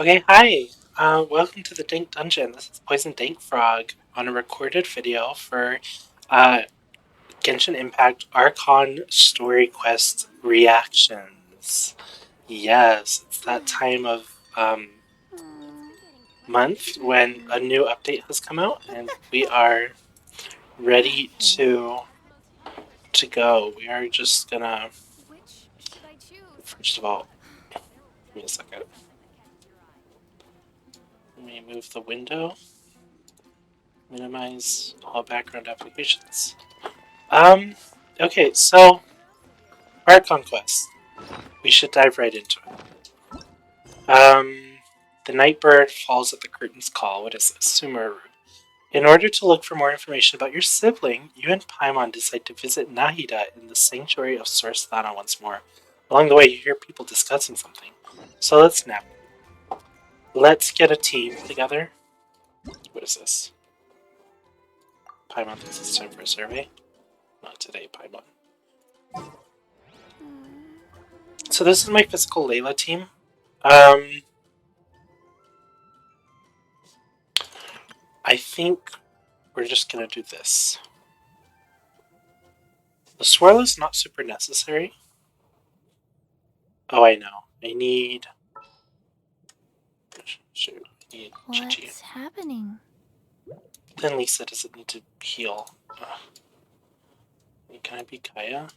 Okay, hi. Welcome to the Dank Dungeon. This is Poison Dank Frog on a recorded video for uh, Genshin Impact Archon Story Quest reactions. Yes, it's that time of month when a new update has come out, and we are ready to go. We are just gonna first of all, give me a second. Let me move the window. Minimize all background applications. Okay, so Archon Quest. We should dive right into it. The Nightbird falls at the curtain's call. What is this? Sumeru. In order to look for more information about your sibling, you and Paimon decide to visit Nahida in the Sanctuary of Source Thana once more. Along the way, you hear people discussing something. So let's nap. Let's get a team together. What is this? Paimon thinks it's time for a survey. Not today, Paimon. So this is my physical Layla team. I think we're just gonna do this. The swirl is not super necessary. Oh, I know. I need. Shoot, I need Chi-Chi. What's happening? Then Lisa doesn't need to heal. Can I be Kaya?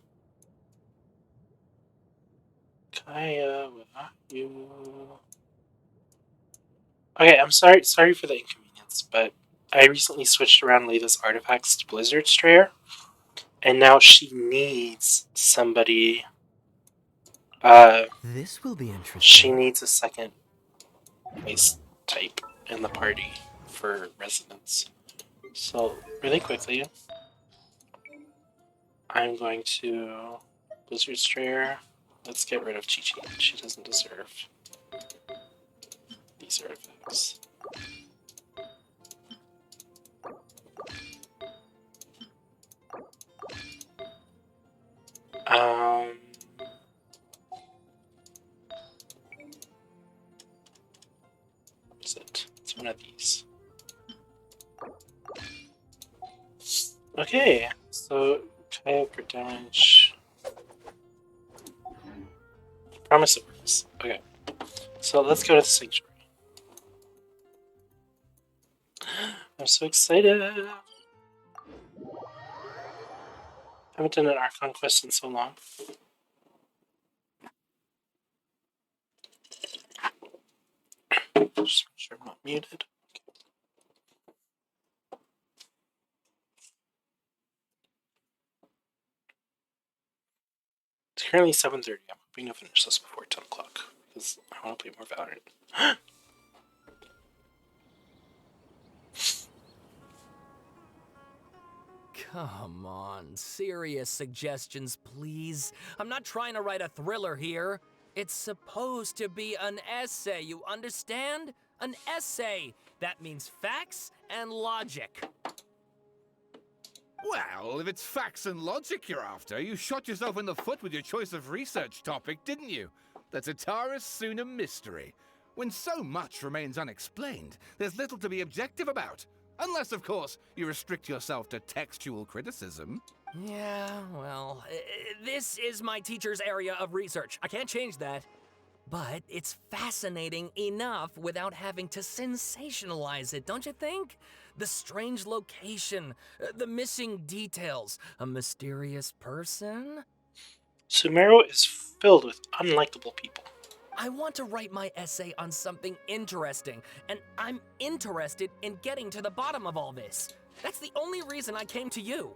Kaya, where are you? Okay, I'm sorry for the inconvenience, but I recently switched around Layla's artifacts to Blizzard Strayer, and now she needs somebody. This will be interesting. She needs a second ice type in the party for resonance. So, really quickly, I'm going to Blizzard Strayer. Let's get rid of Chi-Chi. She doesn't deserve these artifacts. What is it? It's one of these. Okay, so Kaya for damage. Promise it works. Okay, so let's go to the Sanctuary. I'm so excited! Haven't done an Archon quest in so long. Just make sure I'm not muted. It's currently 7:30. I'm hoping to finish this before 10 o'clock because I want to play more Valorant. Come on, serious suggestions, please. I'm not trying to write a thriller here. It's supposed to be an essay, you understand? An essay. That means facts and logic. Well, if it's facts and logic you're after, you shot yourself in the foot with your choice of research topic, didn't you? The Tatara Suna mystery. When so much remains unexplained, there's little to be objective about. Unless, of course, you restrict yourself to textual criticism. Yeah, well, this is my teacher's area of research. I can't change that. But it's fascinating enough without having to sensationalize it, don't you think? The strange location, the missing details, a mysterious person. Sumeru is filled with unlikable people. I want to write my essay on something interesting, and I'm interested in getting to the bottom of all this. That's the only reason I came to you.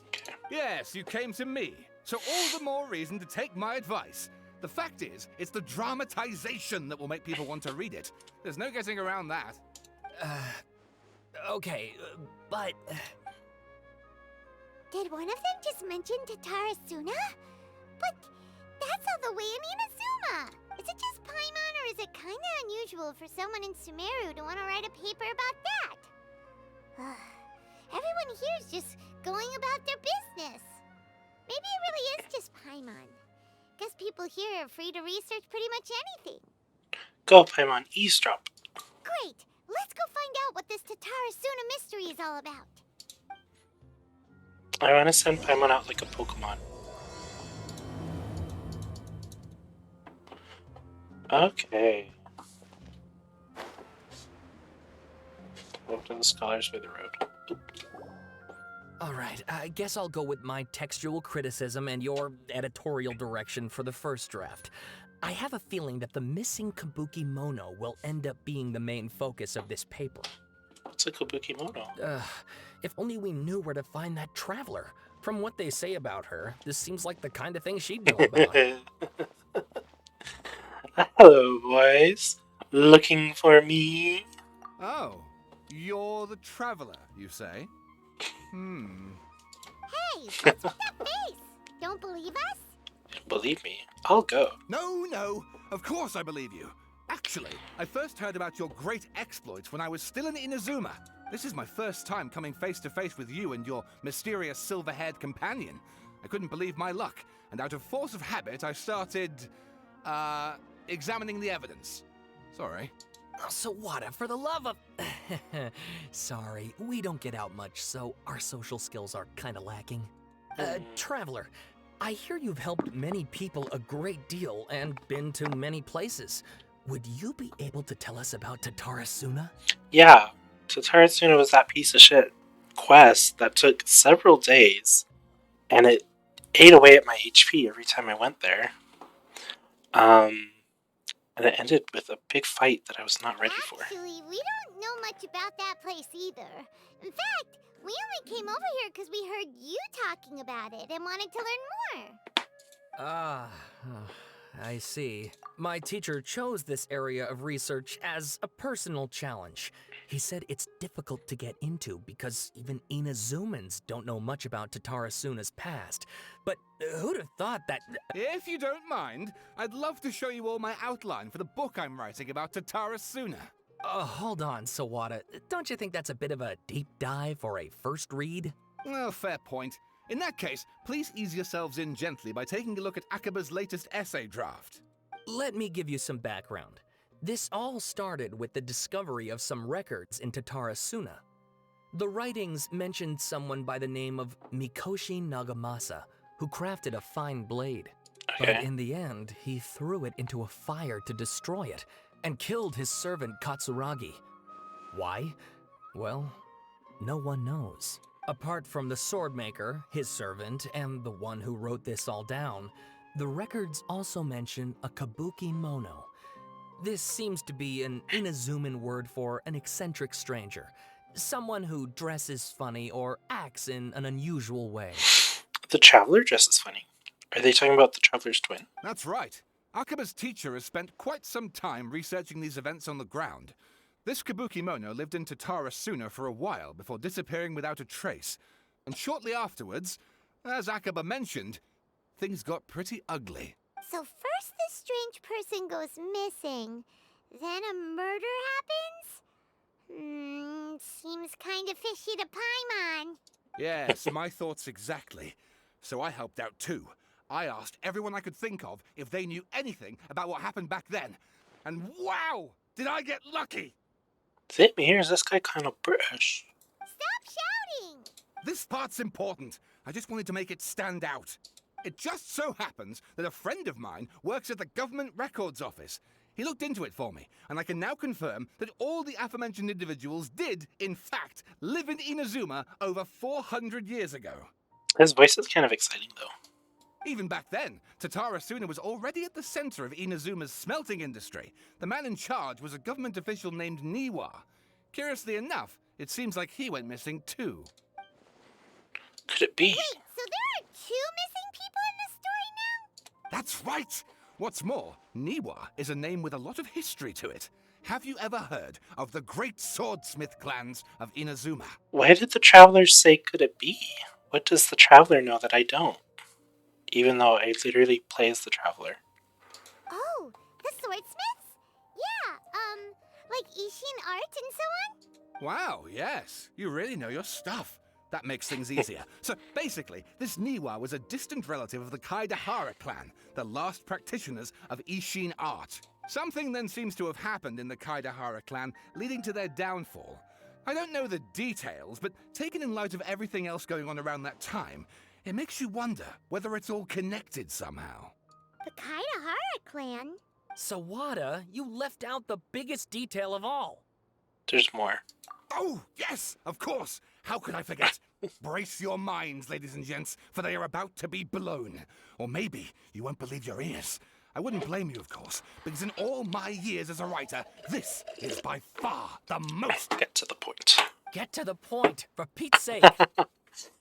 Okay. Yes, you came to me. So all the more reason to take my advice. The fact is, it's the dramatization that will make people want to read it. There's no getting around that. Okay, but... Did one of them just mention Tatara Suna? But that's all the way in Inazuma! Is it just Paimon, or is it kinda unusual for someone in Sumeru to want to write a paper about that? Everyone here is just going about their business. Maybe it really is just Paimon. Guess people here are free to research pretty much anything. Go, Paimon, eavesdrop. Great! Let's go find out what this Tatarasuna mystery is all about. I want to send Paimon out like a Pokemon. Okay. Walk to the scholars by the road. Alright, I guess I'll go with my textual criticism and your editorial direction for the first draft. I have a feeling that the missing Kabuki Mono will end up being the main focus of this paper. What's a Kabuki Mono? If only we knew where to find that traveler. From what they say about her, this seems like the kind of thing she'd know about. Hello, boys. Looking for me? Oh, you're the traveler, you say? Hey, what's with that face? Don't believe us? Believe me, I'll go. No, of course I believe you. Actually, I first heard about your great exploits when I was still in Inazuma. This is my first time coming face to face with you and your mysterious silver-haired companion. I couldn't believe my luck, and out of force of habit, I started, examining the evidence. Sorry. Oh, Sawada, for the love of... Sorry, we don't get out much, so our social skills are kinda lacking. Traveler, I hear you've helped many people a great deal and been to many places. Would you be able to tell us about Tatarasuna? Yeah, Tatarasuna was that piece of shit quest that took several days, and it ate away at my HP every time I went there. And it ended with a big fight that I was not ready for. Actually, we don't know much about that place either. In fact, we only came over here because we heard you talking about it and wanted to learn more. I see. My teacher chose this area of research as a personal challenge. He said it's difficult to get into because even Inazumans don't know much about Tatarasuna's past. But who'd have thought that... If you don't mind, I'd love to show you all my outline for the book I'm writing about Tatarasuna. Hold on, Sawada. Don't you think that's a bit of a deep dive for a first read? Well, fair point. In that case, please ease yourselves in gently by taking a look at Akaba's latest essay draft. Let me give you some background. This all started with the discovery of some records in Tatarasuna. The writings mentioned someone by the name of Mikoshi Nagamasa, who crafted a fine blade. Okay. But in the end, he threw it into a fire to destroy it, and killed his servant Katsuragi. Why? Well, no one knows. Apart from the swordmaker, his servant, and the one who wrote this all down, the records also mention a Kabuki Mono. This seems to be an Inazuman word for an eccentric stranger, someone who dresses funny or acts in an unusual way. The Traveler dresses funny. Are they talking about the Traveler's twin? That's right. Akaba's teacher has spent quite some time researching these events on the ground. This Kabuki Mono lived in Tatarasuna for a while before disappearing without a trace. And shortly afterwards, as Akaba mentioned, things got pretty ugly. So first this strange person goes missing, then a murder happens? Seems kinda fishy to Paimon. Yes, my thoughts exactly. So I helped out too. I asked everyone I could think of if they knew anything about what happened back then. And wow, did I get lucky! Same here, is this guy kind of British? Stop shouting! This part's important. I just wanted to make it stand out. It just so happens that a friend of mine works at the Government Records Office. He looked into it for me, and I can now confirm that all the aforementioned individuals did, in fact, live in Inazuma over 400 years ago. His voice is kind of exciting, though. Even back then, Tatarasuna was already at the center of Inazuma's smelting industry. The man in charge was a government official named Niwa. Curiously enough, it seems like he went missing too. Could it be? Wait, so there are 2 missing people in this story now? That's right! What's more, Niwa is a name with a lot of history to it. Have you ever heard of the great swordsmith clans of Inazuma? Why did the Traveler say could it be? What does the Traveler know that I don't? Even though I literally play as the Traveler. Oh, the swordsmiths? Yeah, like Ishin art and so on? Wow, yes. You really know your stuff. That makes things easier. So basically, this Niwa was a distant relative of the Kaidahara clan, the last practitioners of Ishin art. Something then seems to have happened in the Kaidahara clan, leading to their downfall. I don't know the details, but taken in light of everything else going on around that time, it makes you wonder whether it's all connected somehow. The Kaidahara clan? Sawada, you left out the biggest detail of all. There's more. Oh, yes, of course. How could I forget? Brace your minds, ladies and gents, for they are about to be blown. Or maybe you won't believe your ears. I wouldn't blame you, of course, because in all my years as a writer, this is by far the most... Get to the point. Get to the point, for Pete's sake.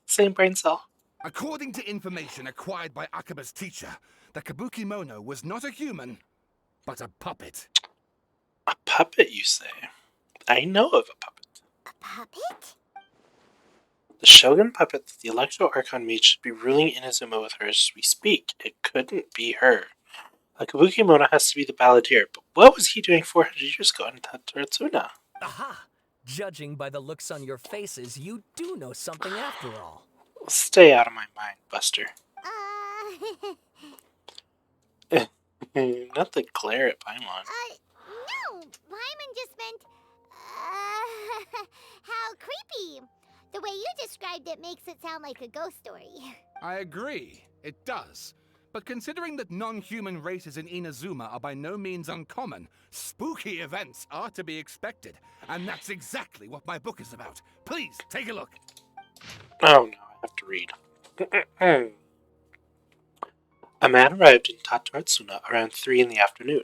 Same brain cell. According to information acquired by Akaba's teacher, the Kabuki Mono was not a human, but a puppet. A puppet, you say? I know of a puppet. A puppet? The Shogun puppet that the Electro Archon made should be ruling Inazuma with her as we speak. It couldn't be her. A Kabuki Mono has to be the balladeer, but what was he doing 400 years ago in Tataratsuna? Aha! Judging by the looks on your faces, you do know something after all. Stay out of my mind, Buster. Not the glare at Paimon. No, Paimon just meant, how creepy. The way you described it makes it sound like a ghost story. I agree, it does. But considering that non-human races in Inazuma are by no means uncommon, spooky events are to be expected. And that's exactly what my book is about. Please, take a look. Oh no, I have to read. A man arrived in Tataratsuna around 3 in the afternoon.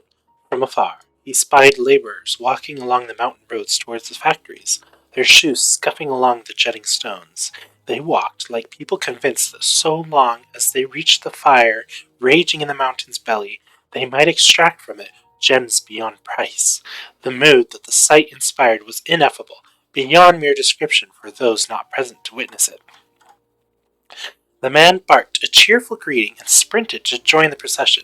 From afar, he spied laborers walking along the mountain roads towards the factories, their shoes scuffing along the jutting stones. They walked like people convinced that so long as they reached the fire raging in the mountain's belly, they might extract from it gems beyond price. The mood that the sight inspired was ineffable, beyond mere description for those not present to witness it. The man barked a cheerful greeting and sprinted to join the procession.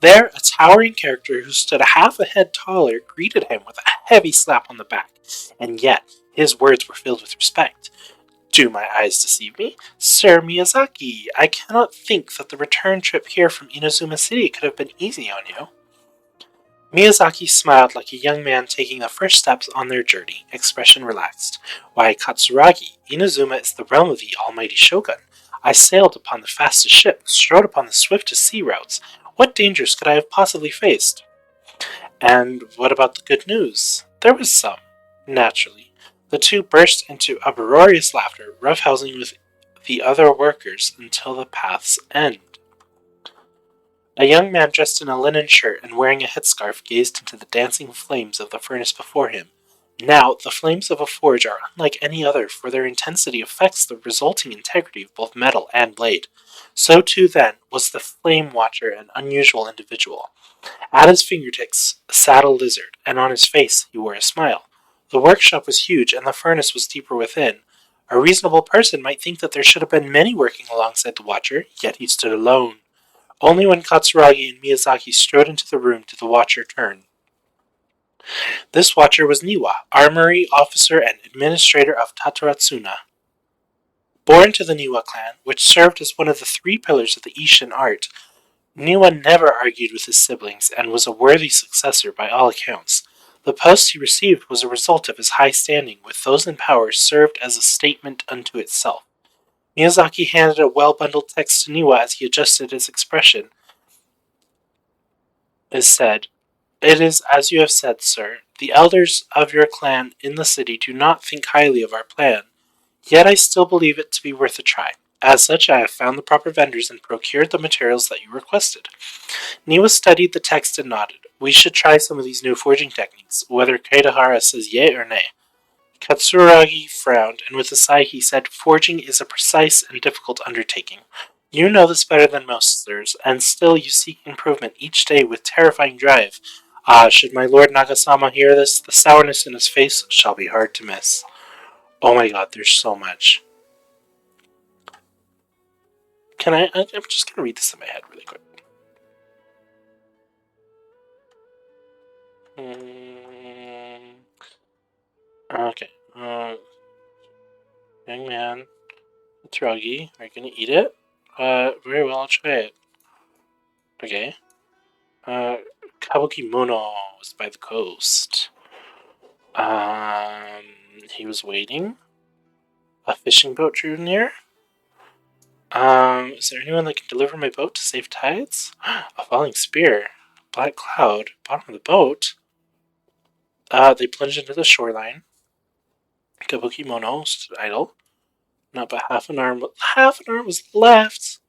There, a towering character who stood a half a head taller greeted him with a heavy slap on the back, and yet his words were filled with respect. Do my eyes deceive me? Sir Miyazaki, I cannot think that the return trip here from Inazuma City could have been easy on you. Miyazaki smiled like a young man taking the first steps on their journey, expression relaxed. Why, Katsuragi, Inazuma is the realm of the almighty Shogun. I sailed upon the fastest ship, strode upon the swiftest sea routes. What dangers could I have possibly faced? And what about the good news? There was some, naturally. The two burst into uproarious laughter, roughhousing with the other workers until the path's end. A young man dressed in a linen shirt and wearing a headscarf gazed into the dancing flames of the furnace before him. Now, the flames of a forge are unlike any other, for their intensity affects the resulting integrity of both metal and blade. So too, then, was the flame watcher an unusual individual. At his fingertips sat a lizard, and on his face he wore a smile. The workshop was huge, and the furnace was deeper within. A reasonable person might think that there should have been many working alongside the watcher, yet he stood alone. Only when Katsuragi and Miyazaki strode into the room did the watcher turn. This watcher was Niwa, armory officer and administrator of Tataratsuna. Born to the Niwa clan, which served as one of the 3 pillars of the Ishin art, Niwa never argued with his siblings and was a worthy successor by all accounts. The post he received was a result of his high standing with those in power, served as a statement unto itself. Miyazaki handed a well-bundled text to Niwa as he adjusted his expression. It said, "It is as you have said, sir. The elders of your clan in the city do not think highly of our plan. Yet I still believe it to be worth a try. As such, I have found the proper vendors and procured the materials that you requested." Niwa studied the text and nodded. "We should try some of these new forging techniques, whether Kaidahara says yea or nay." Katsuragi frowned, and with a sigh he said, "Forging is a precise and difficult undertaking. You know this better than most, sirs, and still you seek improvement each day with terrifying drive. Ah, should my lord Nagasama hear this, the sourness in his face shall be hard to miss." Oh my god, there's so much. I'm just gonna read this in my head really quick. Okay. Young man Throggy. Are you gonna eat it? Very well, I'll try it. Okay. Kabuki Mono was by the coast. He was waiting. A fishing boat drew near. Is there anyone that can deliver my boat to save tides? A falling spear. Black cloud. Bottom of the boat. They plunged into the shoreline. Kabuki Mono stood idle. Not but half an arm was left.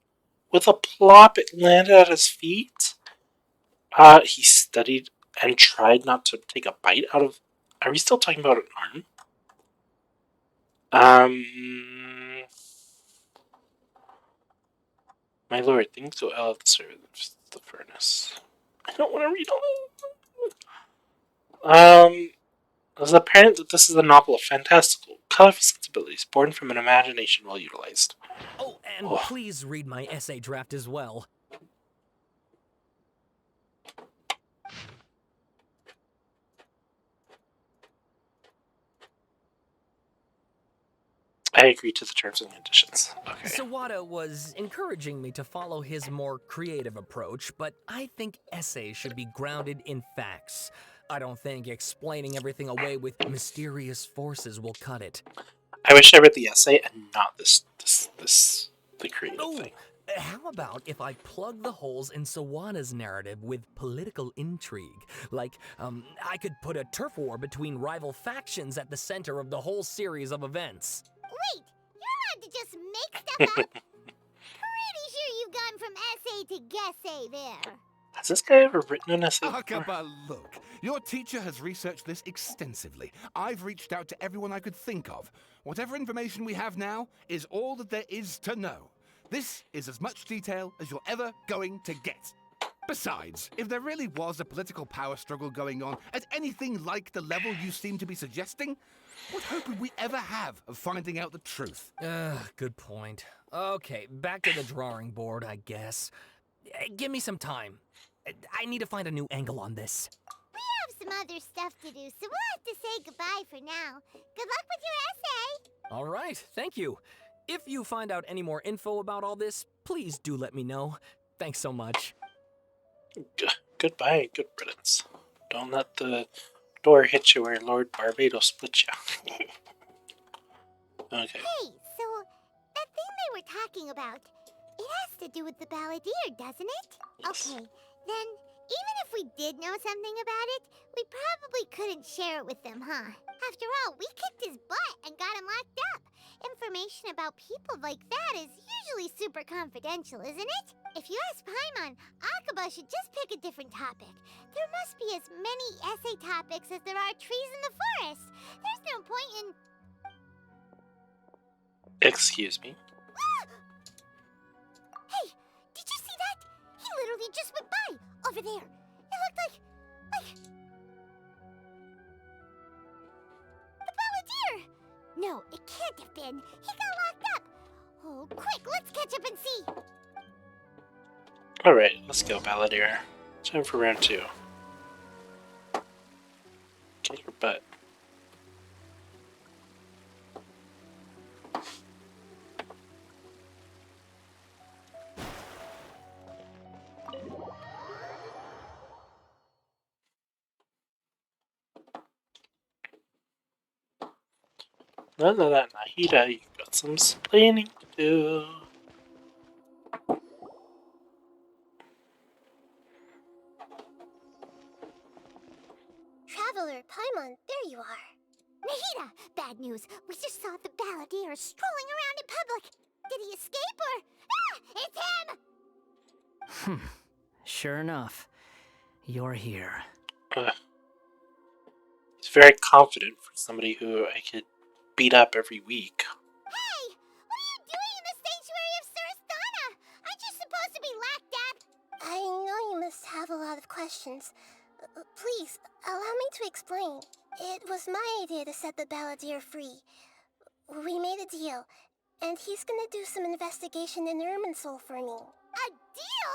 With a plop, it landed at his feet. He studied and tried not to take a bite out of. Are we still talking about an arm? My lord, things go ill at the service of the furnace. I don't want to read all that. It was apparent that this is a novel of fantastical, colorful sensibilities, born from an imagination well utilized. Oh, and please read my essay draft as well. I agree to the terms and conditions. Okay. Sawada was encouraging me to follow his more creative approach, but I think essays should be grounded in facts. I don't think explaining everything away with mysterious forces will cut it. I wish I read the essay and not the creative thing. How about if I plug the holes in Sawada's narrative with political intrigue? Like, I could put a turf war between rival factions at the center of the whole series of events. Wait, you're allowed to just make stuff up? Pretty sure you've gone from essay to guessay there. Has this guy ever written an essay before? Akaba, look. Your teacher has researched this extensively. I've reached out to everyone I could think of. Whatever information we have now is all that there is to know. This is as much detail as you're ever going to get. Besides, if there really was a political power struggle going on at anything like the level you seem to be suggesting, what hope would we ever have of finding out the truth? Good point. Okay, back to the drawing board, I guess. Give me some time. I need to find a new angle on this. We have some other stuff to do, so we'll have to say goodbye for now. Good luck with your essay! All right, thank you. If you find out any more info about all this, please do let me know. Thanks so much. Goodbye, good riddance. Don't let the door hit you where Lord Barbados split you. Okay. Hey, so that thing they were talking about, it has to do with the balladeer, doesn't it? Yes. Okay, then even if we did know something about it, we probably couldn't share it with them, huh? After all, we kicked his butt and got him locked up. Information about people like that is usually super confidential, isn't it? If you ask Paimon, Akaba should just pick a different topic. There must be as many essay topics as there are trees in the forest. There's no point in... Excuse me. Hey, did you see that? He literally just went by, over there. It looked like... the balladeer! No, it can't have been. He got locked up. Oh, quick, let's catch up and see. Alright, let's go, Balladeer. Time for round 2. Get your butt. None of that, Nahida. You've got some explaining to do. Traveler, Paimon, there you are. Nahida, bad news. We just saw the balladeer strolling around in public. Did he escape or... Ah, it's him! Sure enough, you're here. He's very confident for somebody who I could beat up every week. Hey! What are you doing in the sanctuary of Surasthana? Aren't you supposed to be locked up? I know you must have a lot of questions. Please, allow me to explain. It was my idea to set the balladeer free. We made a deal, and he's gonna do some investigation in Irminsul for me. A deal?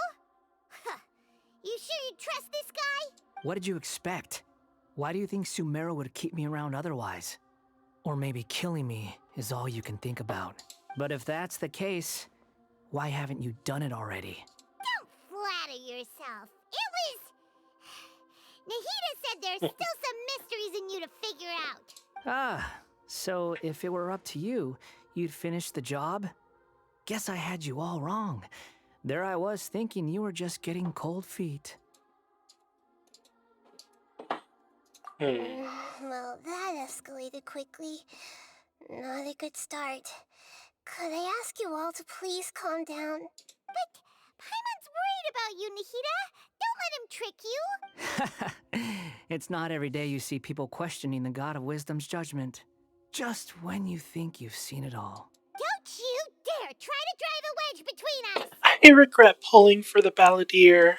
Huh. You sure you trust this guy? What did you expect? Why do you think Sumeru would keep me around otherwise? Or maybe killing me is all you can think about? But if that's the case, why haven't you done it already? Don't flatter yourself. It was... Nahida said there's still some mysteries in you to figure out. Ah, so if it were up to you, you'd finish the job? Guess I had you all wrong. There I was thinking you were just getting cold feet. Well, that escalated quickly. Not a good start. Could I ask you all to please calm down? But Paimon's worried about you, Nahida. Don't let him trick you. It's not every day you see people questioning the God of Wisdom's judgment. Just when you think you've seen it all. Don't you dare try to drive a wedge between us! I regret pulling for the Balladeer.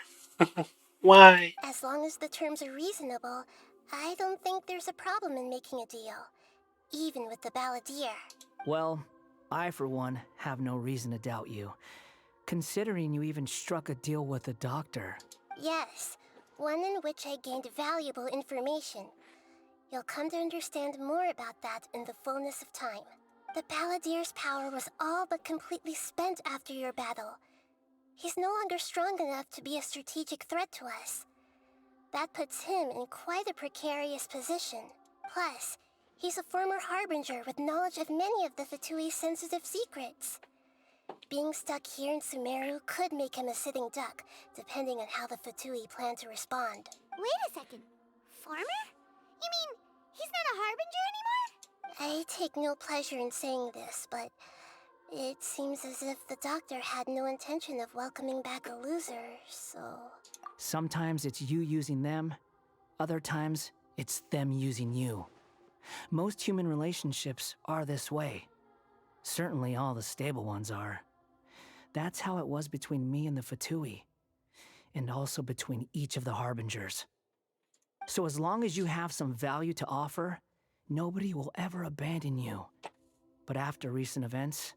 Why? As long as the terms are reasonable, I don't think there's a problem in making a deal. Even with the Balladeer. Well, I for one have no reason to doubt you. Considering you even struck a deal with the doctor. Yes, one in which I gained valuable information. You'll come to understand more about that in the fullness of time. The Balladeer's power was all but completely spent after your battle. He's no longer strong enough to be a strategic threat to us. That puts him in quite a precarious position. Plus, he's a former Harbinger with knowledge of many of the Fatui's sensitive secrets. Being stuck here in Sumeru could make him a sitting duck, depending on how the Fatui plan to respond. Wait a second. Farmer? You mean he's not a Harbinger anymore? I take no pleasure in saying this, but it seems as if the doctor had no intention of welcoming back a loser, so... Sometimes it's you using them, other times it's them using you. Most human relationships are this way. Certainly all the stable ones are. That's how it was between me and the Fatui, and also between each of the Harbingers. So as long as you have some value to offer, nobody will ever abandon you. But after recent events,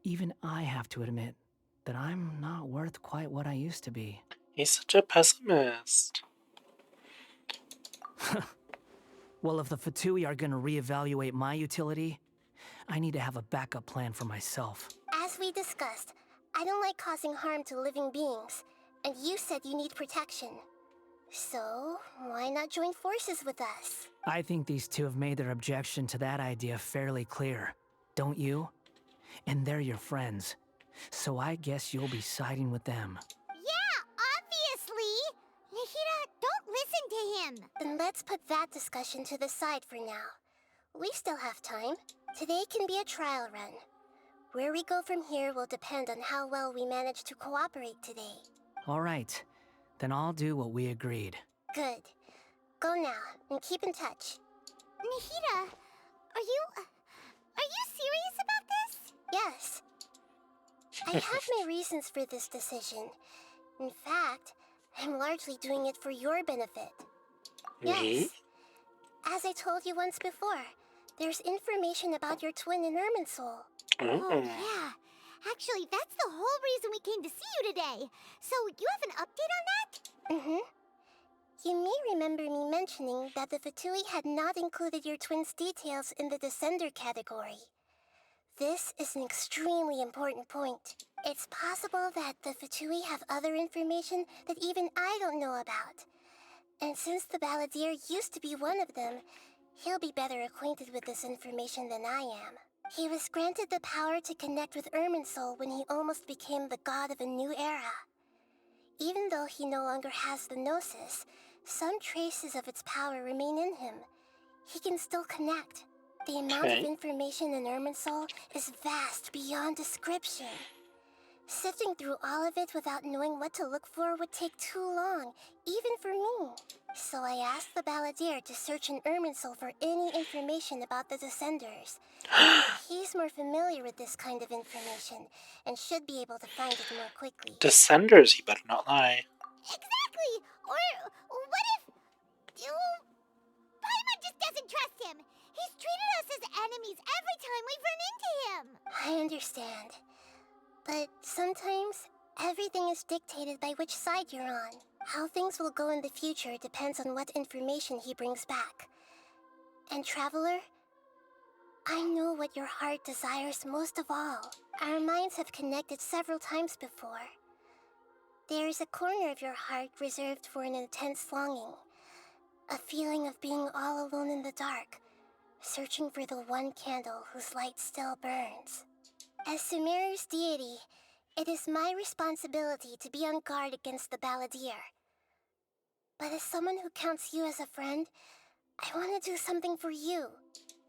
even I have to admit that I'm not worth quite what I used to be. He's such a pessimist. Well, if the Fatui are gonna reevaluate my utility, I need to have a backup plan for myself. As we discussed, I don't like causing harm to living beings, and you said you need protection. So, why not join forces with us? I think these two have made their objection to that idea fairly clear, don't you? And they're your friends, so I guess you'll be siding with them. Yeah, obviously! Nahida, don't listen to him! Then let's put that discussion to the side for now. We still have time. Today can be a trial run. Where we go from here will depend on how well we manage to cooperate today. All right, then I'll do what we agreed. Good. Go now, and keep in touch. Nahida, are you serious about this? Yes. I have my reasons for this decision. In fact, I'm largely doing it for your benefit. Yes. As I told you once before, there's information about your twin in Irminsul. Oh, yeah. Actually, that's the whole reason we came to see you today. So, you have an update on that? Mm-hmm. You may remember me mentioning that the Fatui had not included your twin's details in the Descender category. This is an extremely important point. It's possible that the Fatui have other information that even I don't know about. And since the Balladeer used to be one of them, he'll be better acquainted with this information than I am. He was granted the power to connect with Irminsul when he almost became the god of a new era. Even though he no longer has the Gnosis, some traces of its power remain in him. He can still connect. The amount of information in Irminsul is vast beyond description. Sifting through all of it without knowing what to look for would take too long, even for me. So I asked the Balladeer to search in Irminsul for any information about the Descenders. He's more familiar with this kind of information, and should be able to find it more quickly. Descenders, he better not lie. Exactly! Or what if... Paimon just doesn't trust him! He's treated us as enemies every time we've run into him! I understand. But sometimes, everything is dictated by which side you're on. How things will go in the future depends on what information he brings back. And Traveler, I know what your heart desires most of all. Our minds have connected several times before. There is a corner of your heart reserved for an intense longing. A feeling of being all alone in the dark, searching for the one candle whose light still burns. As Sumeru's deity, it is my responsibility to be on guard against the Balladeer. But as someone who counts you as a friend, I want to do something for you.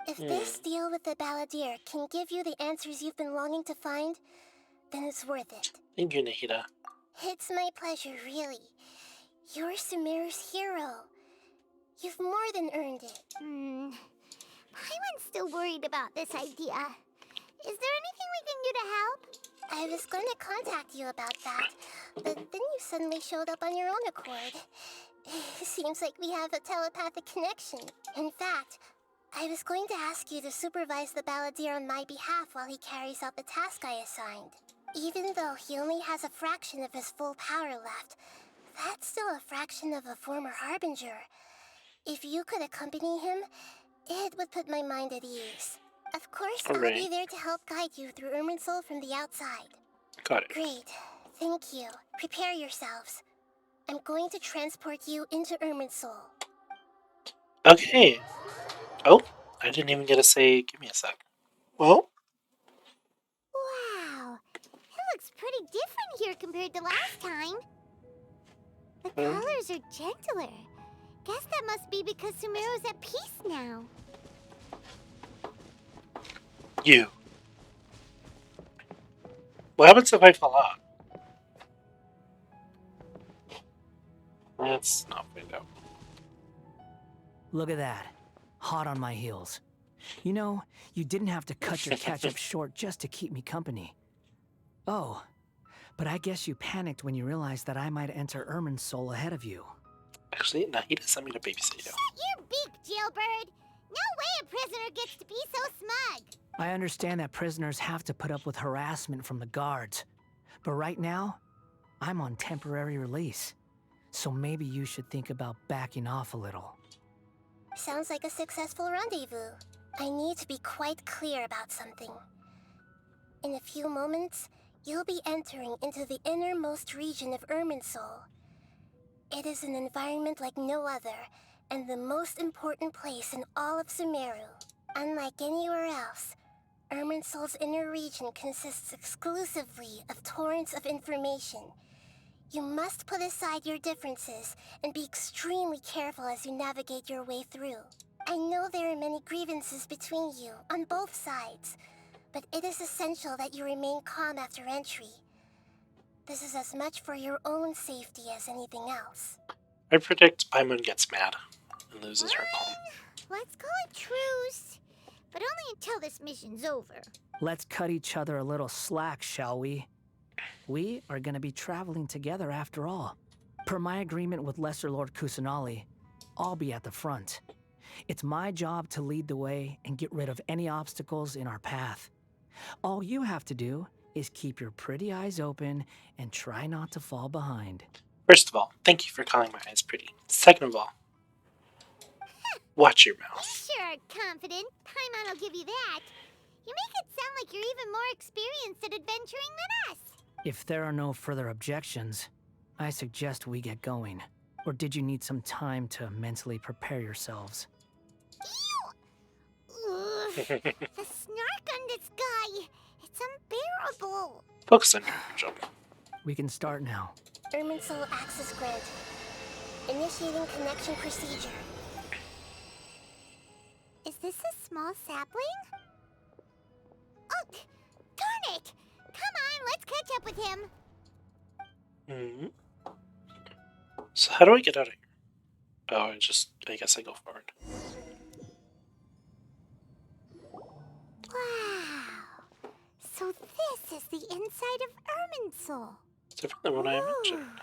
If this deal with the Balladeer can give you the answers you've been longing to find, then it's worth it. Thank you, Nahida. It's my pleasure, really. You're Sumeru's hero. You've more than earned it. Paimon's still worried about this idea. Is there anything we can do to help? I was going to contact you about that, but then you suddenly showed up on your own accord. Seems like we have a telepathic connection. In fact, I was going to ask you to supervise the Balladeer on my behalf while he carries out the task I assigned. Even though he only has a fraction of his full power left, that's still a fraction of a former Harbinger. If you could accompany him, it would put my mind at ease. Of course, I'll be there to help guide you through Irminsul from the outside. Got it. Great. Thank you. Prepare yourselves. I'm going to transport you into Irminsul. Okay. Oh, I didn't even get to say, give me a sec. Well? Wow. It looks pretty different here compared to last time. The colors are gentler. Guess that must be because Sumeru's at peace now. You. What happens if I fall out? Let's not find out. Look at that. Hot on my heels. You know, you didn't have to cut your catch-up short just to keep me company. Oh, but I guess you panicked when you realized that I might enter Irminsul ahead of you. Actually, Nahida sent me to babysit you. Shut your beak, jailbird! No way a prisoner gets to be so smug! I understand that prisoners have to put up with harassment from the guards. But right now, I'm on temporary release. So maybe you should think about backing off a little. Sounds like a successful rendezvous. I need to be quite clear about something. In a few moments, you'll be entering into the innermost region of Irminsul. It is an environment like no other, and the most important place in all of Sumeru. Unlike anywhere else, Irminsul's inner region consists exclusively of torrents of information. You must put aside your differences and be extremely careful as you navigate your way through. I know there are many grievances between you on both sides, but it is essential that you remain calm after entry. This is as much for your own safety as anything else. I predict Paimon gets mad and loses her calm. Let's call it truce, but only until this mission's over. Let's cut each other a little slack, shall we? We are going to be traveling together after all. Per my agreement with Lesser Lord Kusanali, I'll be at the front. It's my job to lead the way and get rid of any obstacles in our path. All you have to do is keep your pretty eyes open and try not to fall behind. First of all, thank you for calling my eyes pretty. Second of all, watch your You mouth. sure are confident. Paimon will give you that. You make it sound like you're even more experienced at adventuring than us. If there are no further objections, I suggest we get going. Or did you need some time to mentally prepare yourselves? Ew! Ugh, the snark on this guy. It's unbearable. Focus on your job. We can start now. Irminsul access granted. Initiating connection procedure. Is this a small sapling? Oh, darn it! Come on, let's catch up with him. So how do I get out of here? Oh, I guess I go forward. Wow. So this is the inside of Irminsul. It's different than what I imagined.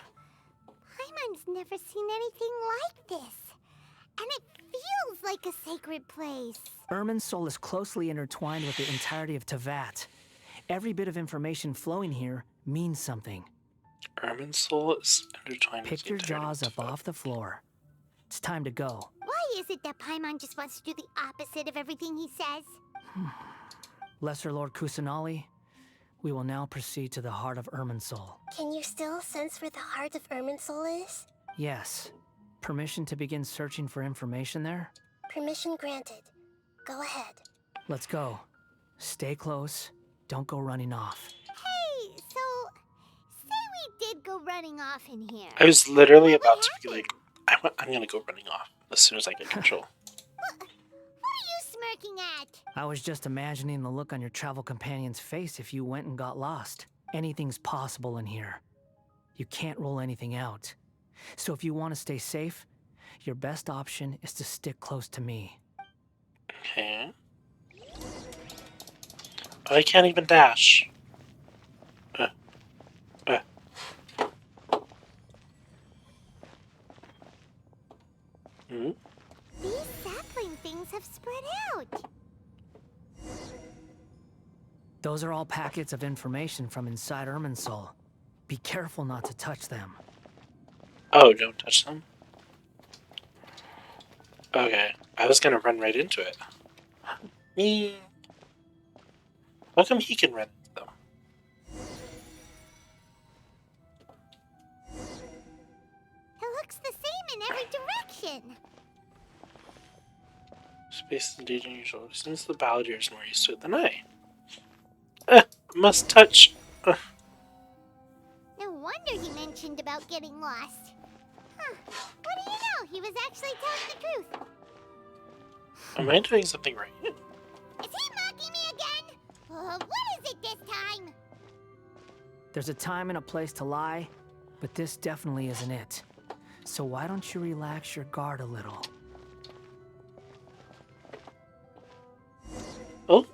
Paimon's never seen anything like this. And it feels like a sacred place. Irminsul is closely intertwined with the entirety of Teyvat. Every bit of information flowing here means something. Irminsul is intertwined. Pick your jaws up off the floor. It's time to go. Why is is it that Paimon just wants to do the opposite of everything he says? Lesser Lord Kusanali, we will now proceed to the heart of Irminsul. Can you still sense where the heart of Irminsul is? Yes. Permission to begin searching for information there? Permission granted. Go ahead. Let's go. Stay close. Don't go running off. Hey, so say we did go running off in here. I was literally What about to be happened? like, I'm gonna go running off as soon as I get control. What are you smirking at? I was just imagining the look on your travel companion's face if you went and got lost. Anything's possible in here. You can't rule anything out. So if you want to stay safe, your best option is to stick close to me. Okay. I can't even dash. Hmm? These sapling things have spread out. Those are all packets of information from inside Irminsul. Be careful not to touch them. Oh, don't touch them? Okay, I was gonna run right into it. Me. How come he can run into them? It looks the same in every direction. Space is indeed unusual. Since the Balladeer is more used to it than I. Must touch. No wonder he mentioned about getting lost. Huh. What do you know? He was actually telling the truth. Am I doing something right? Is he mocking me again? What is it this time? There's a time and a place to lie, but this definitely isn't it. So why don't you relax your guard a little? Oh,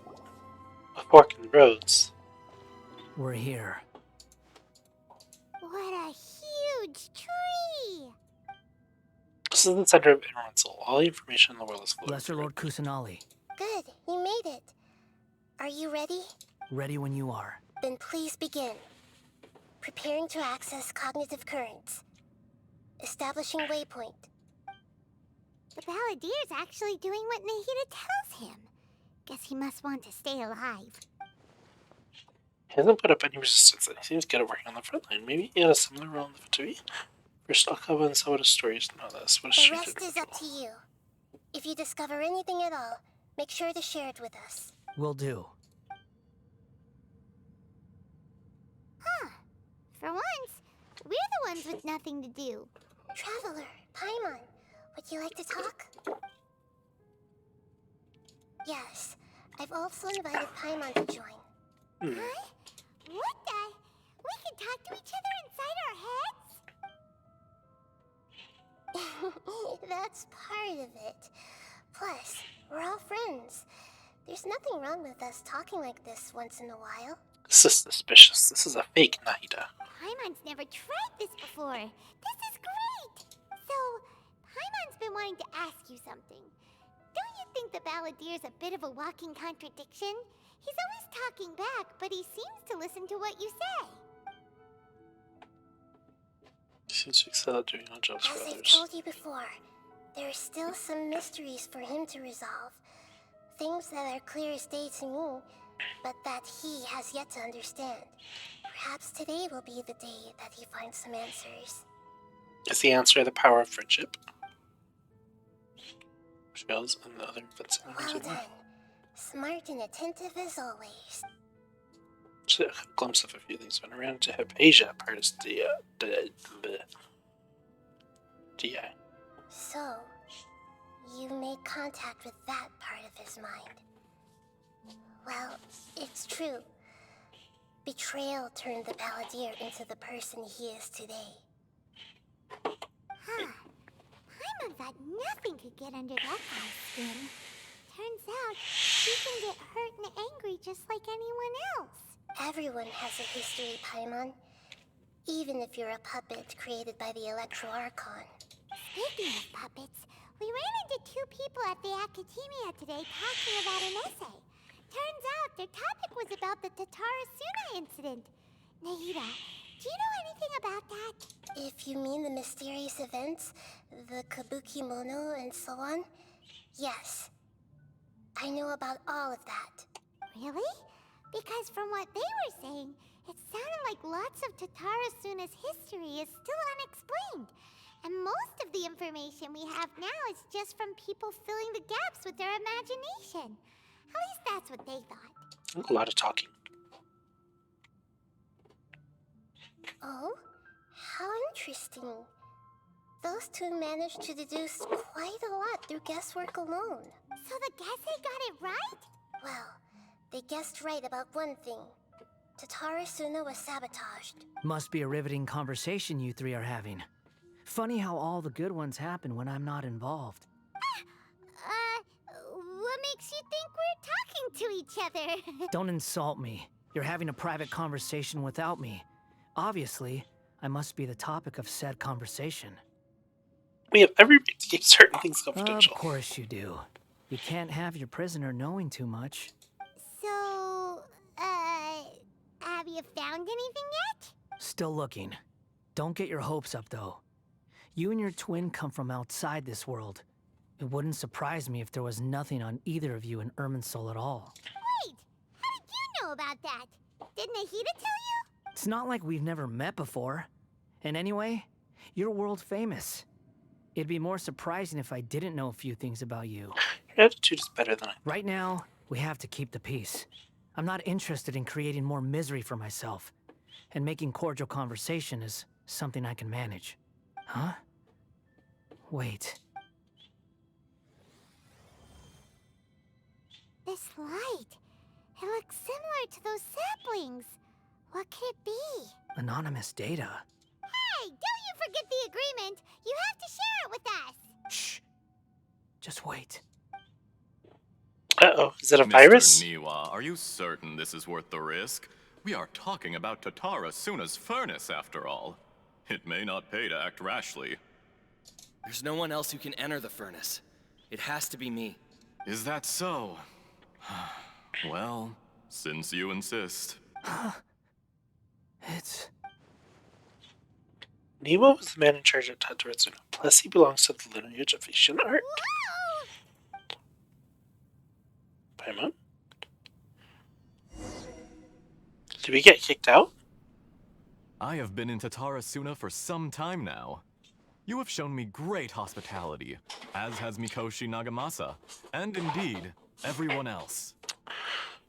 a fork in the roads. We're here. What a huge tree! This is the center of Irminsul. All the information in the world is flowing. Lesser Lord Kusanali, Good, you made it. Are you ready? ready when you are. Then please begin. Preparing to access cognitive currents. Establishing waypoint. The Balladier's actually doing what Nahida tells him. Guess he must want to stay alive. He hasn't put up any resistance, and he seems good at working on the front line. Maybe he had a similar role in the Fatui? First, I'll cover and so what a story is to know this. What a The strange rest is up to you. If you discover anything at all, make sure to share it with us. Will do. Huh. For once, we're the ones with nothing to do. Traveler, Paimon, would you like to talk? Yes, I've also invited Paimon to join. Huh? What the? We can talk to each other inside our heads? That's part of it. Plus, we're all friends. There's nothing wrong with us talking like this once in a while. This is suspicious. This is a fake Nahida. Paimon's never tried this before. This is great! So, Paimon's been wanting to ask you something. Don't you think the Balladier's a bit of a walking contradiction? He's always talking back, but he seems to listen to what you say. He seems to excel at doing odd jobs for As I've others. told you before, there are still some mysteries for him to resolve. Things that are clear as day to me, but that he has yet to understand. Perhaps today will be the day that he finds some answers. Is the answer the power of friendship? Shells and the other invincible Well done. Smart and attentive as always. Just a glimpse of a few things when around to Hypatia, part of the DI. So, you made contact with that part of his mind. Well, it's true. Betrayal turned the Balladeer into the person he is today. Huh. Paimon thought nothing could get under that guy's skin. Turns out, he can get hurt and angry just like anyone else. Everyone has a history, Paimon. Even if you're a puppet created by the Archon. Speaking of puppets, we ran into two people at the Academia today talking about an essay. Turns out their topic was about the Tatarasuna incident. Nahida, Do you know anything about that? If you mean the mysterious events, the kabuki mono and so on, yes. I know about all of that. Really? Because from what they were saying, it sounded like lots of Tatara Suna's history is still unexplained. And most of the information we have now is just from people filling the gaps with their imagination. At least that's what they thought. A lot of talking. Oh? How interesting. Those two managed to deduce quite a lot through guesswork alone. So the Gesse got it right? Well, they guessed right about one thing. Tatara Suna was sabotaged. Must be a riveting conversation you three are having. Funny how all the good ones happen when I'm not involved. What makes you think we're talking to each other? Don't insult me. You're having a private conversation without me. Obviously, I must be the topic of said conversation. We have every right to keep certain things Of confidential. course you do. You can't have your prisoner knowing too much. So, have you found anything yet? Still looking. Don't get your hopes up, though. You and your twin come from outside this world. It wouldn't surprise me if there was nothing on either of you in Irminsul at all. Wait, how did you know about that? Didn't Nahida tell you? It's not like we've never met before. And anyway, you're world famous. It'd be more surprising if I didn't know a few things about you. Your attitude is better than I. Right now, we have to keep the peace. I'm not interested in creating more misery for myself. And making cordial conversation is something I can manage. Huh? Wait. This light. It looks similar to those saplings. What could it be? Anonymous data. Hey, don't you forget the agreement. You have to share it with us. Shh. Just wait. Uh-oh, is it a Mr. virus? Niwa, are you certain this is worth the risk? We are talking about Tatara Suna's furnace, after all. It may not pay to act rashly. There's no one else who can enter the furnace. It has to be me. Is that so? Well, since you insist. It's... Niwa was the man in charge of Tatarazuna. Plus, he belongs to the lineage of Ishin art. Whoa! Paimon? Did we get kicked out? I have been in Tatara Suna for some time now. You have shown me great hospitality, as has Mikoshi Nagamasa, and indeed, everyone else.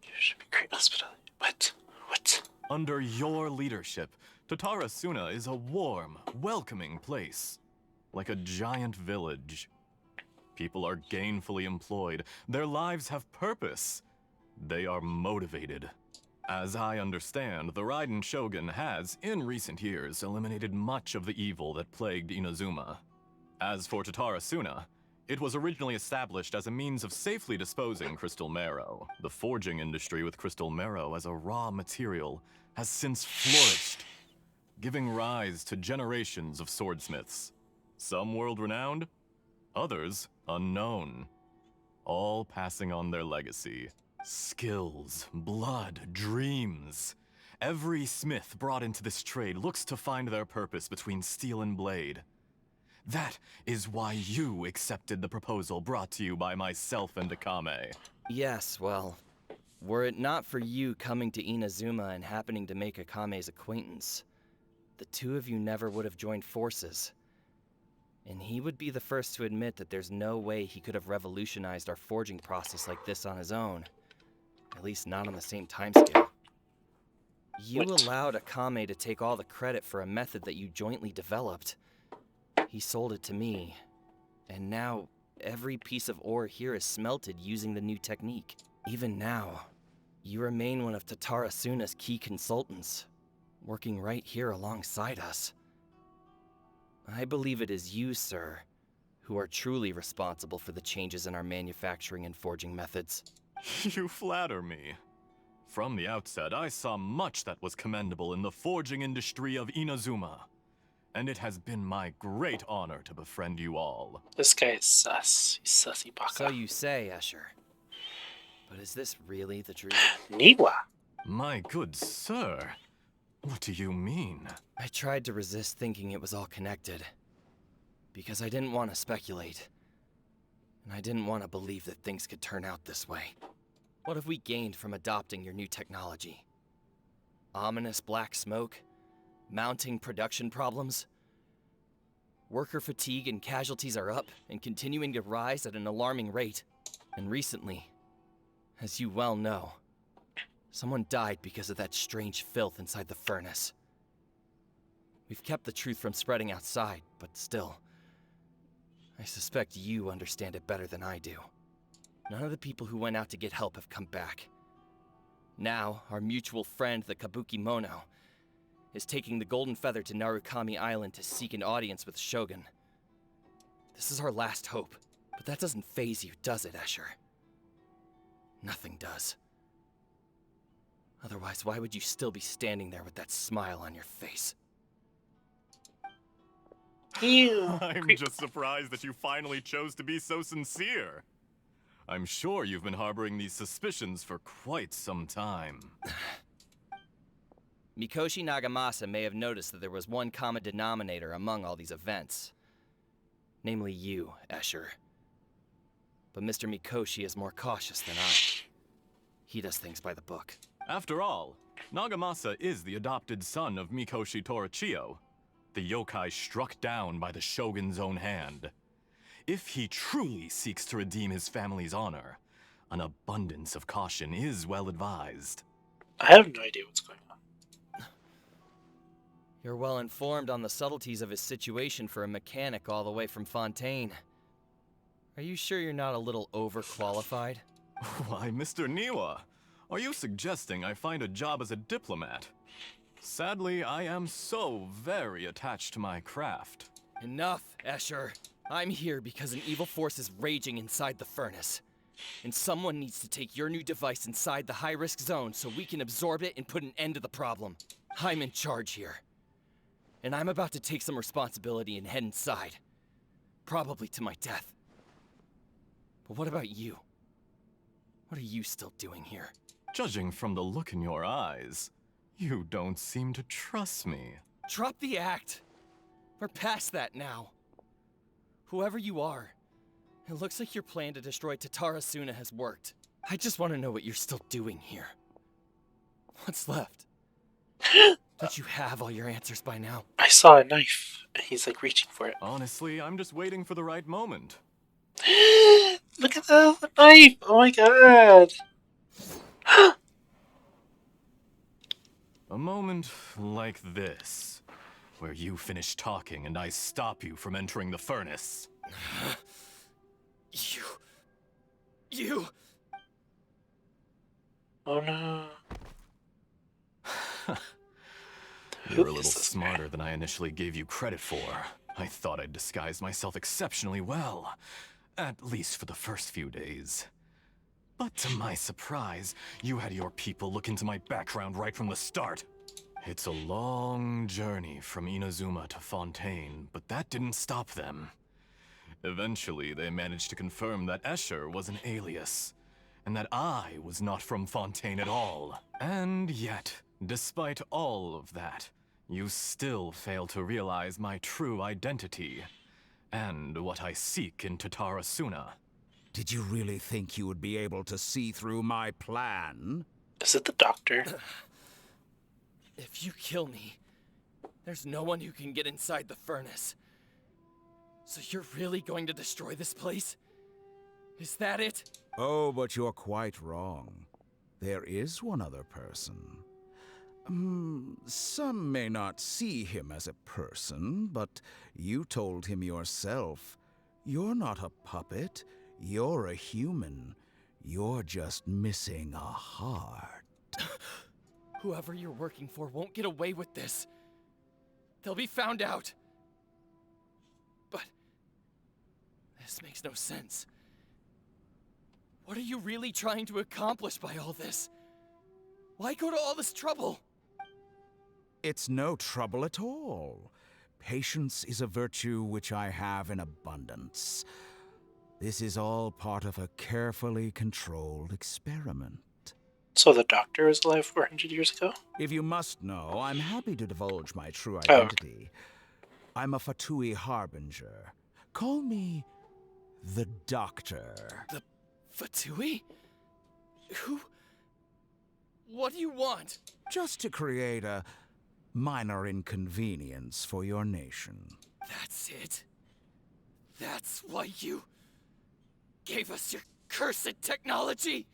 You should be great hospitality. What? What? Under your leadership, Tatara Suna is a warm, welcoming place. Like a giant village. People are gainfully employed. Their lives have purpose. They are motivated. As I understand, the Raiden Shogun has, in recent years, eliminated much of the evil that plagued Inazuma. As for Tatara Suna, it was originally established as a means of safely disposing crystal marrow. The forging industry with crystal marrow as a raw material has since flourished, giving rise to generations of swordsmiths. Some world-renowned, others unknown, all passing on their legacy. Skills, blood, dreams. Every smith brought into this trade looks to find their purpose between steel and blade. That is why you accepted the proposal brought to you by myself and Akame. Yes, well, were it not for you coming to Inazuma and happening to make Akame's acquaintance, the two of you never would have joined forces. And he would be the first to admit that there's no way he could have revolutionized our forging process like this on his own. At least not on the same timescale. You What? allowed Akame to take all the credit for a method that you jointly developed. He sold it to me, and now every piece of ore here is smelted using the new technique. Even now, you remain one of Tatara Suna's key consultants, working right here alongside us. I believe it is you, sir, who are truly responsible for the changes in our manufacturing and forging methods. You flatter me. From the outset, I saw much that was commendable in the forging industry of Inazuma. And it has been my great honor to befriend you all. This guy is sus. He's sussy baka. So you say, Escher. But is this really the truth? Niwa. My good sir, What do you mean? I tried to resist thinking it was all connected. Because I didn't want to speculate. And I didn't want to believe that things could turn out this way. What have we gained from adopting your new technology? Ominous black smoke? Mounting production problems? Worker fatigue and casualties are up and continuing to rise at an alarming rate. And recently, as you well know, someone died because of that strange filth inside the furnace. We've kept the truth from spreading outside, but still, I suspect you understand it better than I do. None of the people who went out to get help have come back. Now, our mutual friend, the Kabuki Mono, is taking the Golden Feather to Narukami Island to seek an audience with Shogun. This is our last hope, but that doesn't faze you, does it, Escher? Nothing does. Otherwise, why would you still be standing there with that smile on your face? Ew. I'm just surprised that you finally chose to be so sincere. I'm sure you've been harboring these suspicions for quite some time. Mikoshi Nagamasa may have noticed that there was one common denominator among all these events. Namely you, Escher. But Mr. Mikoshi is more cautious than I. He does things by the book. After all, Nagamasa is the adopted son of Mikoshi Torichio, the yokai struck down by the Shogun's own hand. If he truly seeks to redeem his family's honor, an abundance of caution is well advised. I have no idea what's going on. You're well informed on the subtleties of his situation for a mechanic all the way from Fontaine. Are you sure you're not a little overqualified? Why, Mr. Niwa, are you suggesting I find a job as a diplomat? Sadly, I am so very attached to my craft. Enough, Escher. I'm here because an evil force is raging inside the furnace. And someone needs to take your new device inside the high-risk zone so we can absorb it and put an end to the problem. I'm in charge here. And I'm about to take some responsibility and head inside. Probably to my death. But what about you? What are you still doing here? Judging from the look in your eyes, you don't seem to trust me. Drop the act! We're past that now. Whoever you are, it looks like your plan to destroy Tatarasuna has worked. I just want to know what you're still doing here. What's left? Don't you have all your answers by now? I saw a knife, and he's like reaching for it. Honestly, I'm just waiting for the right moment. Look at the knife! Oh my god! A moment like this, where you finish talking and I stop you from entering the furnace. You... Oh no. You're a little smarter than I initially gave you credit for. I thought I'd disguised myself exceptionally well, at least for the first few days. But to my surprise, you had your people look into my background right from the start. It's a long journey from Inazuma to Fontaine, but that didn't stop them. Eventually, they managed to confirm that Escher was an alias, and that I was not from Fontaine at all. And yet, despite all of that, you still fail to realize my true identity, and what I seek in Tatarasuna. Did you really think you would be able to see through my plan? Is it the doctor? If you kill me, there's no one who can get inside the furnace. So you're really going to destroy this place? Is that it? Oh, but you're quite wrong. There is one other person. Some may not see him as a person, but you told him yourself. You're not a puppet. You're a human. You're just missing a heart. Whoever you're working for won't get away with this. They'll be found out. But this makes no sense. What are you really trying to accomplish by all this? Why go to all this trouble? It's no trouble at all. Patience is a virtue which I have in abundance. This is all part of a carefully controlled experiment. So the doctor was alive 400 years ago? If you must know, I'm happy to divulge my true Oh. identity. I'm a Fatui Harbinger. Call me the Doctor. The Fatui? Who? What do you want? Just to create a minor inconvenience for your nation. That's it? That's why you gave us your cursed technology?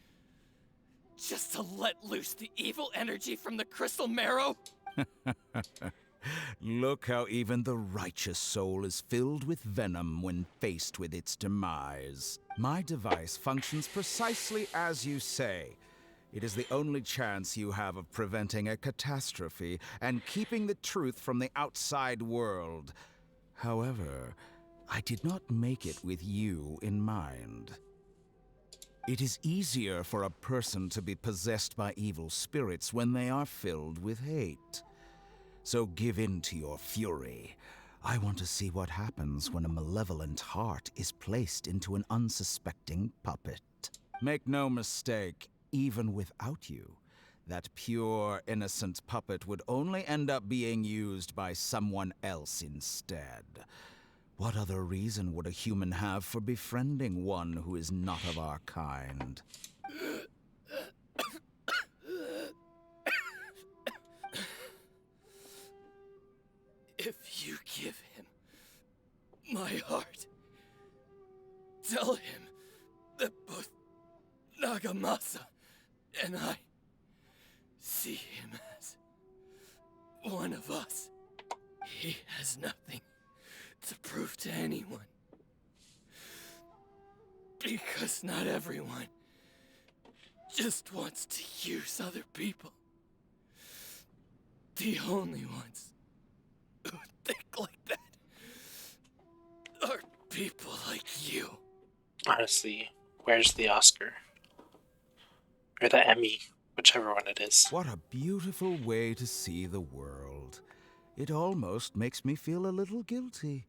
Just to let loose the evil energy from the crystal marrow? Look how even the righteous soul is filled with venom when faced with its demise. My device functions precisely as you say. It is the only chance you have of preventing a catastrophe and keeping the truth from the outside world. However, I did not make it with you in mind. It is easier for a person to be possessed by evil spirits when they are filled with hate. So give in to your fury. I want to see what happens when a malevolent heart is placed into an unsuspecting puppet. Make no mistake, even without you, that pure, innocent puppet would only end up being used by someone else instead. What other reason would a human have for befriending one who is not of our kind? If you give him my heart, tell him that both Nagamasa and I see him as one of us. He has nothing to prove to anyone. Because not everyone just wants to use other people. The only ones who think like that are people like you. Honestly, where's the Oscar? Or the Emmy, whichever one it is. What a beautiful way to see the world. It almost makes me feel a little guilty.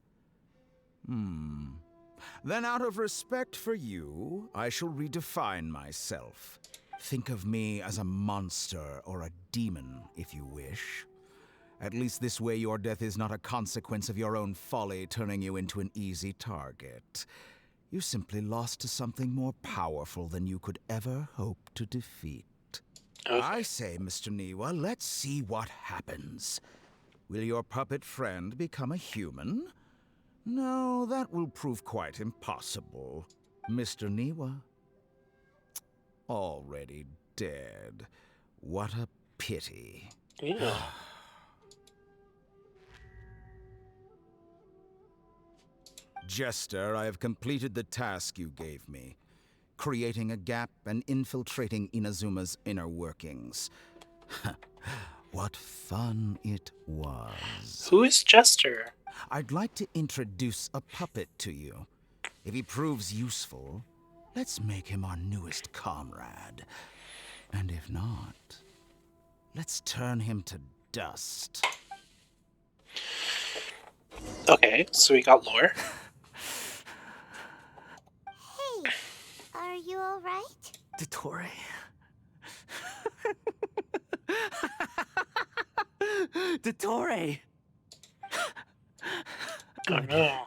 Then out of respect for you, I shall redefine myself. Think of me as a monster or a demon, if you wish. At least this way your death is not a consequence of your own folly turning you into an easy target. You simply lost to something more powerful than you could ever hope to defeat. Okay. I say, Mr. Niwa, let's see what happens. Will your puppet friend become a human? No, that will prove quite impossible. Mr. Niwa? Already dead. What a pity. Yeah. Jester, I have completed the task you gave me. Creating a gap and infiltrating Inazuma's inner workings. What fun it was. Who is Jester? I'd like to introduce a puppet to you. If he proves useful, let's make him our newest comrade. And if not, let's turn him to dust. Okay, so we got lore. Hey, are you alright? Dottore. Dottore! Oh no.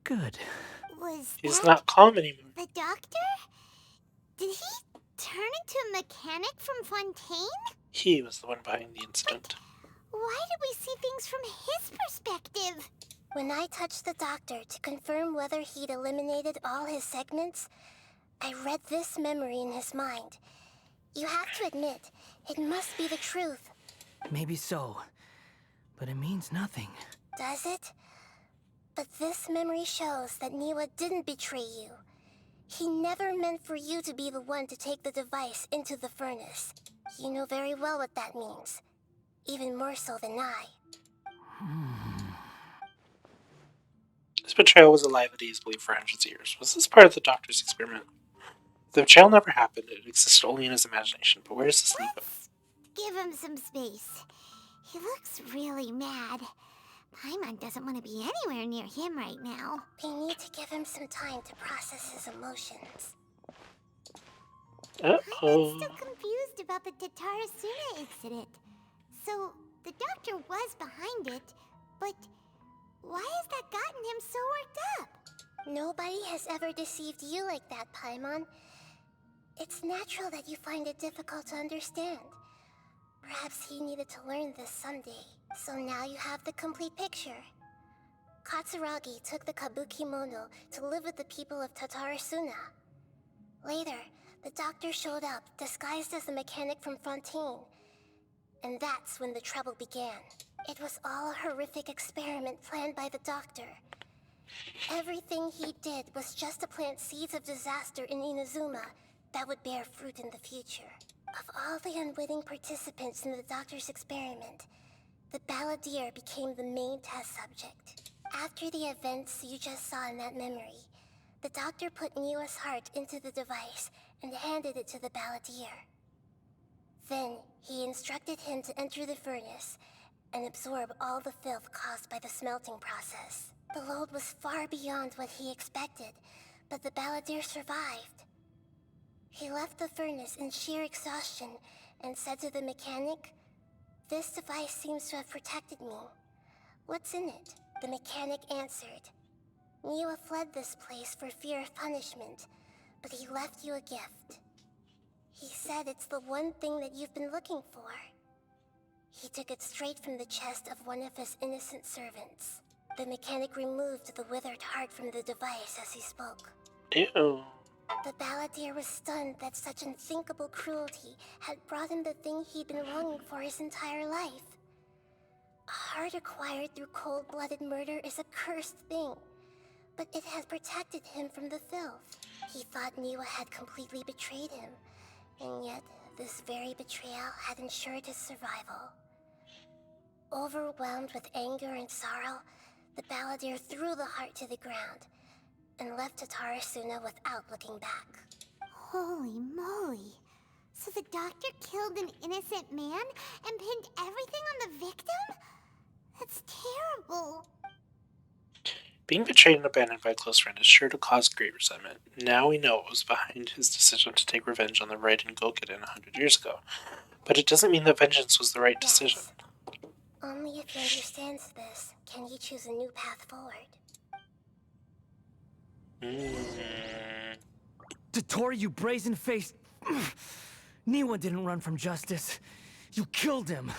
Good. Was He's that not calm anymore. the doctor? Did he turn into a mechanic from Fontaine? He was the one behind the incident. Why did we see things from his perspective? When I touched the doctor to confirm whether he'd eliminated all his segments, I read this memory in his mind. You have to admit, it must be the truth. Maybe so. But it means nothing. Does it? But this memory shows that Niwa didn't betray you. He never meant for you to be the one to take the device into the furnace. You know very well what that means. Even more so than I. This betrayal was alive at easily for hundreds of years. Was this part of the Doctor's experiment? The betrayal never happened. It existed only in his imagination. But where does this leave him? Give him some space. He looks really mad. Paimon doesn't want to be anywhere near him right now. We need to give him some time to process his emotions. I'm Uh-oh. still confused about the Tatarasuna incident. So, the doctor was behind it, but why has that gotten him so worked up? Nobody has ever deceived you like that, Paimon. It's natural that you find it difficult to understand. Perhaps he needed to learn this someday, so now you have the complete picture. Katsuragi took the Kabuki Mono to live with the people of Tatarasuna. Later, the doctor showed up, disguised as the mechanic from Fontaine. And that's when the trouble began. It was all a horrific experiment planned by the doctor. Everything he did was just to plant seeds of disaster in Inazuma that would bear fruit in the future. Of all the unwitting participants in the doctor's experiment, the balladeer became the main test subject. After the events you just saw in that memory, the doctor put Niwa's heart into the device and handed it to the balladeer. Then, he instructed him to enter the furnace and absorb all the filth caused by the smelting process. The load was far beyond what he expected, but the balladeer survived. He left the furnace in sheer exhaustion and said to the mechanic, "This device seems to have protected me. What's in it?" The mechanic answered, "Niwa fled this place for fear of punishment, but he left you a gift. He said it's the one thing that you've been looking for." He took it straight from the chest of one of his innocent servants. The mechanic removed the withered heart from the device as he spoke. Ew. The balladeer was stunned that such unthinkable cruelty had brought him the thing he'd been longing for his entire life. A heart acquired through cold-blooded murder is a cursed thing, but it had protected him from the filth. He thought Niwa had completely betrayed him, and yet this very betrayal had ensured his survival. Overwhelmed with anger and sorrow, the balladeer threw the heart to the ground and left Tatarasuna without looking back. Holy moly. So the doctor killed an innocent man and pinned everything on the victim? That's terrible. Being betrayed and abandoned by a close friend is sure to cause great resentment. Now we know what was behind his decision to take revenge on the Raiden Gokuden 100 years ago. But it doesn't mean that vengeance was the right decision. Only if you understand this can you choose a new path forward. Dotori, you brazen-faced... Niwa didn't run from justice. You killed him.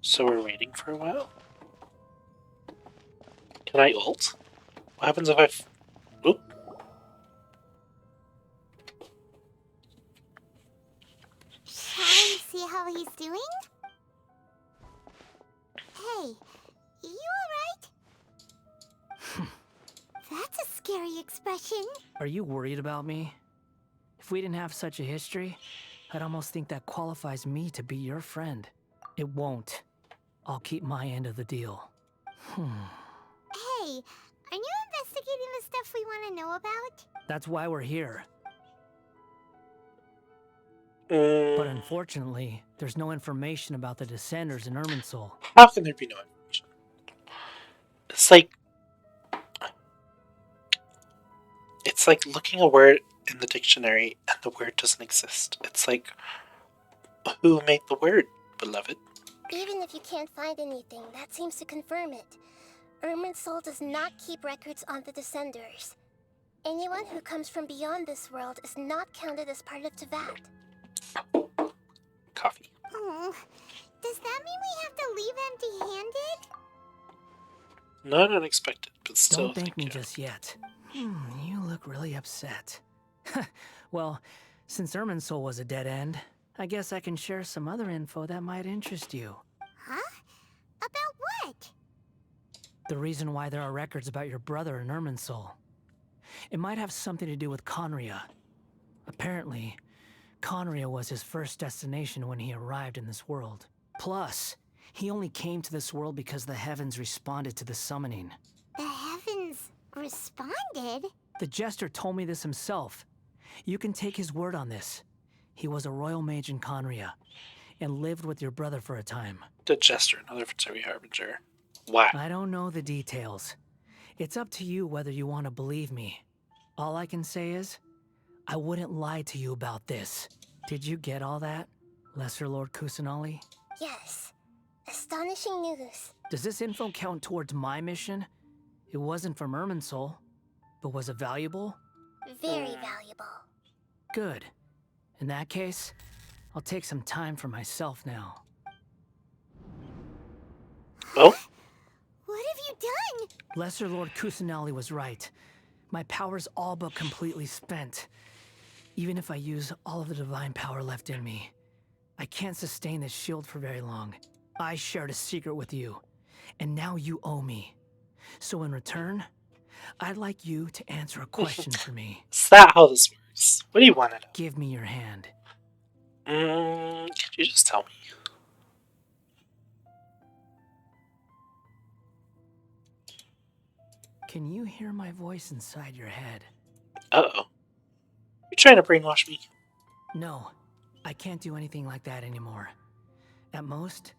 So we're waiting for a while? Can I ult? What happens if I oop? Shall we see how he's doing? Hey, you alright? That's a scary expression. Are you worried about me? If we didn't have such a history, I'd almost think that qualifies me to be your friend. It won't. I'll keep my end of the deal. Hey, are you investigating the stuff we want to know about? That's why we're here. But unfortunately, there's no information about the Descenders in Irminsul. How can there be no information? It's like looking a word in the dictionary and the word doesn't exist. It's like, who made the word, beloved? Even if you can't find anything, that seems to confirm it. Irminsul does not keep records on the Descenders. Anyone who comes from beyond this world is not counted as part of Tevat. Coffee. Oh, does that mean we have to leave empty-handed? Not unexpected, but still. Don't thank me just yet. You look really upset. Well, since Irminsul was a dead end, I guess I can share some other info that might interest you. Huh? About what? The reason why there are records about your brother in Irminsul. It might have something to do with Conria. Apparently, Conria was his first destination when he arrived in this world. Plus, he only came to this world because the heavens responded to the summoning. The heavens responded? The Jester told me this himself. You can take his word on this. He was a royal mage in Conria, and lived with your brother for a time. The Jester, another Fatui Harbinger. Wow. I don't know the details. It's up to you whether you want to believe me. All I can say is, I wouldn't lie to you about this. Did you get all that, Lesser Lord Kusanali? Yes. Astonishing news. Does this info count towards my mission? It wasn't from Irminsul, but was it valuable? Very valuable. Good. In that case, I'll take some time for myself now. Oh? What have you done? Lesser Lord Kusanali was right. My power's all but completely spent. Even if I use all of the divine power left in me, I can't sustain this shield for very long. I shared a secret with you, and now you owe me. So in return, I'd like you to answer a question for me. Is that how this works? What do you want to know? Give me your hand. Could you just tell me? Can you hear my voice inside your head? Uh-oh. You're trying to brainwash me? No, I can't do anything like that anymore. At most,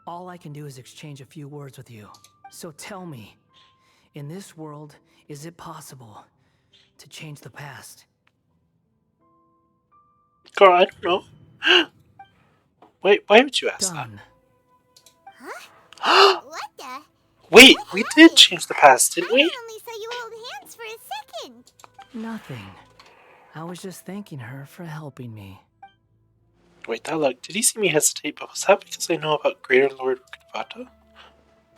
all I can do is exchange a few words with you. So tell me, in this world, is it possible to change the past? Girl, I don't know. Wait, why would you ask Done. that? What the? Wait, we did change the past, didn't I we? only saw you hold hands for a second. Nothing. I was just thanking her for helping me. Wait, that look. Did he see me hesitate? But was that because I know about Greater Lord Kavata?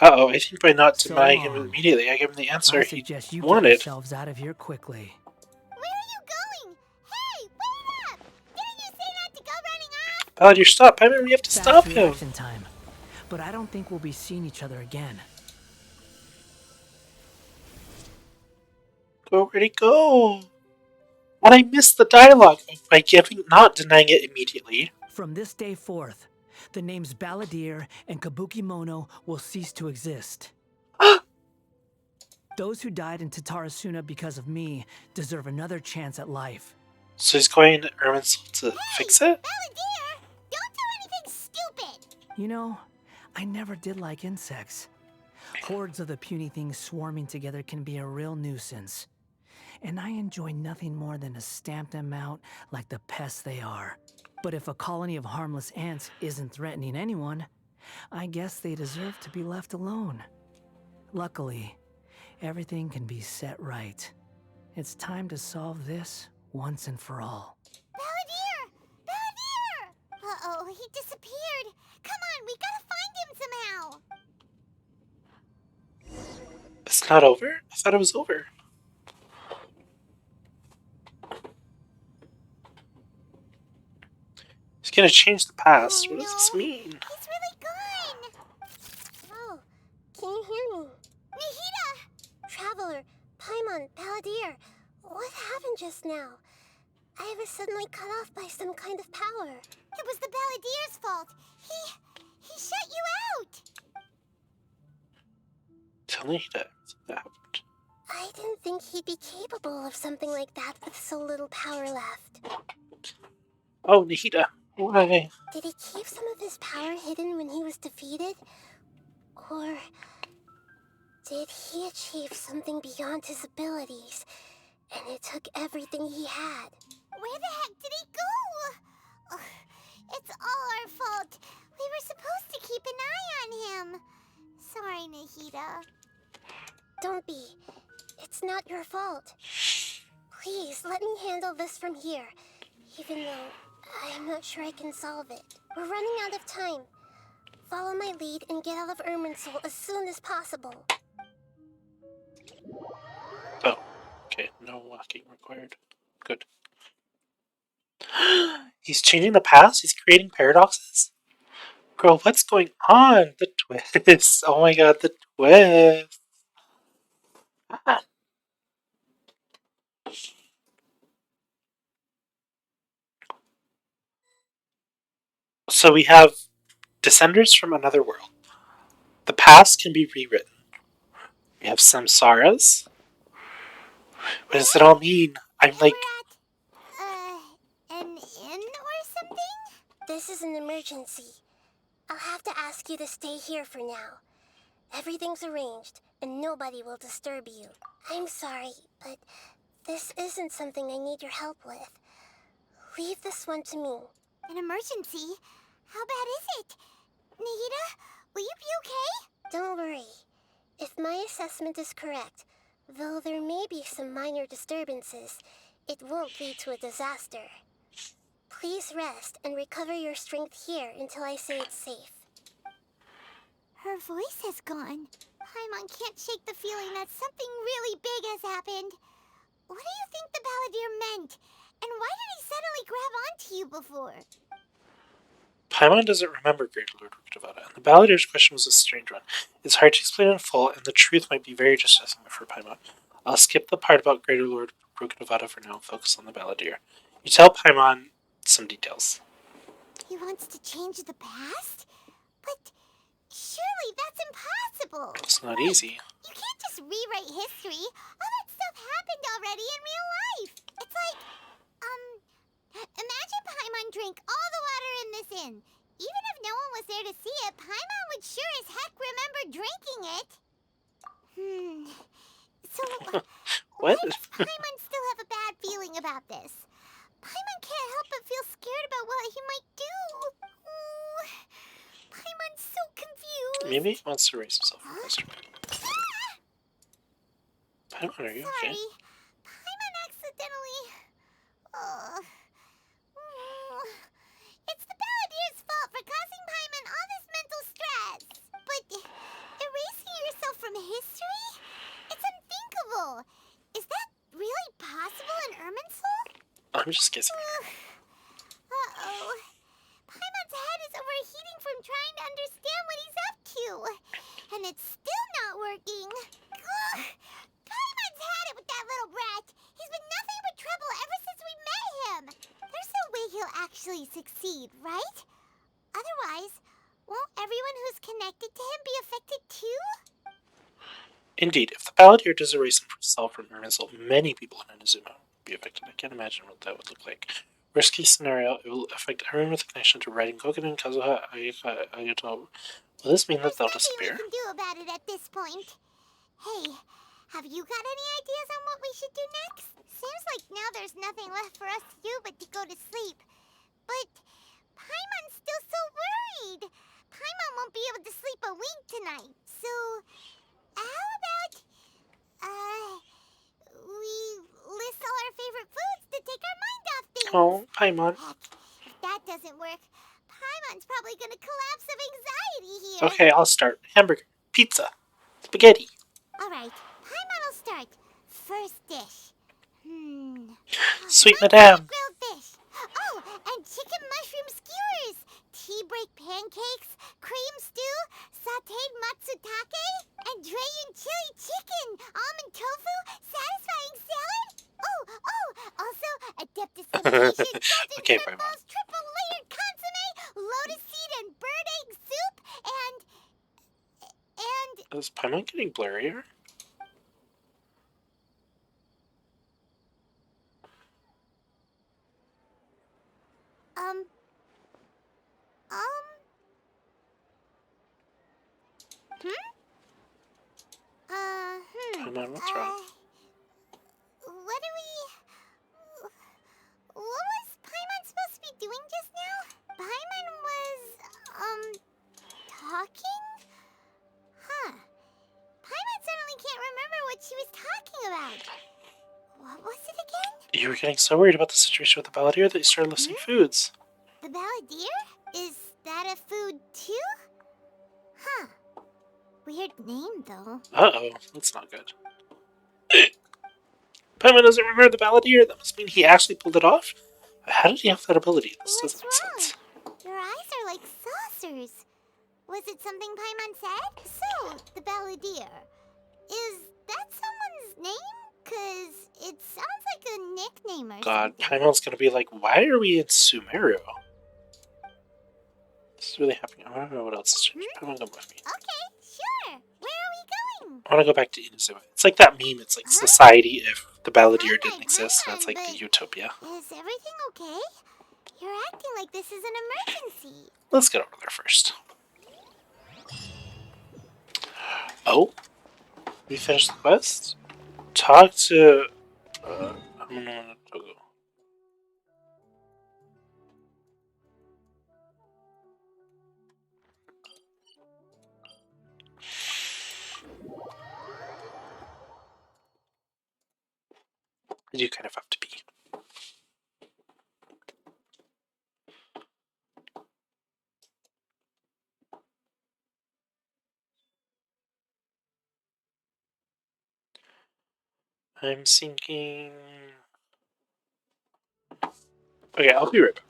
Uh-oh, I think by not So denying him long. immediately, I gave him the answer I he suggest you get wanted. yourselves out of here quickly. Where are you going? Hey, wait up! Didn't you say not to go running off? Paladin, stop! I mean, we have to Fast stop him! reaction time. But I don't think we'll be seeing each other again. Go, where'd he go? When I missed the dialogue by not denying it immediately. From this day forth, the names Balladeer and Kabukimono will cease to exist. Those who died in Tatarasuna because of me deserve another chance at life. So he's going to Irminsul to fix it? Balladeer, don't do anything stupid. You know, I never did like insects. Hordes of the puny things swarming together can be a real nuisance. And I enjoy nothing more than to stamp them out like the pests they are. But if a colony of harmless ants isn't threatening anyone, I guess they deserve to be left alone. Luckily, everything can be set right. It's time to solve this once and for all. Balladeer! Balladeer! Uh-oh, he disappeared. Come on, we gotta find him somehow. It's not over? I thought it was over. He's gonna change the past. Oh, What does this no. mean? He's really gone. Oh, can you hear me? Nahida! Traveler, Paimon, Balladeer, what happened just now? I was suddenly cut off by some kind of power. It was the Balladeer's fault. He shut you out. Tell me that happened. I didn't think he'd be capable of something like that with so little power left. Oh, Nahida. Why? Did he keep some of his power hidden when he was defeated? Or did he achieve something beyond his abilities, and it took everything he had? Where the heck did he go? Ugh, it's all our fault. We were supposed to keep an eye on him. Sorry, Nahida. Don't be. It's not your fault. Please, let me handle this from here, even though I'm not sure I can solve it. We're running out of time. Follow my lead and get out of Irminsul as soon as possible. Oh, okay. No walking required. Good. He's changing the past? He's creating paradoxes? Girl, what's going on? The twist. Oh my god, the twist. Ah. So we have descendants from another world. The past can be rewritten. We have samsaras. What does it all mean? I'm like, We're at, an inn or something? This is an emergency. I'll have to ask you to stay here for now. Everything's arranged, and nobody will disturb you. I'm sorry, but This isn't something I need your help with. Leave this one to me. An emergency? How bad is it? Nahida, will you be okay? Don't worry. If my assessment is correct, though there may be some minor disturbances, it won't lead to a disaster. Please rest and recover your strength here until I say it's safe. Her voice has gone. Paimon can't shake the feeling that something really big has happened. What do you think the Balladeer meant? And why did he suddenly grab onto you before? Paimon doesn't remember Greater Lord Rukadavada, and the Balladeer's question was a strange one. It's hard to explain in full, and the truth might be very distressing for Paimon. I'll skip the part about Greater Lord Rukadavada for now and focus on the Balladeer. You tell Paimon some details. He wants to change the past? But surely that's impossible! It's not easy. You can't just rewrite history. All that stuff happened already in real life. It's like, imagine Paimon drank all the water in this inn. Even if no one was there to see it, Paimon would sure as heck remember drinking it. So, why What? does Paimon still have a bad feeling about this? Paimon can't help but feel scared about what he might do. Ooh, Paimon's so confused. Maybe he wants to raise himself from history. Paimon, are you okay? Sorry. Paimon accidentally... It's the Balladeer's fault for causing Paimon all this mental stress. But erasing yourself from history? It's unthinkable. Is that really possible in Irminsul? I'm just guessing. Uh-oh. Paimon's head is overheating from trying to understand what he's up to. And it's still not working. Ugh. Paimon's had it with that little brat. He's been nothing but trouble ever since we met him. There's no way he'll actually succeed, right? Otherwise, won't everyone who's connected to him be affected too? Indeed, if the Balladeer does erase himself from Irminsul, many people in Inazuma will be affected. I can't imagine what that would look like. Worst case scenario, it will affect everyone with a connection to writing Kokunin, Kazuha, Ayaka, Ayato. Will this mean that they'll disappear? There's nothing we can do about it at this point. Hey, have you got any ideas on what we should do next? Seems like now there's nothing left for us to do but to go to sleep. But Paimon's still so worried. Paimon won't be able to sleep a wink tonight. So, how about, we list all our favorite foods to take our mind off things? Oh, Paimon. Heck, if that doesn't work, Paimon's probably gonna collapse of anxiety here. Okay, I'll start. Hamburger, pizza, spaghetti. Alright, Paimon will start. First dish. Sweet My Madame. grilled fish. Oh, and chicken mushroom skewers. Tea break pancakes, cream stew, sauteed matsutake, and Dragon chili chicken, almond tofu, satisfying salad. Also adept assimilation, dozen Okay, triples, triple layered consomme, lotus seed and bird egg soup, and Is Paimon getting blurrier? Paimon, what's wrong? What was Paimon supposed to be doing just now? Paimon was, talking? Huh. Paimon suddenly can't remember what she was talking about. What was it again? You were getting so worried about the situation with the Balladeer that you started listing foods. The Balladeer? Is that a food too? Huh. Weird name, though. Uh-oh, that's not good. Paimon doesn't remember the Balladeer. That must mean he actually pulled it off. How did he have that ability? This What's doesn't make sense. Your eyes are like saucers. Was it something Paimon said? So, the Balladeer. Is that someone's name? 'Cause it sounds like a nickname or God, something. Paimon's gonna be like, why are we in Sumeru? This is really happening. I don't know what else is changing. Paimon, come with me. Okay, sure. Where are we going? I want to go back to Inazuma. It's like that meme. It's like society if the Balladeer didn't exist. That's like the utopia. Is everything okay? You're acting like this is an emergency. Let's get over there first. Oh? We finished the quest? Talk to I'm gonna go. I do kind of have to be. I'm thinking. Okay, I'll be right back.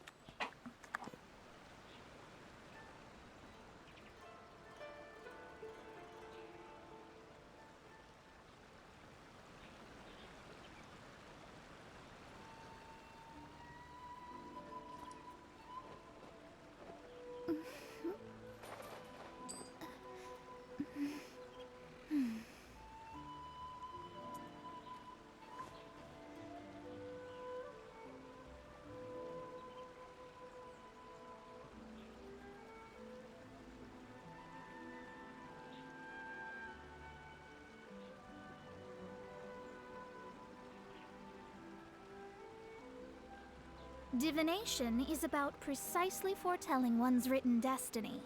Divination is about precisely foretelling one's written destiny.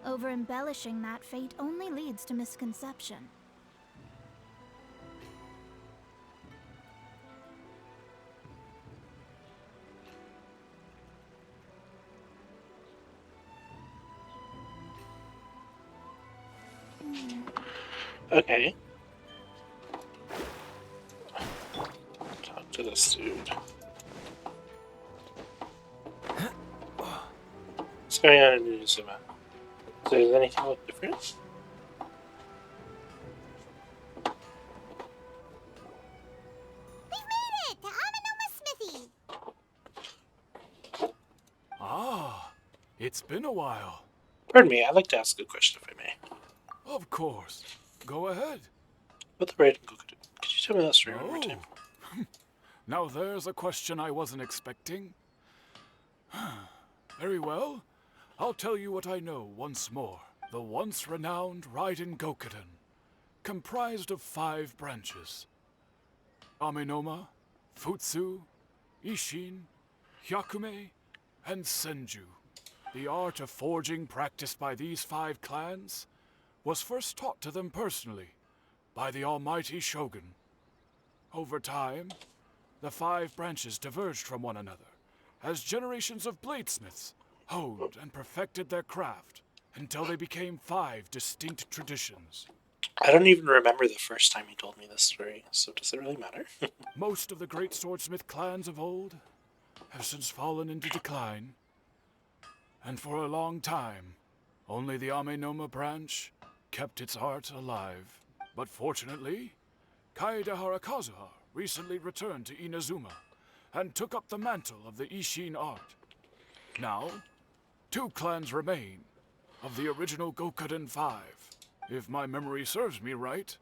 Over-embellishing that fate only leads to misconception. Okay. Talk to this dude. What's going on in Inazuma? So does anything look different? We've made it to Amanoma Smithy! Ah, it's been a while. Pardon me, I'd like to ask a question if I may. Of course. Go ahead. What the Raiden Goku? Could you tell me that story one more time? Now there's a question I wasn't expecting. Very well. I'll tell you what I know once more. The once renowned Raiden Gokuden, comprised of 5 branches. Amenoma, Futsu, Ishin, Hyakume, and Senju. The art of forging practiced by these 5 clans was first taught to them personally by the almighty Shogun. Over time, the 5 branches diverged from one another as generations of bladesmiths honed and perfected their craft until they became 5 distinct traditions. I don't even remember the first time you told me this story, so does it really matter? Most of the great swordsmith clans of old have since fallen into decline, and for a long time, only the Amenoma branch kept its art alive. But fortunately, Kaedehara Kazuha recently returned to Inazuma and took up the mantle of the Ishin art. Now, 2 clans remain of the original Gokuden 5. If my memory serves me right,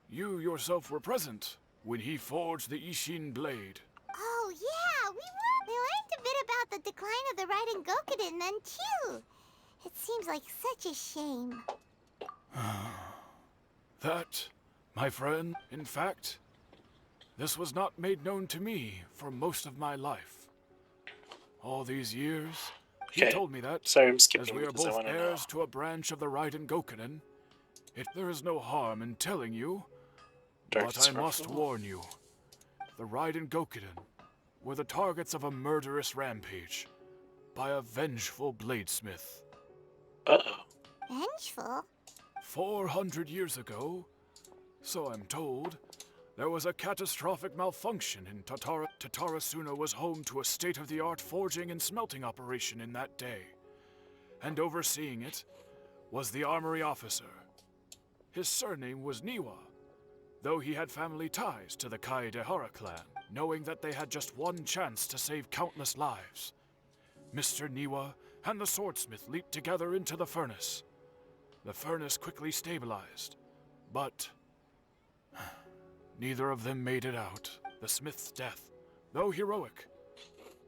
you yourself were present when he forged the Ishin blade. Oh, yeah, we were. We learned a bit about the decline of the Raiden Gokuden then, too. It seems like such a shame. That, my friend, in fact, this was not made known to me for most of my life. All these years, he told me that, Sorry, I'm skipping as we are because I both want to know. heirs to a branch of the Raiden Gokuden, there is no harm in telling you, but I must warn you. The Raiden Gokuden were the targets of a murderous rampage by a vengeful bladesmith. Uh-oh. Vengeful? 400 years ago, so I'm told, there was a catastrophic malfunction in Tatarasuna was home to a state-of-the-art forging and smelting operation in that day. And overseeing it was the armory officer. His surname was Niwa, though he had family ties to the Kaedehara clan. Knowing that they had just one chance to save countless lives, Mr. Niwa and the swordsmith leaped together into the furnace. The furnace quickly stabilized, but neither of them made it out. The smith's death, though heroic,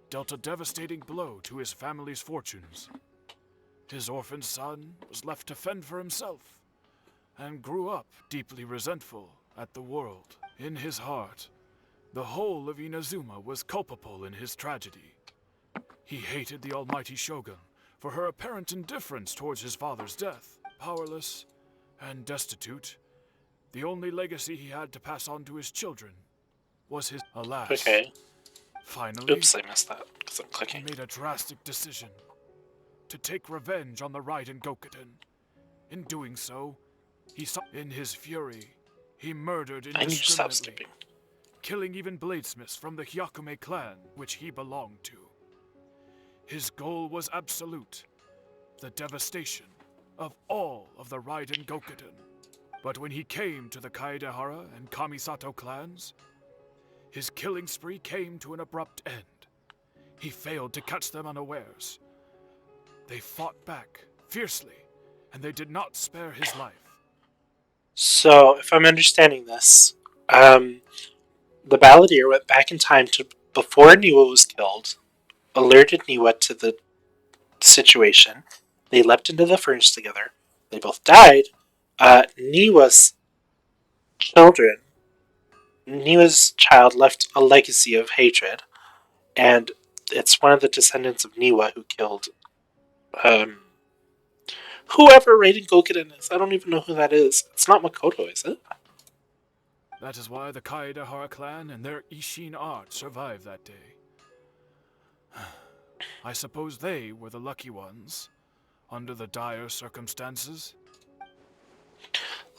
dealt a devastating blow to his family's fortunes. His orphaned son was left to fend for himself, and grew up deeply resentful at the world. In his heart, The whole of Inazuma was culpable in his tragedy. He hated the almighty Shogun for her apparent indifference towards his father's death. Powerless and destitute, the only legacy he had to pass on to his children was his... Alas. Okay. Finally, Oops, I missed that because I'm he clicking. made a drastic decision to take revenge on the Raiden Gokuden. In doing so, in his fury, he murdered I need to stop indiscriminately, skipping. killing even bladesmiths from the Hyakume clan, which he belonged to. His goal was absolute, the devastation of all of the Raiden Gokuden. But when he came to the Kaedehara and Kamisato clans, his killing spree came to an abrupt end. He failed to catch them unawares. They fought back fiercely, and they did not spare his life. So, if I'm understanding this, the Balladeer went back in time to before Niwa was killed, alerted Niwa to the situation. They leapt into the furnace together. They both died. Niwa's child left a legacy of hatred, and it's one of the descendants of Niwa who killed whoever Raiden Gokuden is. I don't even know who that is. It's not Makoto, is it? That is why the Kaedehara clan and their Ishin art survived that day. I suppose they were the lucky ones, under the dire circumstances.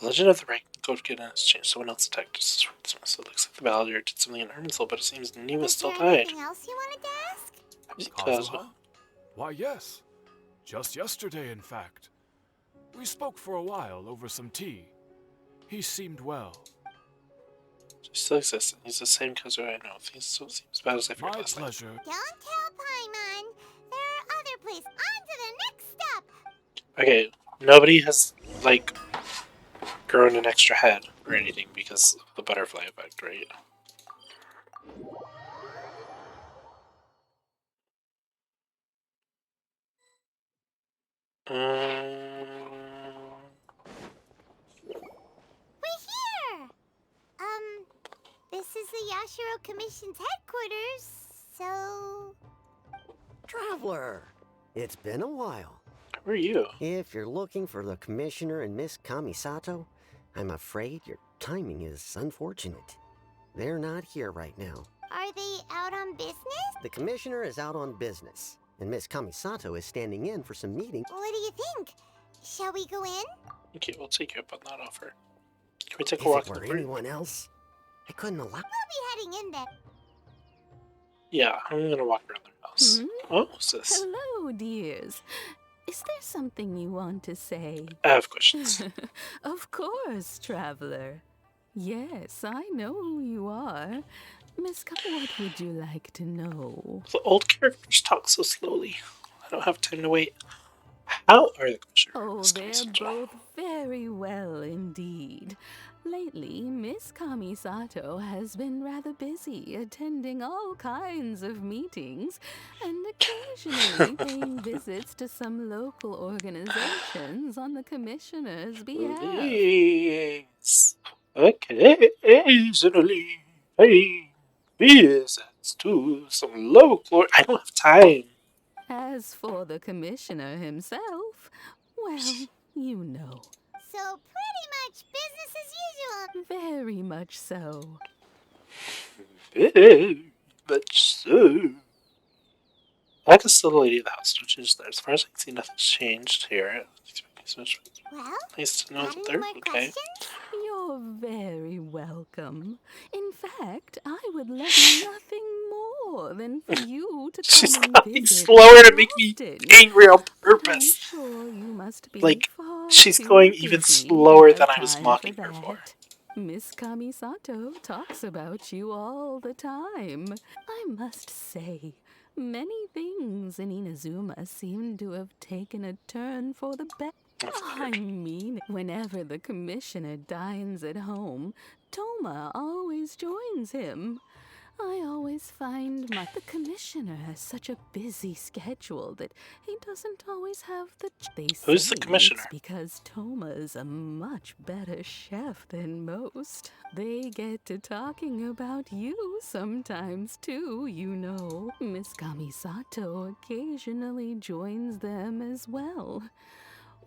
The legend of the Raiden Gokuden has changed. Someone else attacked us. So it looks like the Balladeer did something in Earnsville, but it seems Niwa still Is died. there anything else you wanted to ask? Because Kazuha? Why, yes. Just yesterday, in fact. We spoke for a while over some tea. He seemed well. he still exists. He's the same Kazuha I know. He still seems bad as I feared My last night. pleasure. Don't tell Paimon. There are other places. On to the next step. Okay, nobody has, like, grown an extra head or anything because of the butterfly effect, right? We're here. This is the Yashiro Commission's headquarters, so... Traveler, it's been a while. Who are you? If you're looking for the Commissioner and Miss Kamisato, I'm afraid your timing is unfortunate. They're not here right now. Are they out on business? The Commissioner is out on business, and Miss Kamisato is standing in for some meetings. What do you think? Shall we go in? Okay, we'll take you up on that offer. Can we take If a walk it in the were park? anyone else, I couldn't allow... We'll be heading in there. Yeah, I'm gonna walk around their house. Oh, what's this? Hello, dears. Is there something you want to say? I have questions. Of course, traveler. Yes, I know who you are. Miss what would you like to know? The old characters talk so slowly. I don't have time to wait. How are the questions? Oh, they're both very well indeed. Lately, Miss Kamisato has been rather busy attending all kinds of meetings and occasionally paying visits to some local organizations on the Commissioner's behalf. Yes. Occasionally, pay visits to some local... I don't have time. As for the Commissioner himself, well, you know. So pretty much business as usual. Very much so. Very much so. Like is still the lady of the house, which is there. As far as I can see, nothing's changed here. Well, Nice to know got that any they're more okay. questions? You're very welcome. In fact, I would love nothing more than for you to She's come and going visit slower to make me often. angry on I'm purpose. sure you must be Like, far she's too going even busy slower to than have I was time mocking for her for. that. Miss Kamisato talks about you all the time. I must say, many things in Inazuma seem to have taken a turn for the better. I mean, whenever the Commissioner dines at home, Toma always joins him. I always find the commissioner has such a busy schedule that he doesn't always have the... They Who's say the commissioner? it's because Toma is a much better chef than most. They get to talking about you sometimes too, you know. Miss Kamisato occasionally joins them as well.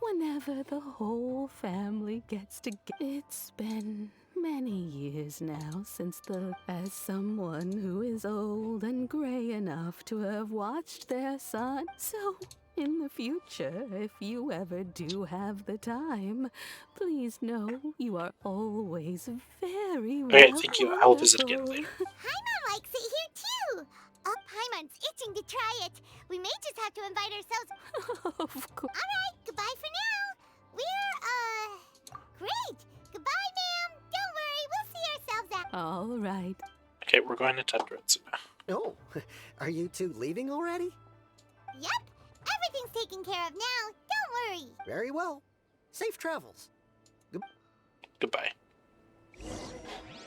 Whenever the whole family gets together. It's been many years now since as someone who is old and gray enough to have watched their son. So, in the future, if you ever do have the time, please know you are always very Okay, thank you. I'll visit again wonderful. later. Paimon likes it here too! Oh, Paimon's itching to try it. We may just have to invite ourselves. Of course. Alright, goodbye for now. We're, great. Goodbye, ma'am. Don't worry, we'll see ourselves out. All right. Okay, we're going to Tetsuya. Oh, are you two leaving already? Yep, everything's taken care of now. Don't worry. Very well. Safe travels. Goodbye.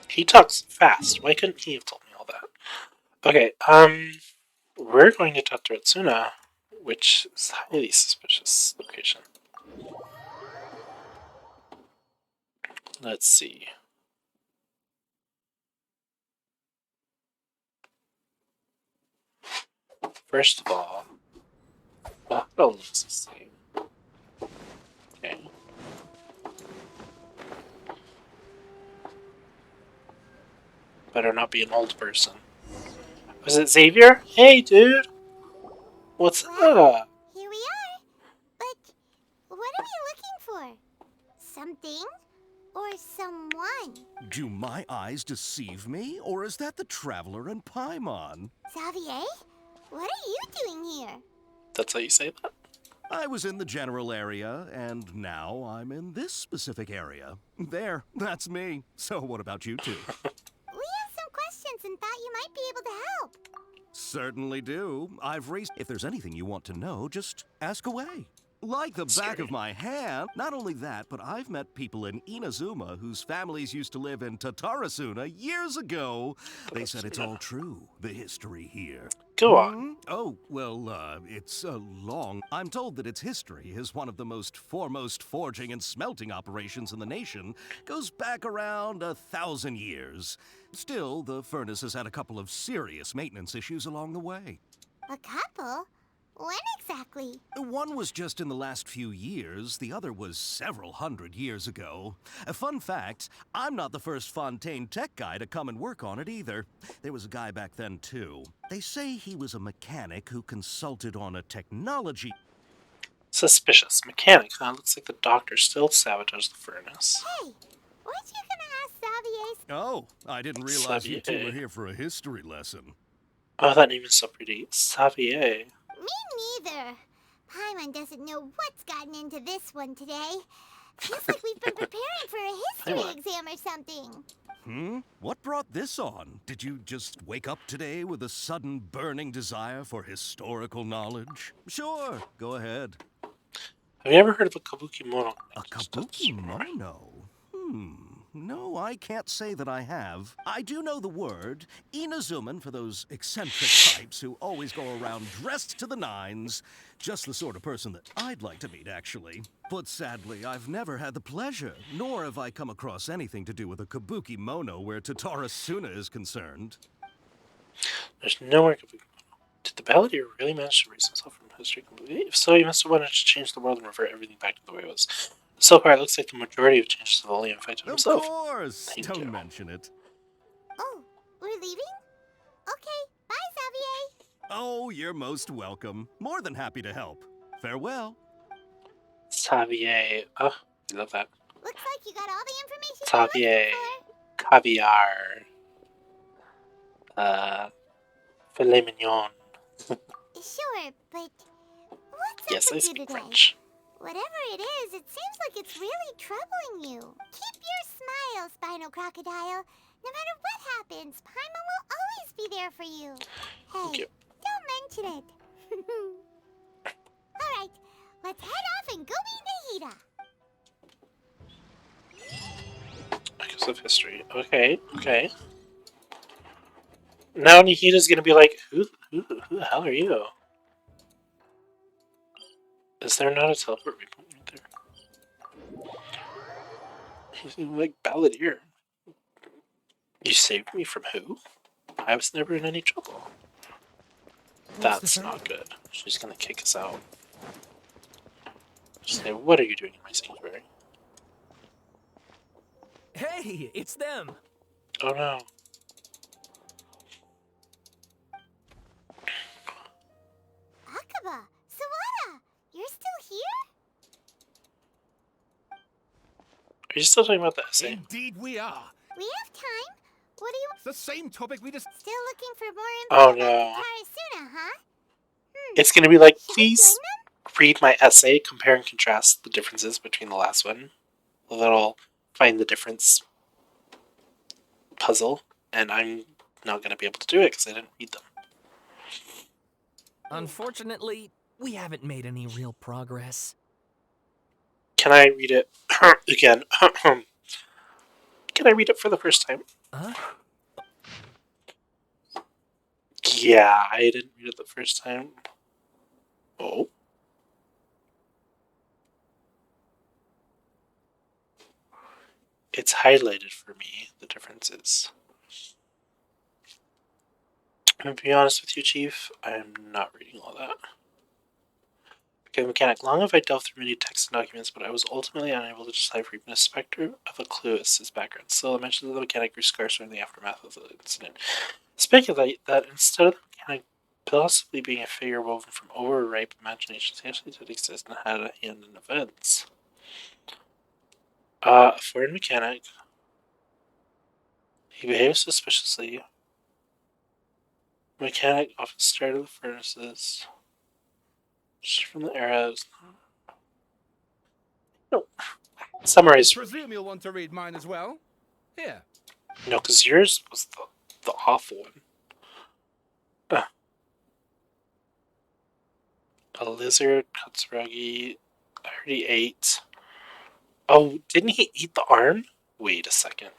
He talks fast. Why couldn't he have told me all that? Okay, we're going to Tetsuya, which is a highly suspicious location. Let's see. First of all, the hospital looks the same. Okay. Better not be an old person. Was it Xavier? Hey, dude! What's up? Here we are. But what are we looking for? Something? Or someone? Do my eyes deceive me, or is that the Traveler and Paimon? Xavier? What are you doing here? That's how you say that? I was in the general area, and now I'm in this specific area. There, that's me. So what about you two? We have some questions and thought you might be able to help. Certainly do. I've raised... If there's anything you want to know, just ask away. Like the back of my hand. Not only that, but I've met people in Inazuma whose families used to live in Tatarasuna years ago. They said it's all true, the history here. Go on. Oh, well, it's long. I'm told that its history is one of the most foremost forging and smelting operations in the nation. Goes back around 1,000 years. Still, the furnace has had a couple of serious maintenance issues along the way. A couple? When exactly? One was just in the last few years, the other was several hundred years ago. A fun fact, I'm not the first Fontaine tech guy to come and work on it either. There was a guy back then too. They say he was a mechanic who consulted on a technology... Suspicious. Mechanic, huh? Looks like the doctor still sabotaged the furnace. Hey, weren't you gonna ask Xavier's? Oh, I didn't realize you two were here for a history lesson. Oh, that name is so pretty. Xavier. Me neither. Paimon doesn't know what's gotten into this one today. Feels like we've been preparing for a history exam or something. What brought this on? Did you just wake up today with a sudden burning desire for historical knowledge? Sure, go ahead. Have you ever heard of a kabuki mono? A kabuki mono? No, I can't say that I have. I do know the word. Inazuman for those eccentric types who always go around dressed to the nines. Just the sort of person that I'd like to meet, actually. But sadly, I've never had the pleasure, nor have I come across anything to do with a kabuki mono where Tatarasuna is concerned. There's nowhere kabuki mono. Did the balladeer really manage to erase himself from history completely? If so, he must have wanted to change the world and revert everything back to the way it was. So far, it looks like the majority have changed the volume and fighted himself. Of course! Don't mention it. Oh, we're leaving? Okay, bye, Xavier. Oh, you're most welcome. More than happy to help. Farewell. Xavier. Oh, I love that. Looks like you got all the information Xavier. Caviar. Filet mignon. Sure, but what's Yes, up I with you speak today? French. Whatever it is, it seems like it's really troubling you. Keep your smile, Spinal Crocodile. No matter what happens, Paimon will always be there for you. Hey, don't mention it. Alright, let's head off and go meet Nahida. Because of history. Okay, okay. Now Nihita's gonna be like, who the hell are you? Is there not a teleport waypoint right there? He's like, Balladeer. You saved me from who? I was never in any trouble. That's not good. She's gonna kick us out. She's like, what are you doing in my sanctuary? Hey, it's them! Oh no. Akaba, Sawada, you're still here? Are you still talking about the essay? Indeed we are. We have time. What do you... It's the same topic we just... Still looking for more Oh info no. about Tatarasuna, huh? It's gonna be like, please read my essay, compare and contrast the differences between the last one. A little find the difference puzzle, and I'm not gonna be able to do it because I didn't read them. Unfortunately, we haven't made any real progress. Can I read it again? Can I read it for the first time? Huh? Yeah, I didn't read it the first time. Oh. It's highlighted for me, the differences. I'm to be honest with you, Chief, I'm not reading all that. Okay, mechanic. Long have I delved through many texts and documents, but I was ultimately unable to decipher even a specter of a clue as his background. Still, the mention of the mechanic grew scarcer in the aftermath of the incident. Speculate that instead of the mechanic possibly being a figure woven from overripe imaginations, he actually did exist and had a hand in events. A foreign mechanic. He behaves suspiciously. Mechanic often started the furnaces. Just from the arrows. No. Summarize. I presume you'll want to read mine as well. Here. No, because yours was the awful one. A lizard, Katsuragi. I already ate. Oh, didn't he eat the arm? Wait a second.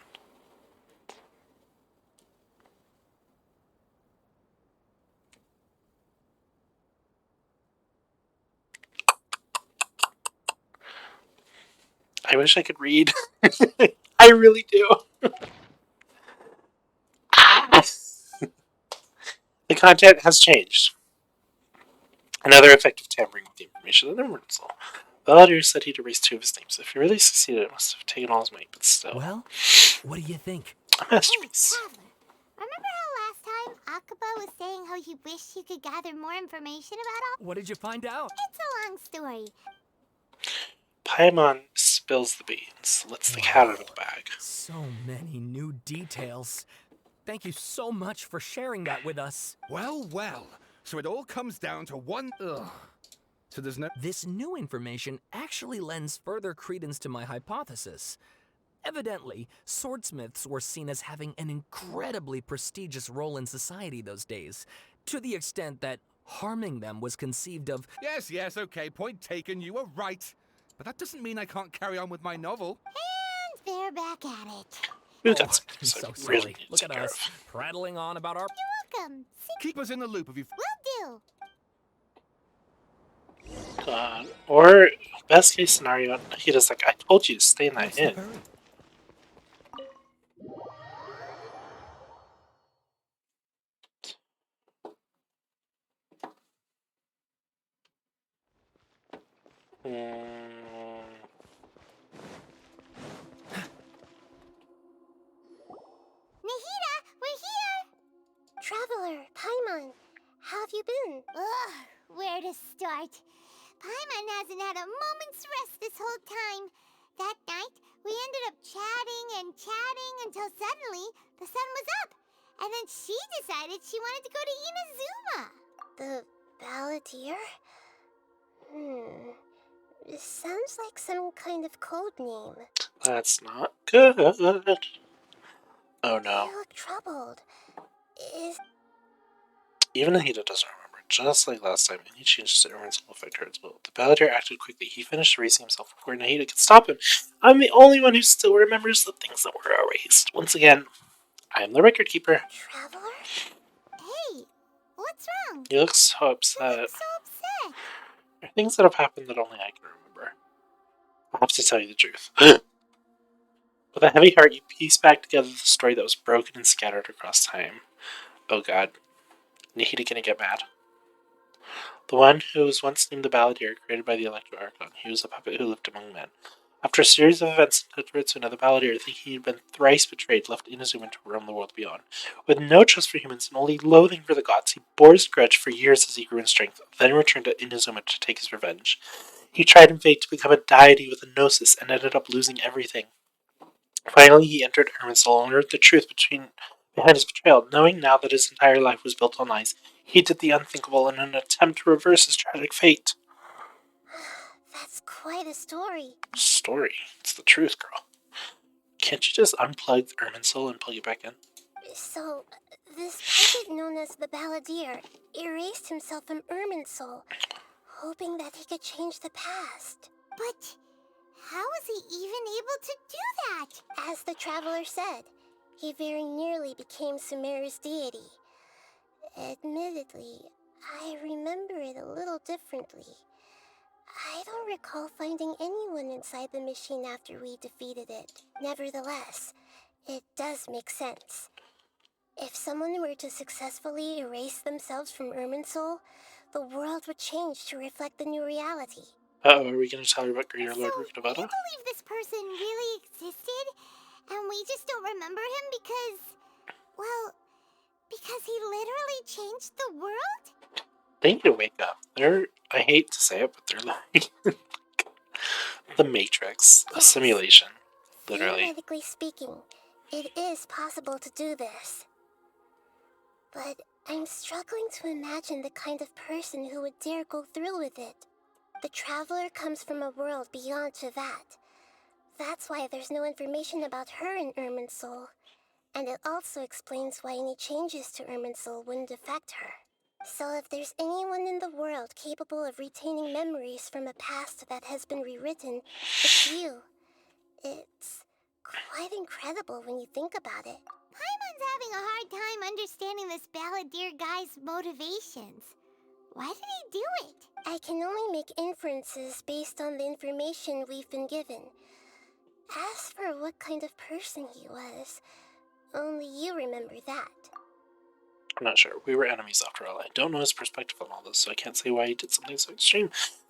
I wish I could read. I really do. The content has changed. Another effective tampering with the information in the Emerald. Balladeer said he'd erased 2 of his names. If he really succeeded, it must have taken all his might, but still. Well, what do you think? A masterpiece. Remember how last time Akaba was saying how he wished he could gather more information about all... What did you find out? It's a long story. Paimon spills the beans, lets the cat out of the bag. So many new details. Thank you so much for sharing that with us. Well, well. So it all comes down to one... Ugh. So there's no... This new information actually lends further credence to my hypothesis. Evidently, swordsmiths were seen as having an incredibly prestigious role in society those days, to the extent that harming them was conceived of... Yes, okay, point taken, you were right. But that doesn't mean I can't carry on with my novel. And they're back at it. We've got some I'm so really sorry. Look at us, prattling on about our... You're welcome. Keep us in the loop if you... Will do. Or, best case scenario, he just like, I told you to stay in that inn. Nahida, we're here! Traveler, Paimon, how have you been? Ugh, where to start? Paimon hasn't had a moment's rest this whole time. That night, we ended up chatting and chatting until suddenly the sun was up. And then she decided she wanted to go to Inazuma. The Balladeer? It sounds like some kind of code name. That's not good. Oh no. You look troubled. Even Nahida doesn't remember. Just like last time, any changes to Erwin's will affect her as well. The Balladeer acted quickly. He finished erasing himself before Nahida could stop him. I'm the only one who still remembers the things that were erased. Once again, I am the record keeper. Traveler? What's wrong? You look so You upset. look so upset. There are things that have happened that only I can remember. I have to tell you the truth. With a heavy heart, you piece back together the story that was broken and scattered across time. Oh god. Nahida gonna get mad. The one who was once named the Balladeer, created by the Electro Archon. He was a puppet who lived among men. After a series of events in Tetsutsuna, the Balladeer, thinking he'd been thrice betrayed, left Inazuma to roam the world beyond. With no trust for humans and only loathing for the gods, he bore his grudge for years as he grew in strength, then returned to Inazuma to take his revenge. He tried in fate to become a deity with a gnosis and ended up losing everything. Finally, he entered Irminsul and learned the truth behind his betrayal. Knowing now that his entire life was built on lies, he did the unthinkable in an attempt to reverse his tragic fate. That's quite a story. Story? It's the truth, girl. Can't you just unplug Irminsul and plug it back in? So, this puppet known as the Balladeer erased himself from Irminsul, hoping that he could change the past. But how was he even able to do that? As the Traveler said, he very nearly became Sumeru's deity. Admittedly, I remember it a little differently. I don't recall finding anyone inside the machine after we defeated it. Nevertheless, it does make sense. If someone were to successfully erase themselves from Irminsul, the world would change to reflect the new reality. Uh-oh, are we going to tell her about Greater Lord Rukadavada? You believe this person really existed, and we just don't remember him because he literally changed the world? They need to wake up. I hate to say it, but they're like the Matrix, a simulation, literally. Theoretically speaking, it is possible to do this. But I'm struggling to imagine the kind of person who would dare go through with it. The Traveler comes from a world beyond to that. That's why there's no information about her in Irminsul. And it also explains why any changes to Irminsul wouldn't affect her. So if there's anyone in the world capable of retaining memories from a past that has been rewritten, it's you. It's quite incredible when you think about it. Paimon's having a hard time understanding this Balladeer guy's motivations. Why did he do it? I can only make inferences based on the information we've been given. As for what kind of person he was, only you remember that. I'm not sure. We were enemies after all. I don't know his perspective on all this, so I can't say why he did something so extreme.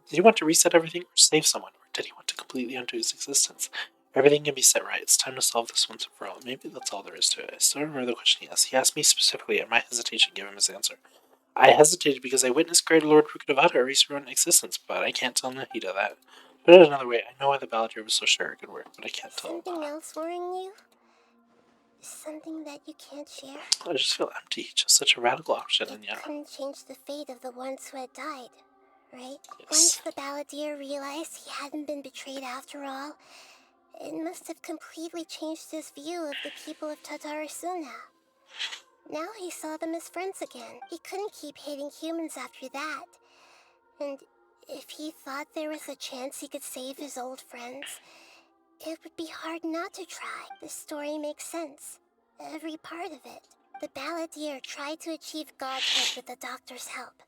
Did he want to reset everything or save someone, or did he want to completely undo his existence? Everything can be set right. It's time to solve this once and for all. Maybe that's all there is to it. I still remember the question he asked. He asked me specifically, and my hesitation gave him his answer. I hesitated because I witnessed Greater Lord Rukadavada erase her own existence, but I can't tell Nahida that. Put it another way, I know why the Balladeer was so sure it could work, but I can't tell. Something else worrying you? Something that you can't share? I just feel empty. Just such a radical option, and yet couldn't change the fate of the ones who had died, right? Yes. Once the Balladeer realized he hadn't been betrayed after all, it must have completely changed his view of the people of Tatarasuna. Now he saw them as friends again. He couldn't keep hating humans after that. And if he thought there was a chance he could save his old friends, it would be hard not to try. The story makes sense. Every part of it. The Balladeer tried to achieve godhood with the doctor's help.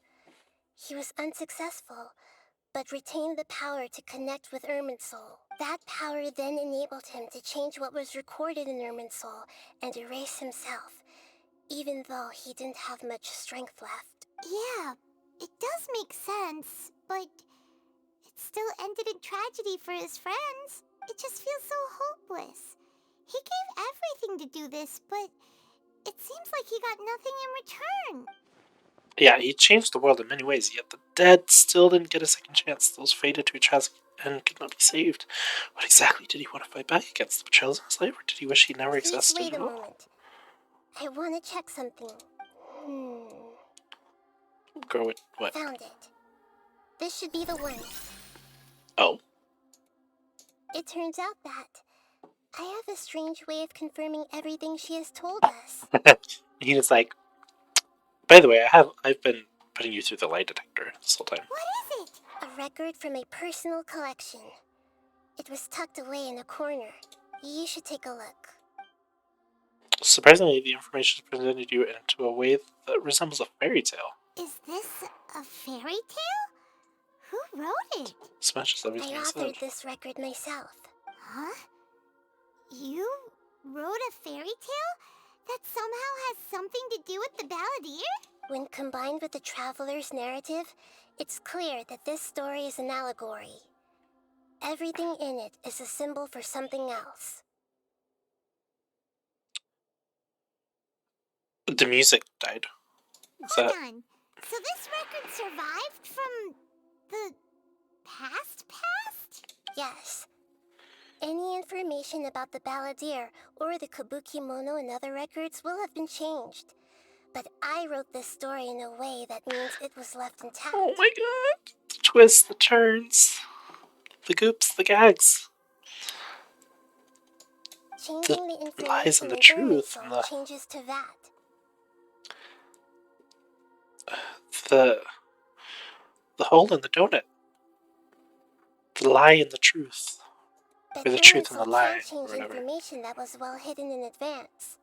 He was unsuccessful, but retained the power to connect with Irminsul. That power then enabled him to change what was recorded in Irminsul and erase himself, even though he didn't have much strength left. Yeah, it does make sense, but it still ended in tragedy for his friends. It just feels so hopeless. He gave everything to do this, but it seems like he got nothing in return. yeah, he changed the world in many ways, yet the dead still didn't get a second chance. Those faded to a tragic and could not be saved. What exactly did he want to fight back against? The betrayals of his life, or did he wish he never existed Wait a at all? moment. I want to check something. Girl, what? Found it. This should be the one. Oh. It turns out that I have a strange way of confirming everything she has told us. He was like, by the way, I've been putting you through the lie detector this whole time. What is it? A record from a personal collection. It was tucked away in a corner. You should take a look. Surprisingly, the information is presented you into a way that resembles a fairy tale. Is this a fairy tale? Who wrote it? Smashes I everything authored inside. this record myself. Huh? You wrote a fairy tale that somehow has something to do with the Balladeer? When combined with the Traveler's narrative, it's clear that this story is an allegory. Everything in it is a symbol for something else. The music died. Hold on. So this record survived from the past? Yes. Any information about the Balladeer or the Kabuki Mono in other records will have been changed. But I wrote this story in a way that means it was left intact. Oh my god! The twists, the turns, the goops, the gags. Changing the information lies and the in truth Irminsul and the changes to that. the hole in the donut. The lie and the truth. But Or the truth and the Irminsul lie, can't or change whatever. information that was well hidden in advance.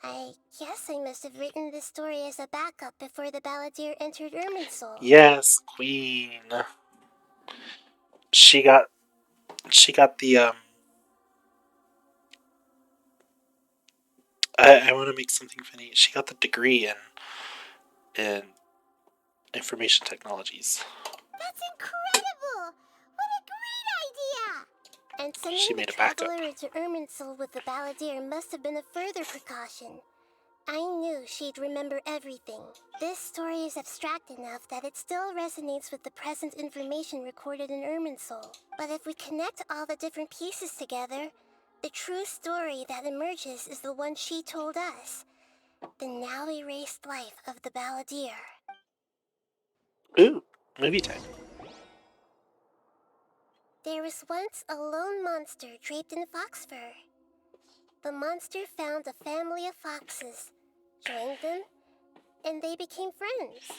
I guess I must have written this story as a backup before the Balladeer entered Irminsul. Yes, Queen. She got the I want to make something funny. She got the degree in information technologies. That's incredible! What a great idea! And She sending the made a backup. Traveler into Irminsul with the Balladeer must have been a further precaution. I knew she'd remember everything. This story is abstract enough that it still resonates with the present information recorded in Irminsul. But if we connect all the different pieces together, the true story that emerges is the one she told us. The now erased life of the Balladeer. Ooh, movie time. There was once a lone monster draped in fox fur. The monster found a family of foxes, joined them, and they became friends.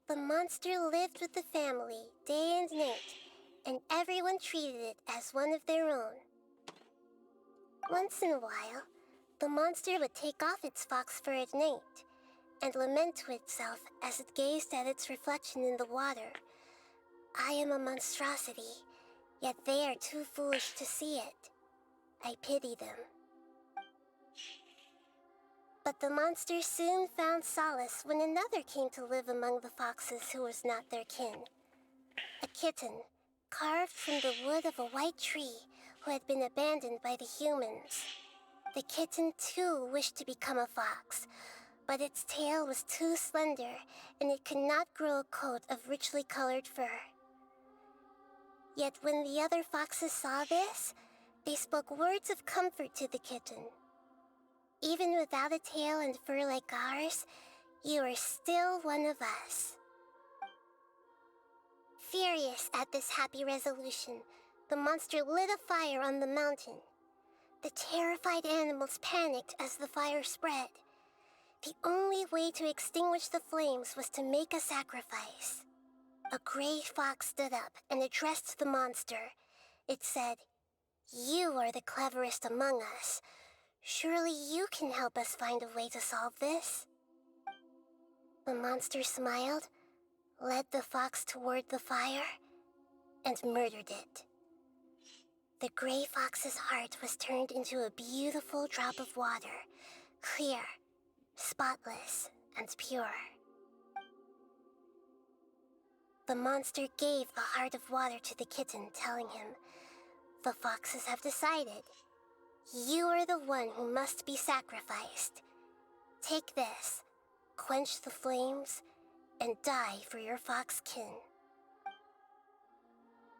The monster lived with the family day and night, and everyone treated it as one of their own. Once in a while, the monster would take off its fox fur at night and lament to itself as it gazed at its reflection in the water. I am a monstrosity, yet they are too foolish to see it. I pity them. But the monster soon found solace when another came to live among the foxes who was not their kin. A kitten, carved from the wood of a white tree who had been abandoned by the humans. The kitten too wished to become a fox, but its tail was too slender and it could not grow a coat of richly colored fur. Yet when the other foxes saw this, they spoke words of comfort to the kitten. Even without a tail and fur like ours, you are still one of us. Furious at this happy resolution, the monster lit a fire on the mountain. The terrified animals panicked as the fire spread. The only way to extinguish the flames was to make a sacrifice. A gray fox stood up and addressed the monster. It said, "You are the cleverest among us. Surely you can help us find a way to solve this." The monster smiled, led the fox toward the fire, and murdered it. The gray fox's heart was turned into a beautiful drop of water, clear, spotless, and pure. The monster gave the heart of water to the kitten, telling him, "The foxes have decided. You are the one who must be sacrificed. Take this, quench the flames, and die for your fox kin."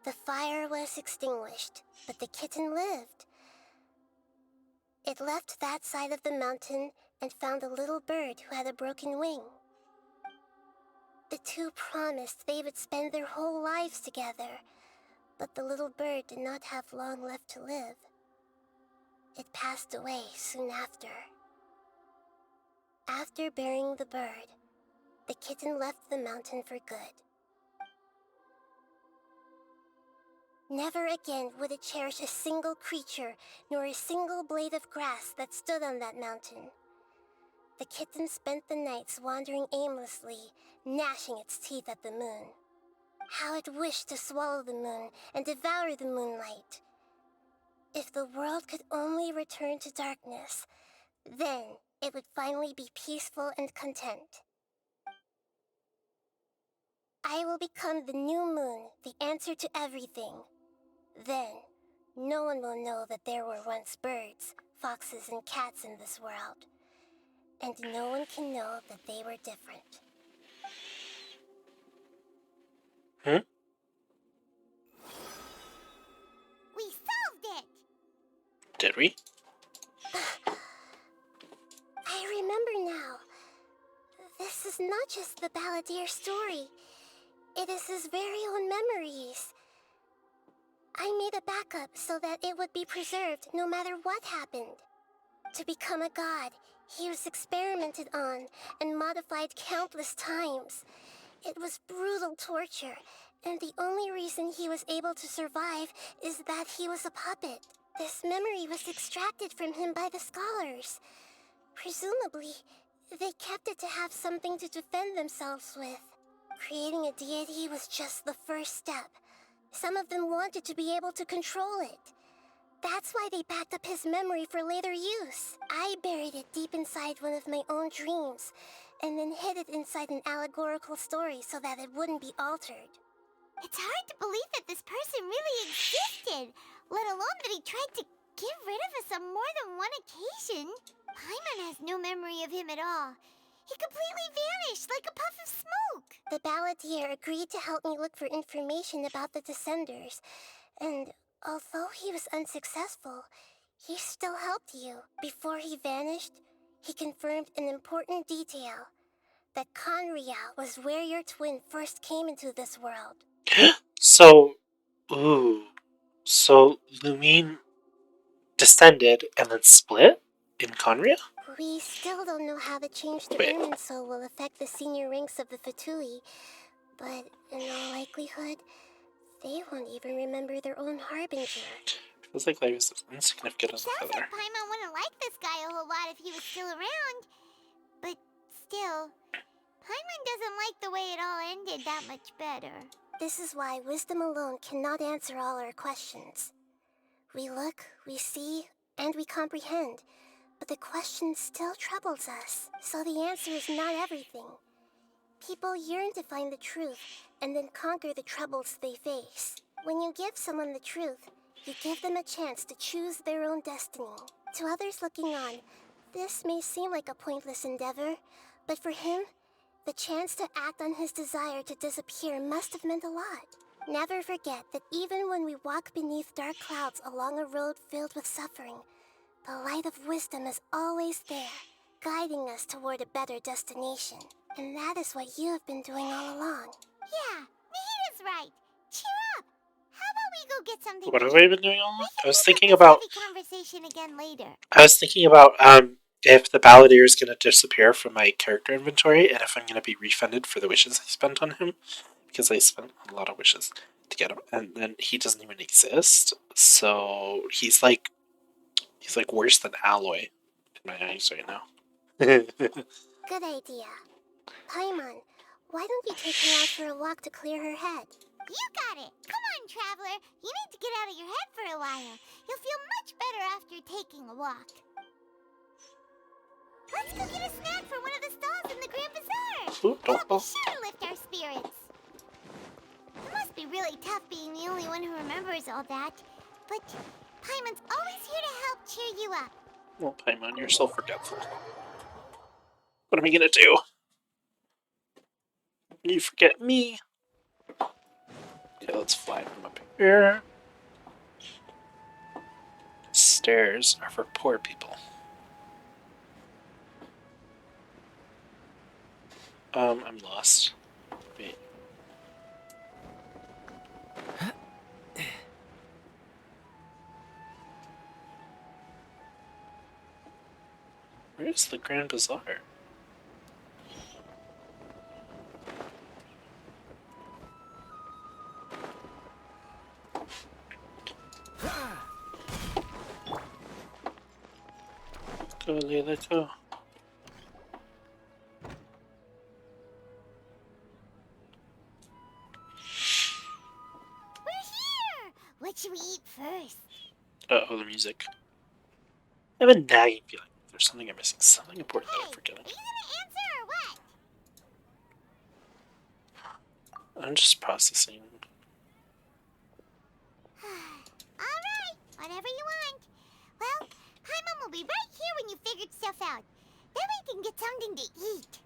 The fire was extinguished, but the kitten lived. It left that side of the mountain and found a little bird who had a broken wing. The two promised they would spend their whole lives together, but the little bird did not have long left to live. It passed away soon after. After burying the bird, the kitten left the mountain for good. Never again would it cherish a single creature, nor a single blade of grass that stood on that mountain. The kitten spent the nights wandering aimlessly, gnashing its teeth at the moon. How it wished to swallow the moon and devour the moonlight. If the world could only return to darkness, then it would finally be peaceful and content. I will become the new moon, the answer to everything. Then, no one will know that there were once birds, foxes, and cats in this world. And no one can know that they were different. Hmm? We solved it! Did we? I remember now. This is not just the Balladeer story. It is his very own memories. I made a backup so that it would be preserved no matter what happened. To become a god, he was experimented on and modified countless times. It was brutal torture, and the only reason he was able to survive is that he was a puppet. This memory was extracted from him by the scholars. Presumably, they kept it to have something to defend themselves with. Creating a deity was just the first step. Some of them wanted to be able to control it. That's why they backed up his memory for later use. I buried it deep inside one of my own dreams, and then hid it inside an allegorical story so that it wouldn't be altered. It's hard to believe that this person really existed, let alone that he tried to get rid of us on more than one occasion. Paimon has no memory of him at all. He completely vanished like a puff of smoke. The Balladeer agreed to help me look for information about the Descenders, and although he was unsuccessful, he still helped you. Before he vanished, he confirmed an important detail. That Conria was where your twin first came into this world. So, so Lumine descended and then split in Conria? We still don't know how the change to Wait. Irminsul will affect the senior ranks of the Fatui, but in all likelihood, they won't even remember their own Harbinger. Feels like life is insignificant as a Sounds feather. like Paimon wouldn't like this guy a whole lot if he was still around. But still, Paimon doesn't like the way it all ended that much better. This is why wisdom alone cannot answer all our questions. We look, we see, and we comprehend, but the question still troubles us, so the answer is not everything. People yearn to find the truth, and then conquer the troubles they face. When you give someone the truth, you give them a chance to choose their own destiny. To others looking on, this may seem like a pointless endeavor, but for him, the chance to act on his desire to disappear must have meant a lot. Never forget that even when we walk beneath dark clouds along a road filled with suffering, the light of wisdom is always there, guiding us toward a better destination. And that is what you have been doing all along. Yeah, Nahita's right. Cheer up. How about we go get something What to have eat? I been doing all along? I was Pick thinking up about. this heavy conversation again later. I was thinking about if the Balladeer is going to disappear from my character inventory, and if I'm going to be refunded for the wishes I spent on him, because I spent a lot of wishes to get him, and then he doesn't even exist. So he's like worse than Alloy in my eyes right now. Good idea. Paimon, why don't you take her out for a walk to clear her head? You got it. Come on, Traveler. You need to get out of your head for a while. You'll feel much better after taking a walk. Let's go get a snack from one of the stalls in the Grand Bazaar. That'll be sure to lift our spirits. It must be really tough being the only one who remembers all that. But Paimon's always here to help cheer you up. Well, Paimon, you're so forgetful. What am I going to do? You forget me. Okay, let's fly from up here. Stairs are for poor people. I'm lost. Wait. Where's the Grand Bazaar? Go, Layla, go. Uh-oh, the music. I have a nagging feeling there's something I'm missing. Something important that I'm forgetting. Are you gonna answer or what? I'm just processing. Alright, whatever you want. Well, Paimon will be right here when you figured stuff out. Then we can get something to eat.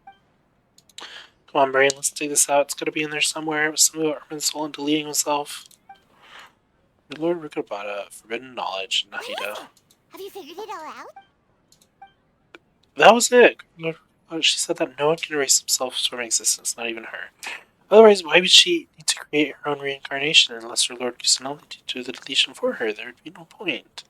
Come on, brain, let's dig this out. It's gotta be in there somewhere. It was something about Herman's soul and deleting himself. The Lord Rukabata, forbidden knowledge, Nahida. Have you figured it all out? That was it. She said that no one can erase themselves from existence, not even her. Otherwise, why would she need to create her own reincarnation unless her Lord Kusanali to do the deletion for her? There would be no point.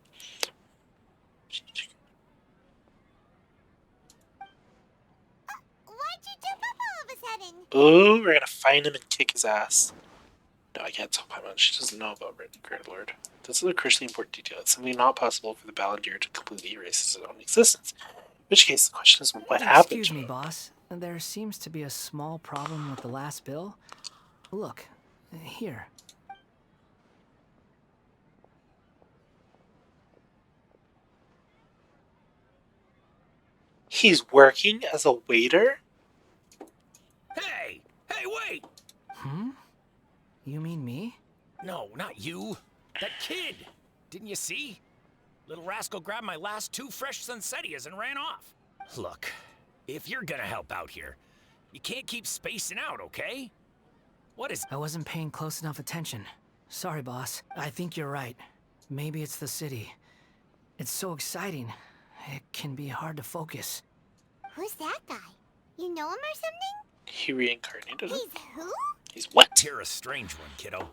Why'd you jump up all of a sudden? Ooh, we're gonna find him and kick his ass. No, I can't tell Paimon. She doesn't know about Great Lord. This is a crucially important detail. It's simply not possible for the Balandir to completely erase his own existence. In which case, the question is, what happened? Excuse me, boss. There seems to be a small problem with the last bill. Look, here. He's working as a waiter? Hey! Hey, wait! Hmm? You mean me? No, not you. That kid! Didn't you see? Little rascal grabbed my last 2 fresh Sunsettias and ran off. Look, if you're gonna help out here, you can't keep spacing out, okay? What is... I wasn't paying close enough attention. Sorry, boss. I think you're right. Maybe it's the city. It's so exciting. It can be hard to focus. Who's that guy? You know him or something? He reincarnated him? He's who? He's what? You're a strange one, kiddo.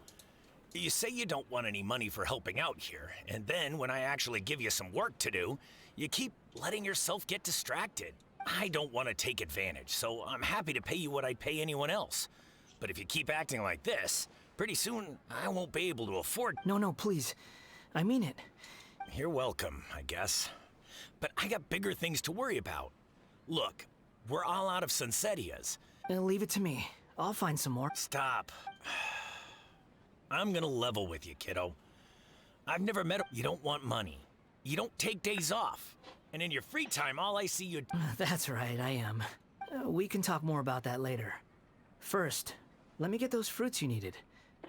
You say you don't want any money for helping out here, and then when I actually give you some work to do, you keep letting yourself get distracted. I don't want to take advantage, so I'm happy to pay you what I'd pay anyone else. But if you keep acting like this, pretty soon I won't be able to afford... No, please. I mean it. You're welcome, I guess. But I got bigger things to worry about. Look, we're all out of Sunsettias. Leave it to me. I'll find some more. Stop. I'm gonna level with you, kiddo. I've never met a... You don't want money. You don't take days off. And in your free time, all I see you... That's right, I am. We can talk more about that later. First, let me get those fruits you needed.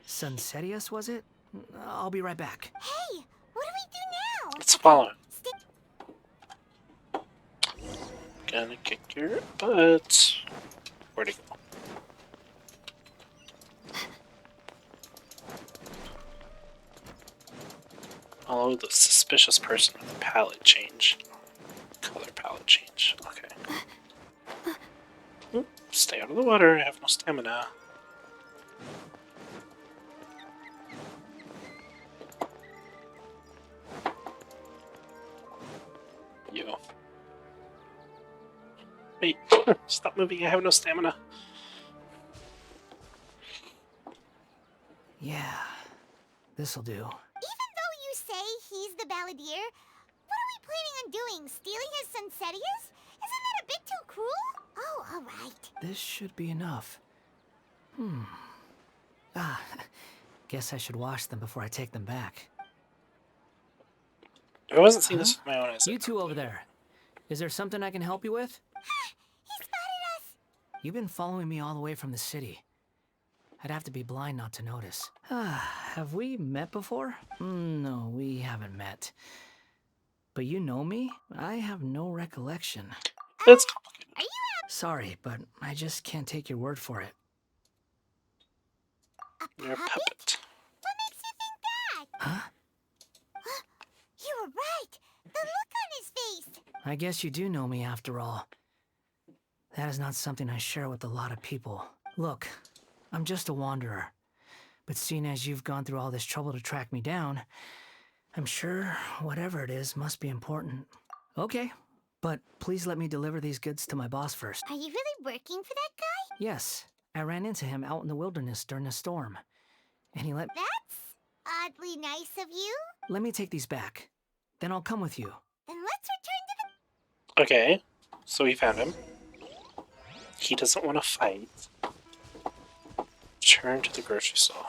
Sunsettias, was it? I'll be right back. Hey, what do we do now? Let's follow him. Gonna kick your butt. Where'd he go? Follow the suspicious person with the palette change. Color palette change. Okay. Oop, stay out of the water. I have no stamina. Yo. Wait, stop moving. I have no stamina. Yeah, this'll do. Even though you say he's the Balladeer, what are we planning on doing? Stealing his Sunsettias? Isn't that a bit too cruel? Oh, alright. This should be enough. Guess I should wash them before I take them back. I wasn't seeing this with my own eyes. You two over there. Is there something I can help you with? He spotted us! You've been following me all the way from the city. I'd have to be blind not to notice. Have we met before? No, we haven't met. But you know me? I have no recollection. That's complicated. Are you Sorry, but I just can't take your word for it. You're a puppet. What makes you think that? Huh? You were right! The look on his face! I guess you do know me after all. That is not something I share with a lot of people. Look, I'm just a wanderer. But seeing as you've gone through all this trouble to track me down, I'm sure whatever it is must be important. Okay, but please let me deliver these goods to my boss first. Are you really working for that guy? Yes, I ran into him out in the wilderness during a storm. And he let That's oddly nice of you. Let me take these back. Then I'll come with you. Then let's return to the... Okay, so we found him. He doesn't want to fight. Return to the grocery store.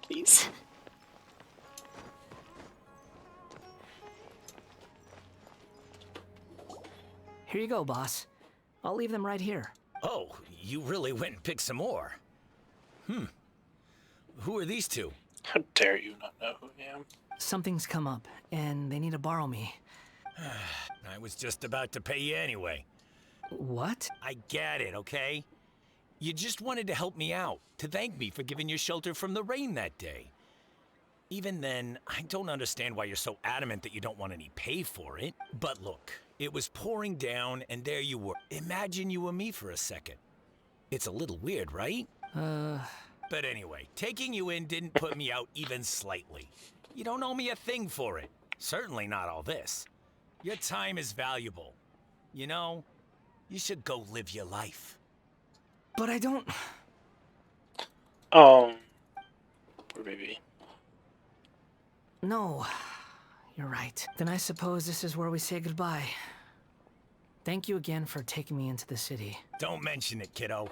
Please. Here you go, boss. I'll leave them right here. Oh, you really went and picked some more. Who are these two? How dare you not know who I am? Something's come up, and they need to borrow me. I was just about to pay you anyway. What? I get it, okay? You just wanted to help me out, to thank me for giving you shelter from the rain that day. Even then, I don't understand why you're so adamant that you don't want any pay for it. But look, it was pouring down, and there you were. Imagine you were me for a second. It's a little weird, right? But anyway, taking you in didn't put me out even slightly. You don't owe me a thing for it. Certainly not all this. Your time is valuable. You know, you should go live your life. But I don't... Oh. Poor baby. No. You're right. Then I suppose this is where we say goodbye. Thank you again for taking me into the city. Don't mention it, kiddo.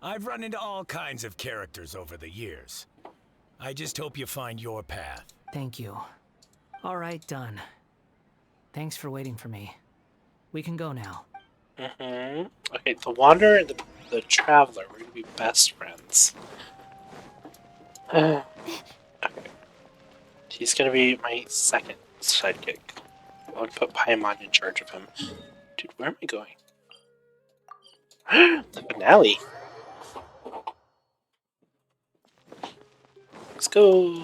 I've run into all kinds of characters over the years. I just hope you find your path. Thank you. All right, done. Thanks for waiting for me. We can go now. Okay, the Wanderer and the Traveler, we're gonna be best friends. Okay. He's gonna be my second sidekick. I would put Paimon in charge of him. Dude, where am I going? The finale! Let's go!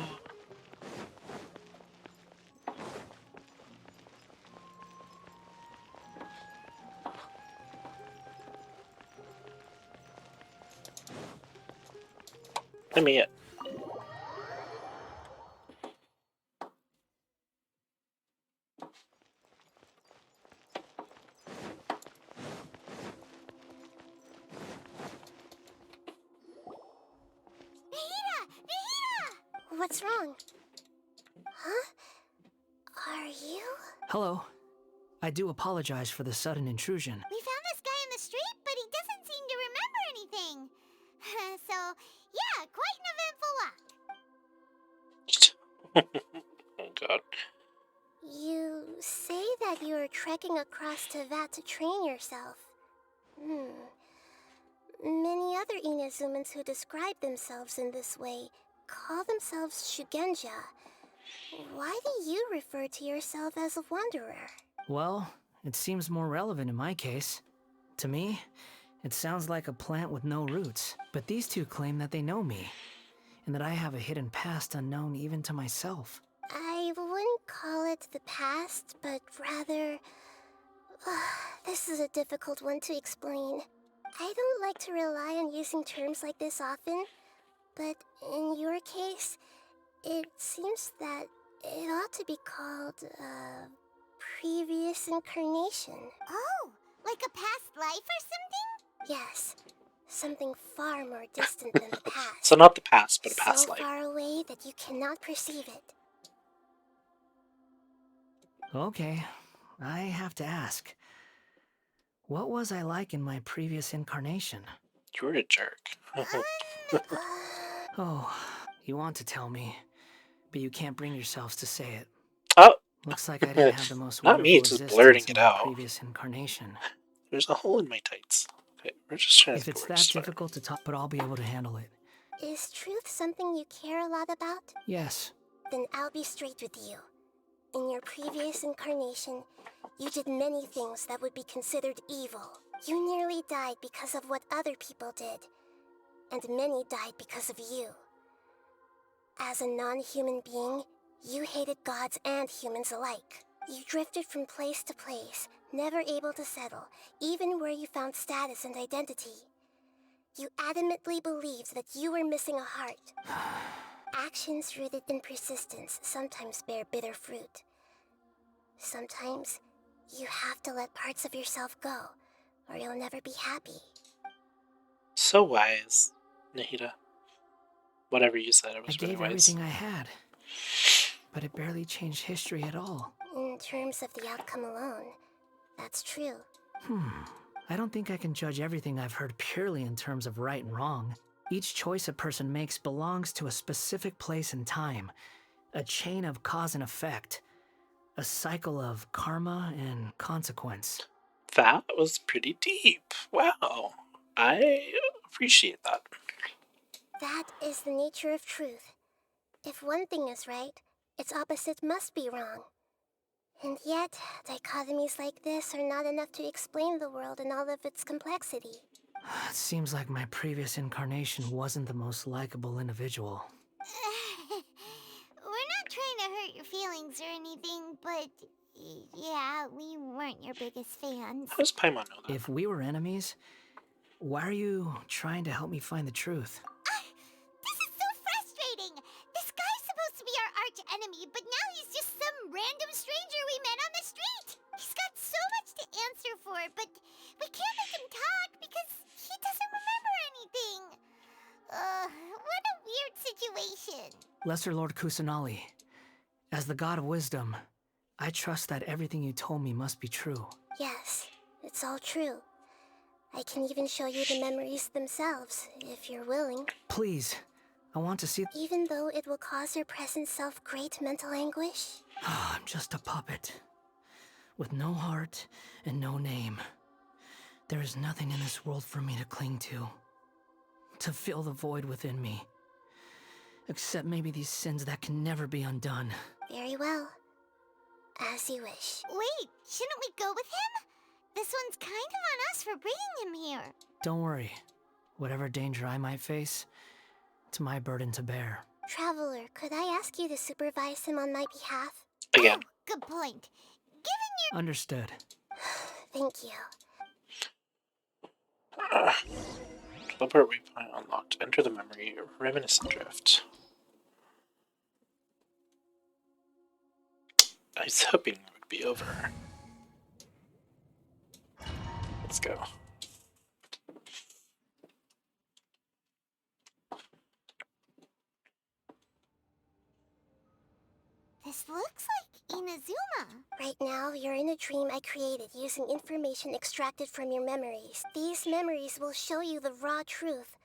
Let me in. What's wrong? Huh? Are you? Hello. I do apologize for the sudden intrusion. We found this guy in the street, but he doesn't seem to remember anything. So, yeah, quite an eventful walk. Oh god. You say that you are trekking across to Vat to train yourself. Many other Inazumans who describe themselves in this way call themselves Shugenja. Why do you refer to yourself as a wanderer? Well, it seems more relevant in my case. To me, it sounds like a plant with no roots. But these two claim that they know me, and that I have a hidden past unknown even to myself. I wouldn't call it the past, but rather... this is a difficult one to explain. I don't like to rely on using terms like this often, but in your case, it seems that it ought to be called, previous incarnation. Oh, like a past life or something? Yes, something far more distant than the past. So not the past, but a past life. So far away that you cannot perceive it. Okay, I have to ask. What was I like in my previous incarnation? You were a jerk. Oh, you want to tell me, but you can't bring yourselves to say it. Oh! Looks like I didn't have the most Not me, wonderful just blurting existence it in my out. previous incarnation. There's a hole in my tights. Okay, we're just trying If to it's that difficult to talk, but I'll be able to handle it. Is truth something you care a lot about? Yes. Then I'll be straight with you. In your previous incarnation, you did many things that would be considered evil. You nearly died because of what other people did, and many died because of you. As a non-human being, you hated gods and humans alike. You drifted from place to place, never able to settle, even where you found status and identity. You adamantly believed that you were missing a heart. Actions rooted in persistence sometimes bear bitter fruit. Sometimes, You have to let parts of yourself go, or you'll never be happy. So wise, Nahida. Whatever you said, it I was really gave wise. everything I had, but it barely changed history at all. In terms of the outcome alone, that's true. I don't think I can judge everything I've heard purely in terms of right and wrong. Each choice a person makes belongs to a specific place and time, a chain of cause and effect, a cycle of karma and consequence. That was pretty deep. Wow. I appreciate that. That is the nature of truth. If one thing is right, its opposite must be wrong. And yet, dichotomies like this are not enough to explain the world in all of its complexity. It seems like my previous incarnation wasn't the most likable individual. We're not trying to hurt your feelings or anything, but yeah, we weren't your biggest fans. How does Paimon know that? If we were enemies, why are you trying to help me find the truth? This is so frustrating! This guy's supposed to be our arch enemy, but now he's just some random stranger we met on the street! He's got so much to answer for, but we can't make him talk because he doesn't remember anything. What a weird situation. Lesser Lord Kusanali, as the god of wisdom, I trust that everything you told me must be true. Yes, it's all true. I can even show you the memories themselves, if you're willing. Please, I want to see. Even though it will cause your present self great mental anguish? I'm just a puppet, with no heart and no name. There is nothing in this world for me to cling to fill the void within me. Except maybe these sins that can never be undone. Very well. As you wish. Wait, shouldn't we go with him? This one's kind of on us for bringing him here. Don't worry. Whatever danger I might face, it's my burden to bear. Traveler, could I ask you to supervise him on my behalf? Again. Oh, good point. Given your... Understood. Thank you. Teleport waypoint unlocked. Enter the memory. Reminiscent drift. I was hoping it would be over. Let's go. This looks like Inazuma. Right now, you're in a dream I created using information extracted from your memories. These memories will show you the raw truth.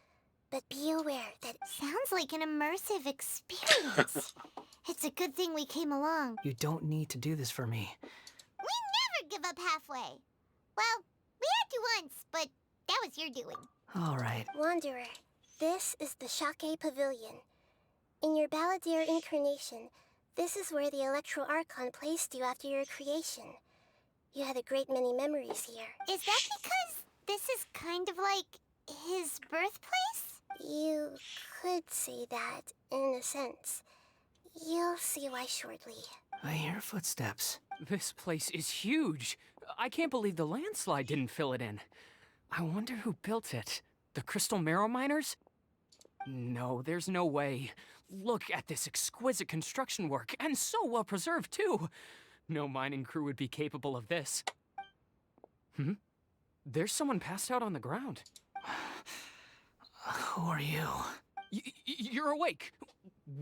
But be aware that... Sounds like an immersive experience. It's a good thing we came along. You don't need to do this for me. We never give up halfway. Well, we had to once, but that was your doing. All right. Wanderer, this is the Shake Pavilion. In your Balladeer incarnation, this is where the Electro Archon placed you after your creation. You had a great many memories here. Is that because this is kind of like his birthplace? You could say that, in a sense. You'll see why shortly. I hear footsteps. This place is huge. I can't believe the landslide didn't fill it in. I wonder who built it. The Crystal Marrow Miners? No, there's no way. Look at this exquisite construction work, and so well preserved, too. No mining crew would be capable of this. There's someone passed out on the ground. Who are you? You're awake.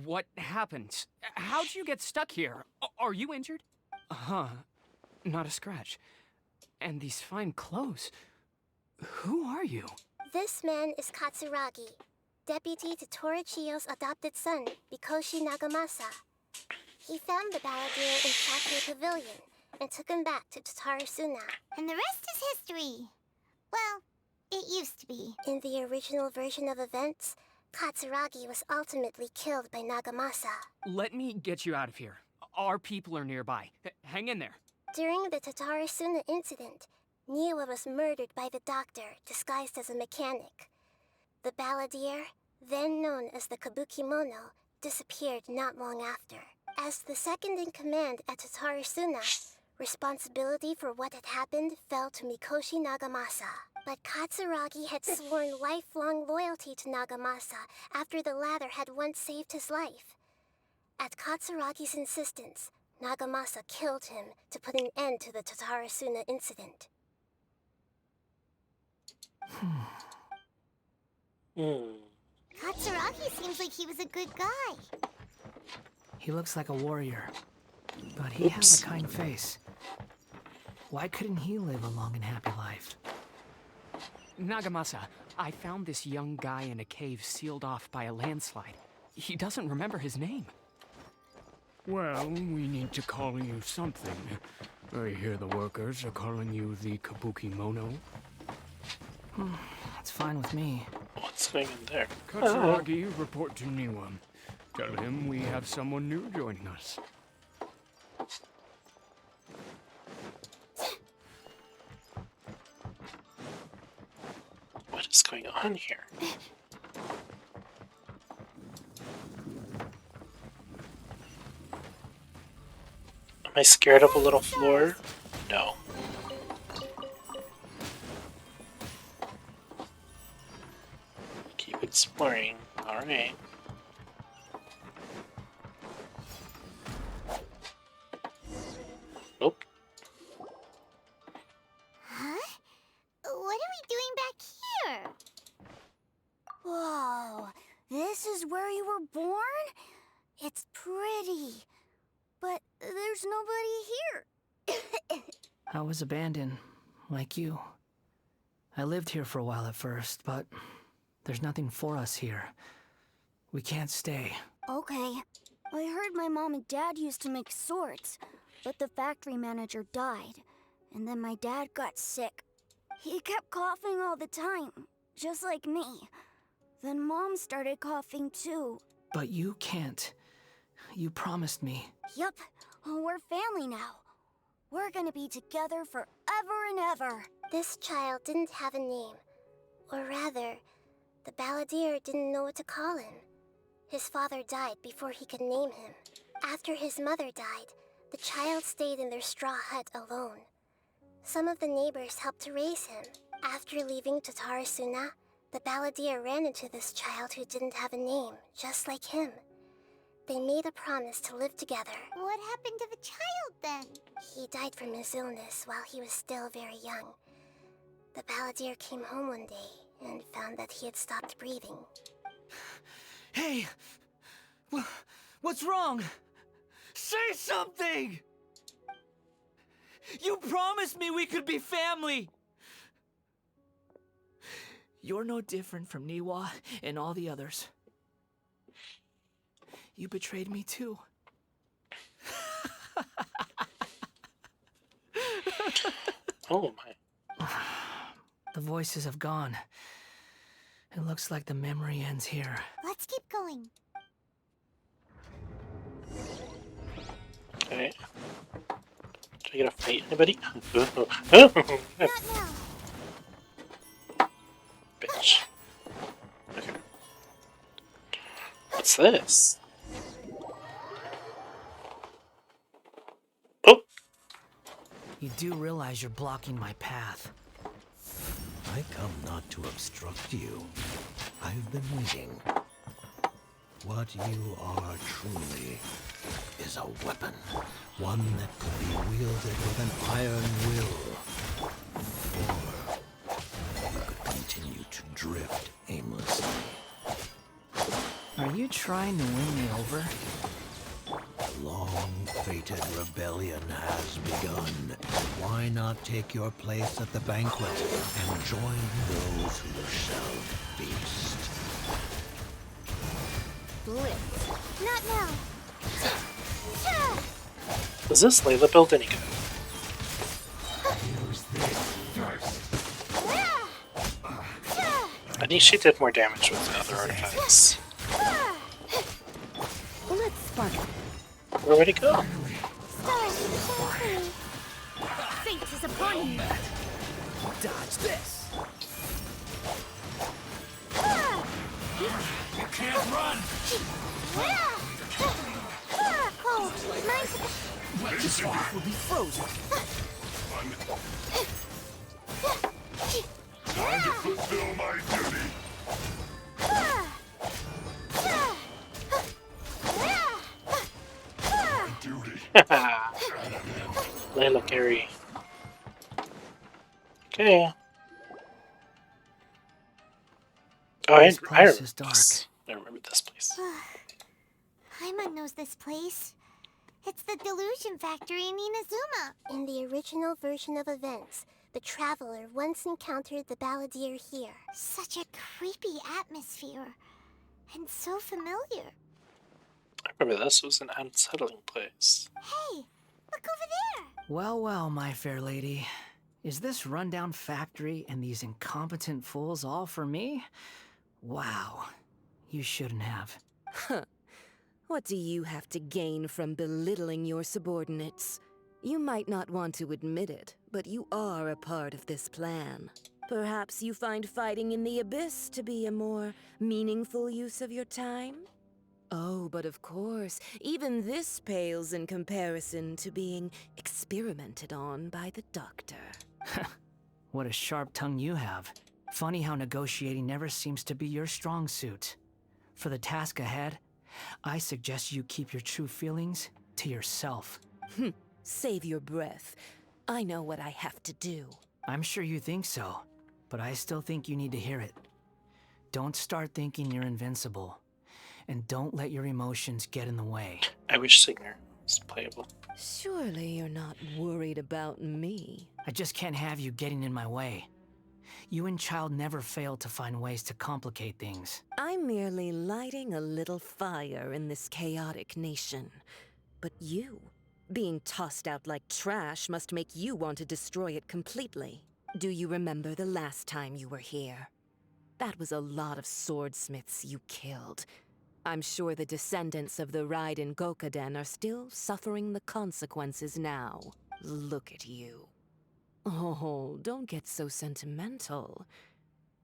What happened? How'd you get stuck here? Are you injured? Not a scratch. And these fine clothes. Who are you? This man is Katsuragi, deputy to Torichio's adopted son, Mikoshi Nagamasa. He found the Balladeer in Shake Pavilion and took him back to Tatarasuna. And the rest is history. Well, it used to be. In the original version of events, Katsuragi was ultimately killed by Nagamasa. Let me get you out of here. Our people are nearby. Hang in there. During the Tatarasuna incident, Niwa was murdered by the doctor, disguised as a mechanic. The Balladeer, then known as the Kabukimono, disappeared not long after. As the second-in-command at Tatarasuna, responsibility for what had happened fell to Mikoshi Nagamasa. But Katsuragi had sworn lifelong loyalty to Nagamasa after the latter had once saved his life. At Katsuragi's insistence, Nagamasa killed him to put an end to the Tatarasuna incident. Katsuragi seems like he was a good guy. He looks like a warrior, but he has a kind face. Why couldn't he live a long and happy life? Nagamasa, I found this young guy in a cave sealed off by a landslide. He doesn't remember his name. Well, we need to call you something. I hear the workers are calling you the Kabuki Mono. That's fine with me. What's going on there? Katsuragi, report to Niwa. Tell him we have someone new joining us. What is going on here? Am I scared of a little floor? No. Keep exploring. Alright. Nope. Huh? What are we doing back here? Whoa, this is where you were born? It's pretty, but there's nobody here. I was abandoned, like you. I lived here for a while at first, but there's nothing for us here. We can't stay. Okay, I heard my mom and dad used to make swords, but the factory manager died, and then my dad got sick. He kept coughing all the time, just like me. Then Mom started coughing too. But you can't. You promised me. Yup, we're family now. We're gonna be together forever and ever. This child didn't have a name. Or rather, the balladeer didn't know what to call him. His father died before he could name him. After his mother died, the child stayed in their straw hut alone. Some of the neighbors helped to raise him. After leaving Tatarasuna, the balladeer ran into this child who didn't have a name, just like him. They made a promise to live together. What happened to the child then? He died from his illness while he was still very young. The balladeer came home one day and found that he had stopped breathing. Hey! What's wrong? Say something! You promised me we could be family! You're no different from Niwa and all the others. You betrayed me too. Oh my. The voices have gone. It looks like the memory ends here. Let's keep going. Okay. Do I get to fight anybody? Not now. Bitch. Okay. What's this? Oh! You do realize you're blocking my path. I come not to obstruct you. I've been waiting. What you are truly is a weapon. One that could be wielded with an iron will. Or you could continue to drift aimlessly. Are you trying to win me over? The long-fated rebellion has begun. Why not take your place at the banquet and join those who shall feast? Blitz. Not now. Does this Layla build any good? Use this first. I think she did more damage with the other artifacts. Let's spark. Where would it go? Fate is upon you. Dodge this! You can't run! This rock will be frozen. Time to fulfill my duty. My duty. Okay. Oh, I remember is dark. this. I remember this place. Paimon knows this place. It's the Delusion Factory in Inazuma. In the original version of events, the Traveler once encountered the Balladeer here. Such a creepy atmosphere. And so familiar. I remember this was an unsettling place. Hey, look over there. Well, well, my fair lady. Is this rundown factory and these incompetent fools all for me? Wow. You shouldn't have. Huh. What do you have to gain from belittling your subordinates? You might not want to admit it, but you are a part of this plan. Perhaps you find fighting in the Abyss to be a more meaningful use of your time? Oh, but of course, even this pales in comparison to being experimented on by the Doctor. What a sharp tongue you have. Funny how negotiating never seems to be your strong suit. For the task ahead, I suggest you keep your true feelings to yourself. Save your breath. I know what I have to do. I'm sure you think so, but I still think you need to hear it. Don't start thinking you're invincible, and don't let your emotions get in the way. I wish Signor was playable. Surely you're not worried about me. I just can't have you getting in my way. You and Child never fail to find ways to complicate things. I'm merely lighting a little fire in this chaotic nation. But you, being tossed out like trash, must make you want to destroy it completely. Do you remember the last time you were here? That was a lot of swordsmiths you killed. I'm sure the descendants of the Raiden Gokaden are still suffering the consequences now. Look at you. Oh, don't get so sentimental.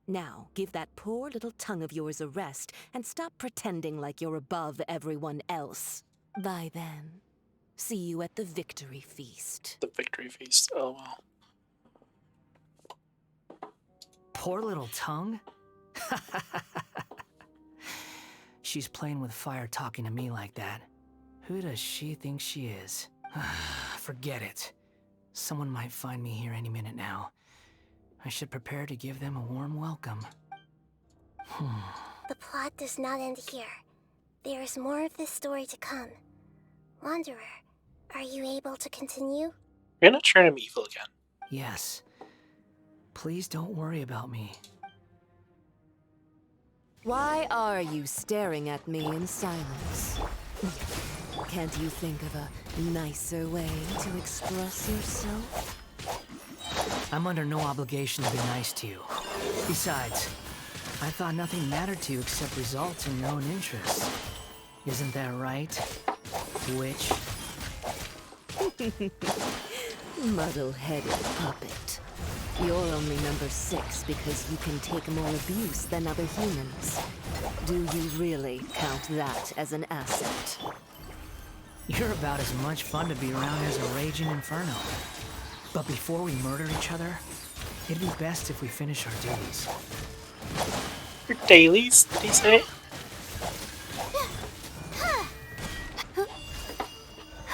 Now, give that poor little tongue of yours a rest and stop pretending like you're above everyone else. Bye then. See you at the victory feast. The victory feast, oh well. Poor little tongue? She's playing with fire talking to me like that. Who does she think she is? Forget it. Someone might find me here any minute now. I should prepare to give them a warm welcome. The plot does not end here. There is more of this story to come. Wanderer, are you able to continue? You're gonna turn him evil again. Yes. Please don't worry about me. Why are you staring at me in silence? Can't you think of a nicer way to express yourself? I'm under no obligation to be nice to you. Besides, I thought nothing mattered to you except results in your own interests. Isn't that right, witch? Muddle-headed puppet. You're only number 6 because you can take more abuse than other humans. Do you really count that as an asset? You're about as much fun to be around as a raging inferno. But before we murder each other, it'd be best if we finish our duties. Your dailies, did he say?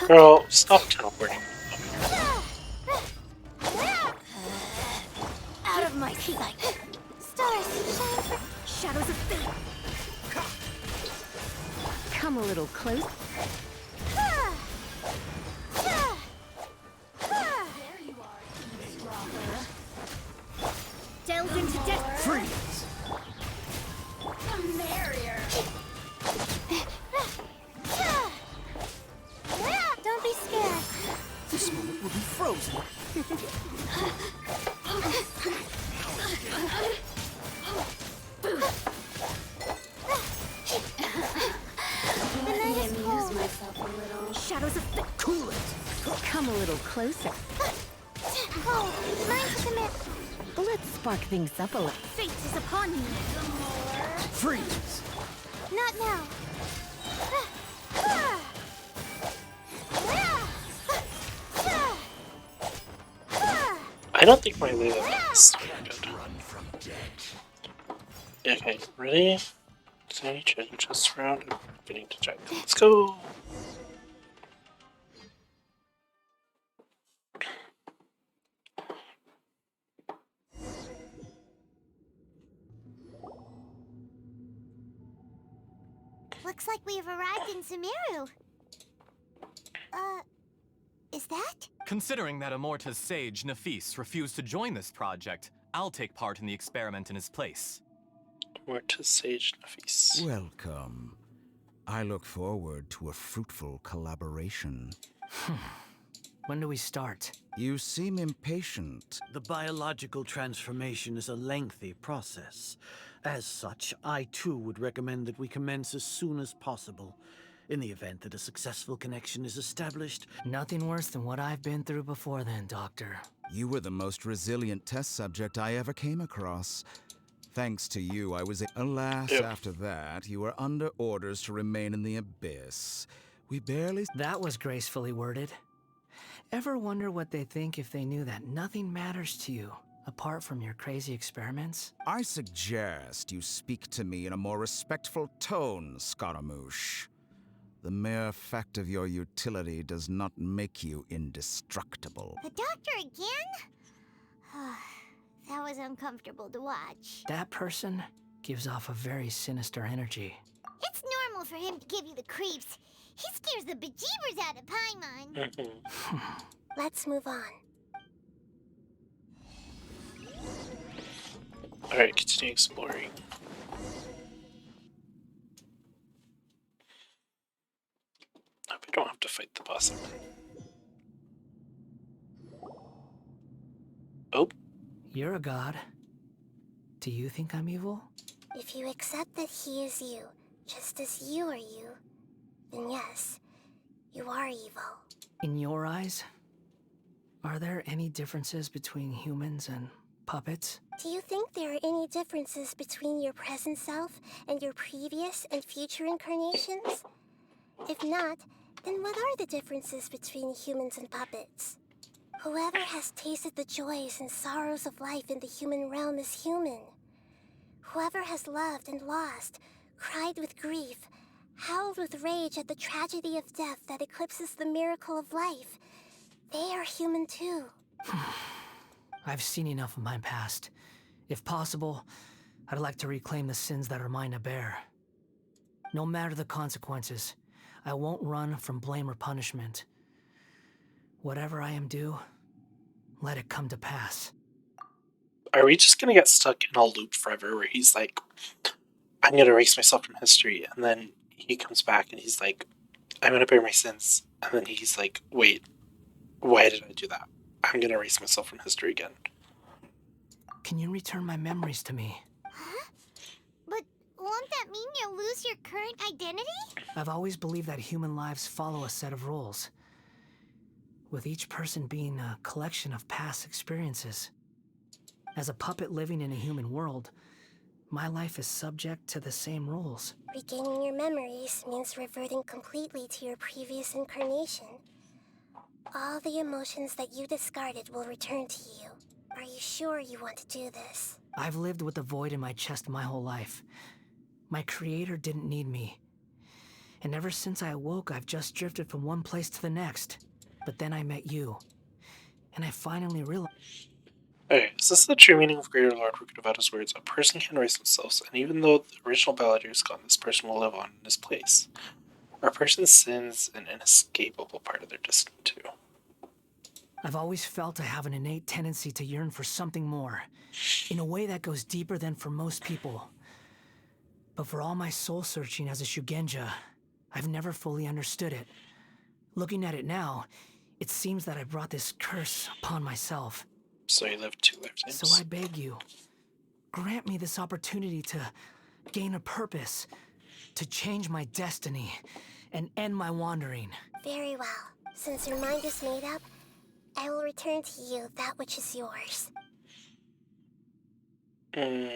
Girl, stop teleporting. Out of my sight. Stars shine for shadows of fate. Come a little close. Delve into death. Freeze! The merrier. Don't be scared. This moment will be frozen. The night is cold. Shadows of fate. Cool it! Come a little closer. Oh, mine's the myth. Let's spark things up a little. Fate is upon me. Freeze! Not now. I don't think my Lila is very good. Okay, ready? Tiny treasure chest around. I'm beginning to check. Let's go! Looks like we have arrived in Sumeru. Is that? Considering that Amorta's sage, Nafis, refused to join this project, I'll take part in the experiment in his place. Amorta's sage, Nafis. Welcome. I look forward to a fruitful collaboration. When do we start? You seem impatient. The biological transformation is a lengthy process. As such, I too would recommend that we commence as soon as possible. In the event that a successful connection is established. Nothing worse than what I've been through before then, Doctor. You were the most resilient test subject I ever came across. Thanks to you, I was... Alas, after that, you were under orders to remain in the abyss. We barely... That was gracefully worded. Ever wonder what they think if they knew that nothing matters to you, apart from your crazy experiments? I suggest you speak to me in a more respectful tone, Scaramouche. The mere fact of your utility does not make you indestructible. The doctor again? That was uncomfortable to watch. That person gives off a very sinister energy. It's normal for him to give you the creeps. He scares the bejeebers out of Paimon. Let's move on. Alright, continue exploring. Hope we don't have to fight the boss again. Oh. You're a god. Do you think I'm evil? If you accept that he is you, just as you are you, then yes, you are evil. In your eyes, are there any differences between humans and puppets? Do you think there are any differences between your present self and your previous and future incarnations? If not, then what are the differences between humans and puppets? Whoever has tasted the joys and sorrows of life in the human realm is human. Whoever has loved and lost, cried with grief, howled with rage at the tragedy of death that eclipses the miracle of life, they are human too. I've seen enough of my past. If possible, I'd like to reclaim the sins that are mine to bear. No matter the consequences, I won't run from blame or punishment. Whatever I am due, let it come to pass. Are we just gonna get stuck in a loop forever where he's like, I'm gonna erase myself from history, and then he comes back and he's like, I'm gonna bear my sins, and then he's like, wait, why did I do that? I'm gonna erase myself from history again. Can you return my memories to me? Huh? But won't that mean you'll lose your current identity? I've always believed that human lives follow a set of rules, with each person being a collection of past experiences. As a puppet living in a human world, my life is subject to the same rules. Regaining your memories means reverting completely to your previous incarnation. All the emotions that you discarded will return to you. Are you sure you want to do this? I've lived with a void in my chest my whole life. My creator didn't need me. And ever since I awoke, I've just drifted from one place to the next. But then I met you. And I finally realized... Okay, is this the true meaning of Greater Lord Rukudavada's words? A person can erase themselves, and even though the original balladeer is gone, this person will live on in his place. Are a person's sins an inescapable part of their destiny too? I've always felt I have an innate tendency to yearn for something more, in a way that goes deeper than for most people. But for all my soul-searching as a Shugenja, I've never fully understood it. Looking at it now, it seems that I brought this curse upon myself. So you lived 2 lifetimes. So I beg you, grant me this opportunity to gain a purpose, to change my destiny, and end my wandering. Very well. Since your mind is made up, I will return to you that which is yours. You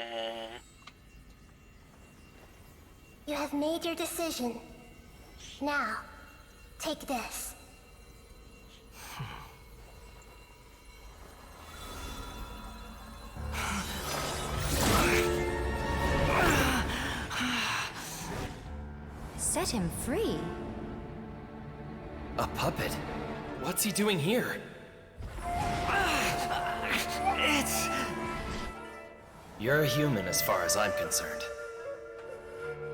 have made your decision. Now, take this. Set him free? A puppet? What's he doing here? You're a human as far as I'm concerned.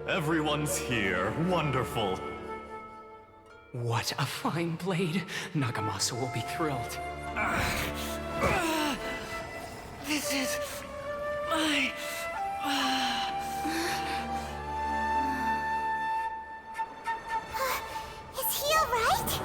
Everyone's here. Wonderful. What a fine blade. Nagamasa will be thrilled. This is my... Is he alright?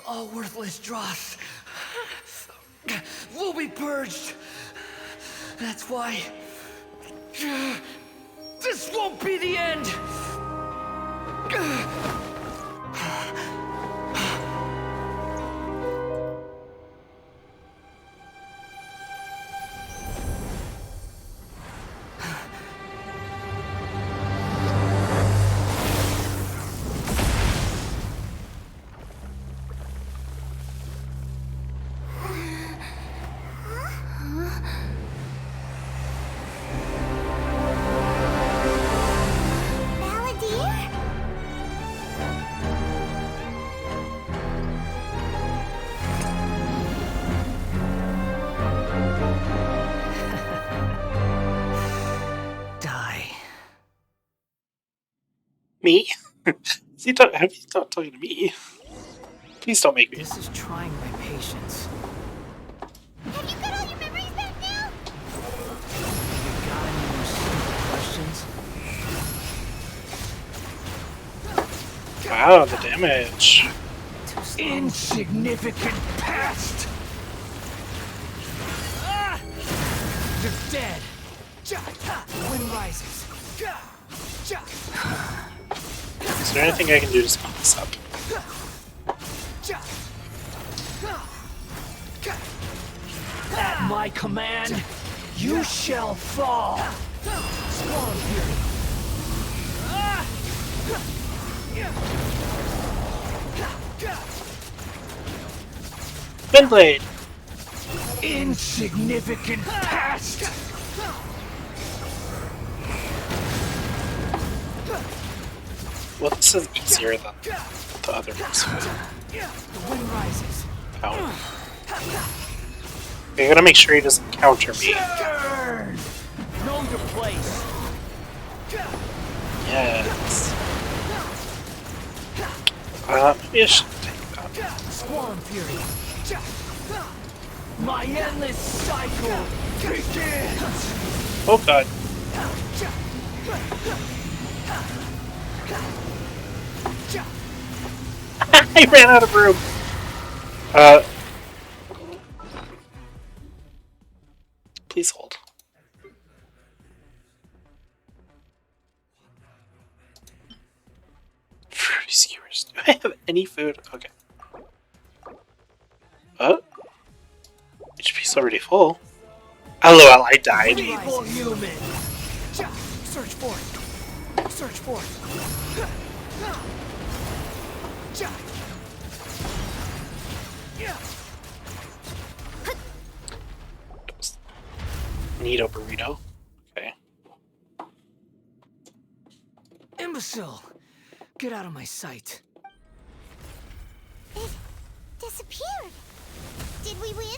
All worthless dross will be purged. That's why this won't be the end. Me? Is he have you not talking to me? Please don't make me. This is trying my patience. Have you got all your memories back now? You got any more stupid questions? Wow, the damage. Insignificant pest! You're dead! The wind rises. Is there anything I can do to speed this up? At my command, you shall fall! Swarm Fury! Windblade! Insignificant pest! Well, this is easier than the other ones. The wind rises. Ow. I gotta make sure he doesn't counter me. Turn! Know your place. Yes. Maybe I should take that. Swarm Fury. My endless cycle begins. Oh god. I ran out of room. Please hold. Fruity skewers. Do I have any food? Okay. Oh? HP's already full. LOL, I died. Evil human. Search for it. Search for it. Neato burrito. Okay. Imbecile! Get out of my sight. It disappeared. Did we win?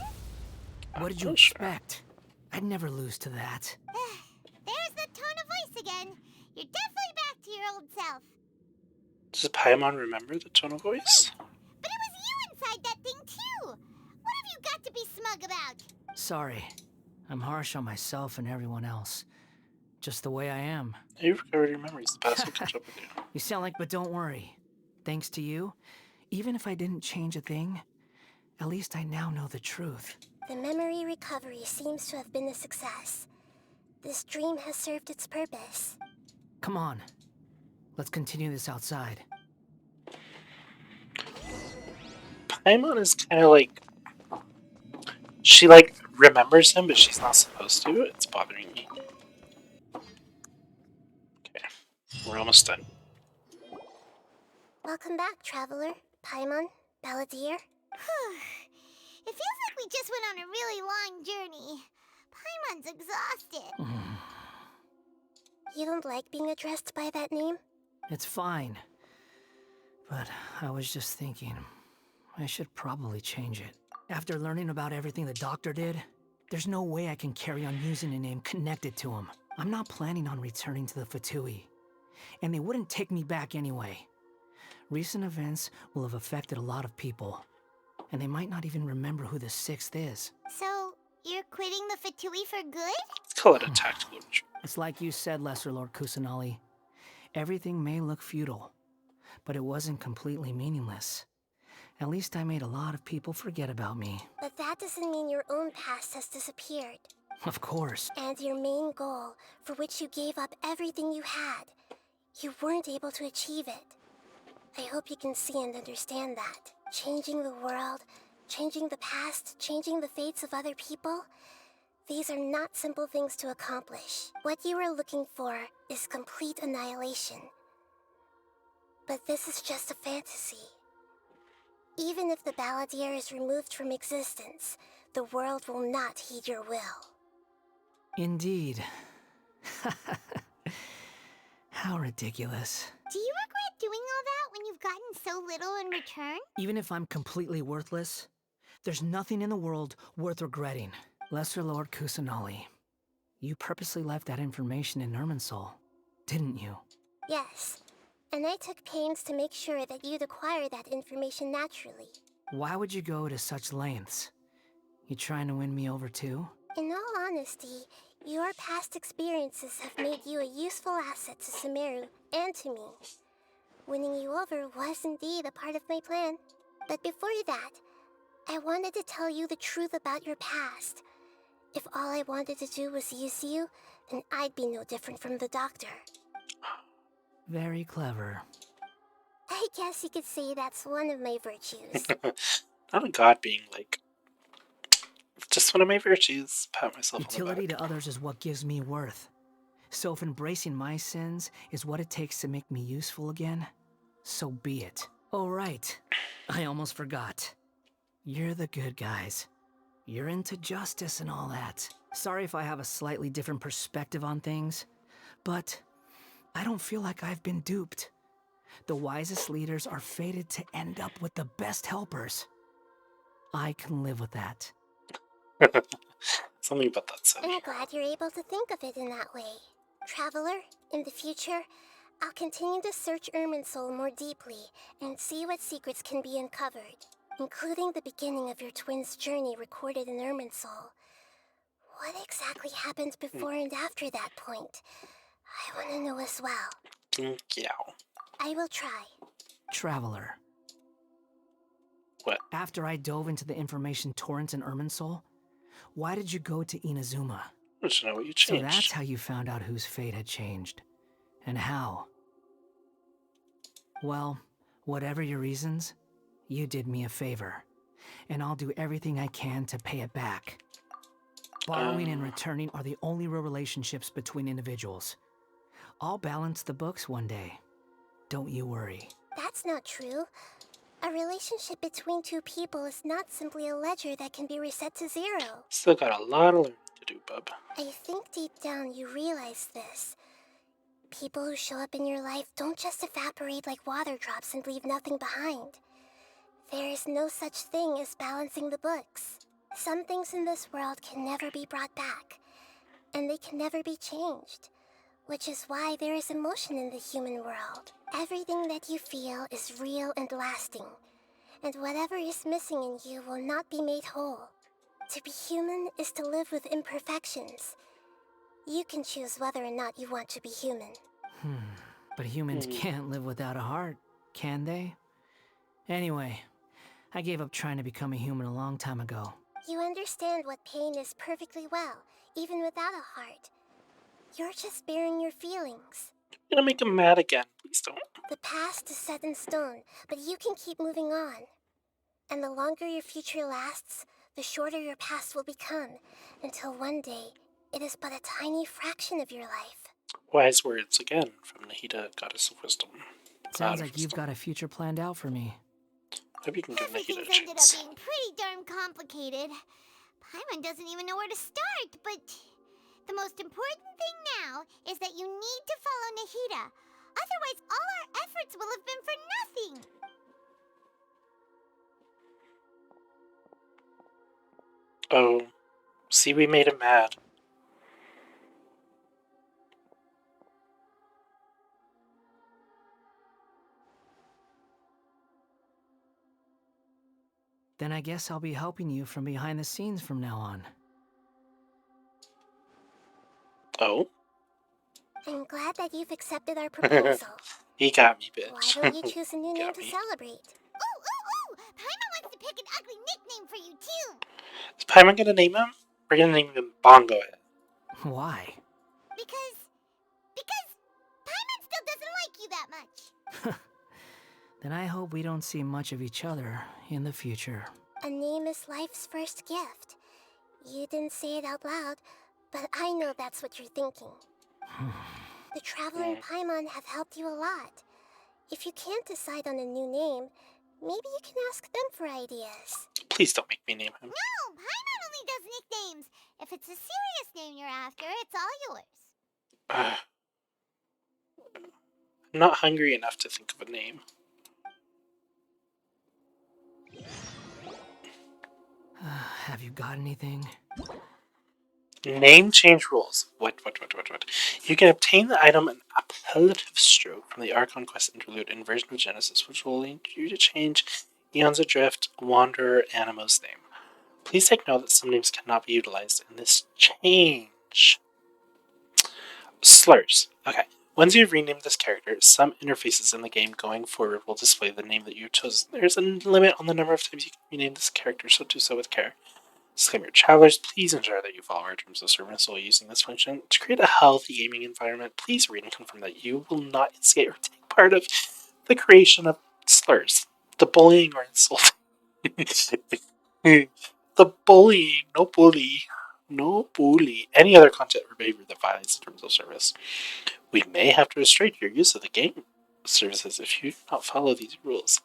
What did you expect? I'd never lose to that. There's the tone of voice again. You're definitely back to your old self. Does Paimon remember the tone of voice? But it was you inside that thing too. What have you got to be smug about? Sorry. I'm harsh on myself and everyone else. Just the way I am. You've recovered your memories. The past will catch up with you. You sound like, but don't worry. Thanks to you, even if I didn't change a thing, at least I now know the truth. The memory recovery seems to have been a success. This dream has served its purpose. Come on. Let's continue this outside. Paimon is kind of like... She, like, remembers him, but she's not supposed to. It's bothering me. Okay, we're almost done. Welcome back, traveler. Paimon, Balladeer. It feels like we just went on a really long journey. Paimon's exhausted. You don't like being addressed by that name? It's fine. But I was just thinking, I should probably change it. After learning about everything the doctor did, there's no way I can carry on using a name connected to him. I'm not planning on returning to the Fatui, and they wouldn't take me back anyway. Recent events will have affected a lot of people, and they might not even remember who the sixth is. So, you're quitting the Fatui for good? Let's call it a tactical retreat. It's like you said, Lesser Lord Kusanali. Everything may look futile, but it wasn't completely meaningless. At least I made a lot of people forget about me. But that doesn't mean your own past has disappeared. Of course. And your main goal, for which you gave up everything you had, you weren't able to achieve it. I hope you can see and understand that. Changing the world, changing the past, changing the fates of other people, these are not simple things to accomplish. What you are looking for is complete annihilation. But this is just a fantasy. Even if the Balladeer is removed from existence, the world will not heed your will. Indeed. How ridiculous. Do you regret doing all that when you've gotten so little in return? Even if I'm completely worthless, there's nothing in the world worth regretting. Lesser Lord Kusanali, you purposely left that information in Irminsul, didn't you? Yes, and I took pains to make sure that you'd acquire that information naturally. Why would you go to such lengths? You trying to win me over too? In all honesty, your past experiences have made you a useful asset to Sumeru and to me. Winning you over was indeed a part of my plan. But before that, I wanted to tell you the truth about your past. If all I wanted to do was use you, then I'd be no different from the doctor. Very clever. I guess you could say that's one of my virtues. Not a god being like, just one of my virtues. Pat myself Utility on the back. to others is what gives me worth. So if embracing my sins is what it takes to make me useful again, so be it. Oh right, I almost forgot. You're the good guys. You're into justice and all that. Sorry if I have a slightly different perspective on things, but I don't feel like I've been duped. The wisest leaders are fated to end up with the best helpers. I can live with that. Something about that said. I'm glad you're able to think of it in that way. Traveler, in the future, I'll continue to search Irminsul more deeply and see what secrets can be uncovered, including the beginning of your twins' journey recorded in Irminsul. What exactly happened before and after that point? I want to know as well. Thank you. I will try. Traveler. What? After I dove into the information torrents in Irminsul, why did you go to Inazuma? I just know what you So changed. that's how you found out whose fate had changed. And how. Well, whatever your reasons, you did me a favor. And I'll do everything I can to pay it back. Borrowing and returning are the only real relationships between individuals. I'll balance the books one day. Don't you worry. That's not true. A relationship between two people is not simply a ledger that can be reset to zero. Still got a lot of learning to do, bub. I think deep down you realize this. People who show up in your life don't just evaporate like water drops and leave nothing behind. There is no such thing as balancing the books. Some things in this world can never be brought back, and they can never be changed, which is why there is emotion in the human world. Everything that you feel is real and lasting, and whatever is missing in you will not be made whole. To be human is to live with imperfections. You can choose whether or not you want to be human. But humans can't live without a heart, can they? Anyway, I gave up trying to become a human a long time ago. You understand what pain is perfectly well, even without a heart. You're just bearing your feelings. You're gonna make him mad again. Please don't. The past is set in stone, but you can keep moving on. And the longer your future lasts, the shorter your past will become, until one day, it is but a tiny fraction of your life. Wise words again from Nahida, Goddess of Wisdom. Sounds like you've got a future planned out for me. Hope you can give Nahida a Everything's ended up chance. being pretty darn complicated. Paimon doesn't even know where to start, but the most important thing now is that you need to follow Nahida. Otherwise, all our efforts will have been for nothing. Oh, see, we made him mad. Then I guess I'll be helping you from behind the scenes from now on. Oh? I'm glad that you've accepted our proposal. He got me, bitch. Why don't you choose a new name to celebrate? Ooh! Paimon wants to pick an ugly nickname for you, too. Is Paimon gonna name him? We're gonna name him Bongo Head. Why? Because Paimon still doesn't like you that much. Then I hope we don't see much of each other in the future. A name is life's first gift. You didn't say it out loud, but I know that's what you're thinking. The Traveler and Paimon have helped you a lot. If you can't decide on a new name, maybe you can ask them for ideas. Please don't make me name him. No, Paimon only does nicknames. If it's a serious name you're after, it's all yours. I'm not hungry enough to think of a name. Have you got anything? Name change rules. What? You can obtain the item an appellative stroke from the Archon quest interlude in version of Genesis, which will lead you to change Eons Adrift Wanderer Animo's name. Please take note that some names cannot be utilized in this change. Slurs. Okay. Once you've renamed this character, some interfaces in the game going forward will display the name that you chose. There's a limit on the number of times you can rename this character, so do so with care. Disclaimer, travelers, please ensure that you follow our terms of service while using this function. To create a healthy gaming environment, please read and confirm that you will not instigate or take part of the creation of slurs, the bullying or insulting. The bullying, no bully. No bully. Any other content or behavior that violates the terms of service. We may have to restrict your use of the game services if you do not follow these rules.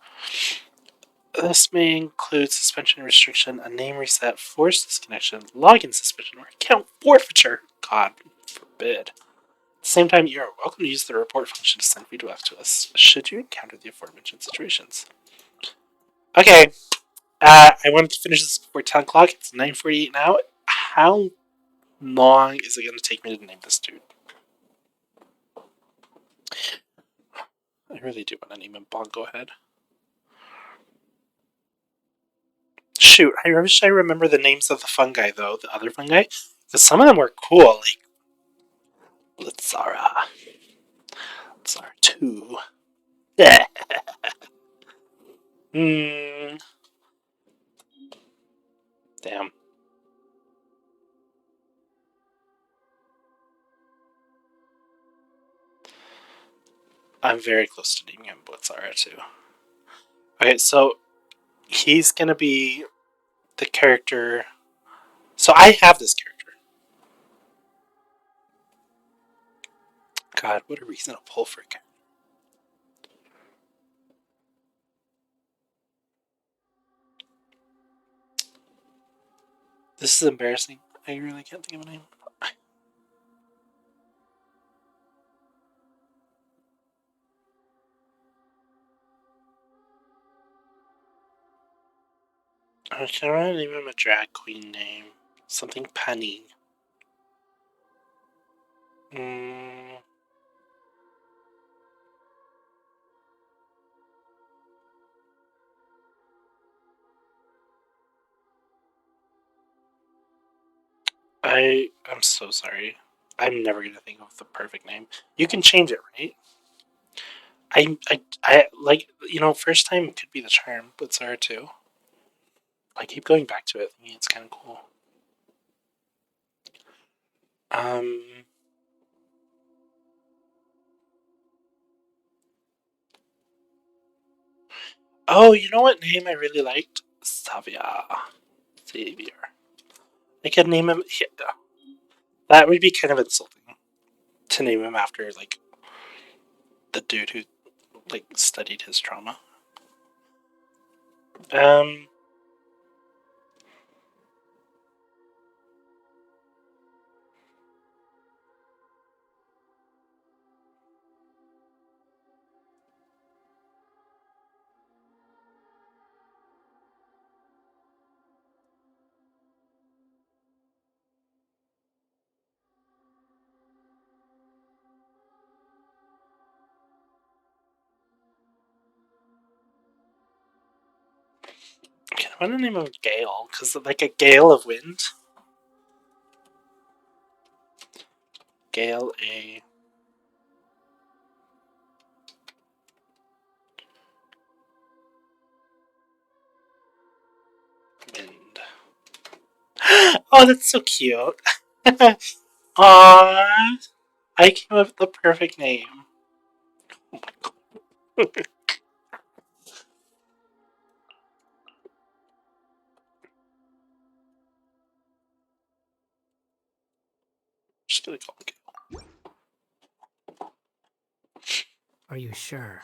This may include suspension restriction, a name reset, forced disconnection, login suspension, or account forfeiture. God forbid. At the same time, you are welcome to use the report function to send feedback to us, should you encounter the aforementioned situations. Okay, I wanted to finish this before 10 o'clock. It's 9:48 now. How long is it going to take me to name this dude? I really do want to name him Bongo Head. Shoot, I wish I remember the names of the fungi, though, the other fungi. Because some of them were cool, like Blitzara. Blitzara 2. Damn. I'm very close to naming him Blitzara 2. Okay, so he's gonna be the character. So I have this character. God, what a reason to pull for a character. This is embarrassing. I really can't think of a name. I can't name him a drag queen name. Something Penny. I'm so sorry. I'm never gonna think of the perfect name. You can change it, right? I like, first time could be the charm, but Zara too. I keep going back to it, thinking it's kind of cool. Oh, you know what name I really liked? Xavier. I could name him. Yeah, that would be kind of insulting to name him after like the dude who like studied his trauma. Um. Okay, I want to name him Gale because like a gale of wind. Gale a wind. Oh, that's so cute. Aww, I came up with the perfect name. Just gonna call him Gale. Are you sure?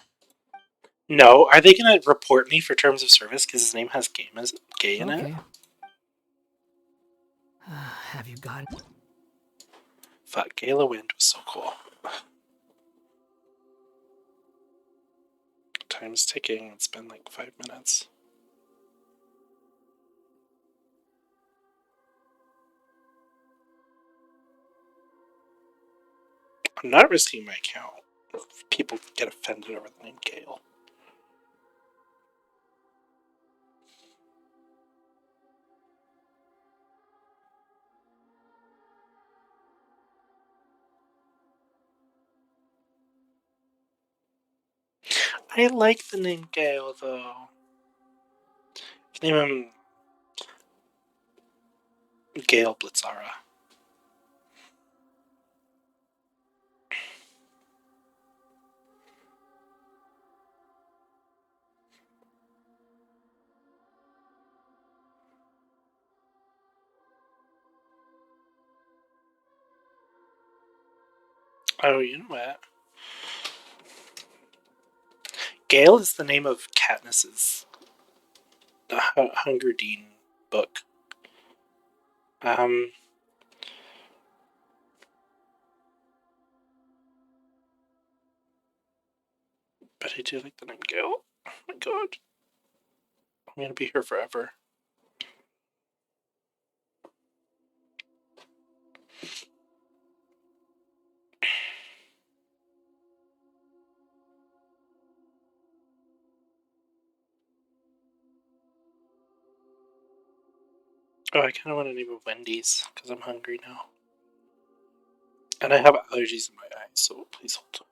No, are they gonna report me for terms of service because his name has gay in it? Okay. Have you got it? Fuck, Gale of Wind was so cool. Time's ticking. It's been like 5 minutes. I'm not risking my account. People get offended over the name Gale. I like the name Gale though. Name him Gale Blitzara. Oh, you know what? Gale is the name of Katniss's Hunger Dean book. But I do like the name Gale. Oh my god. I'm gonna be here forever. Oh, I kind of want to name it Wendy's because I'm hungry now. And I have allergies in my eyes, so please hold.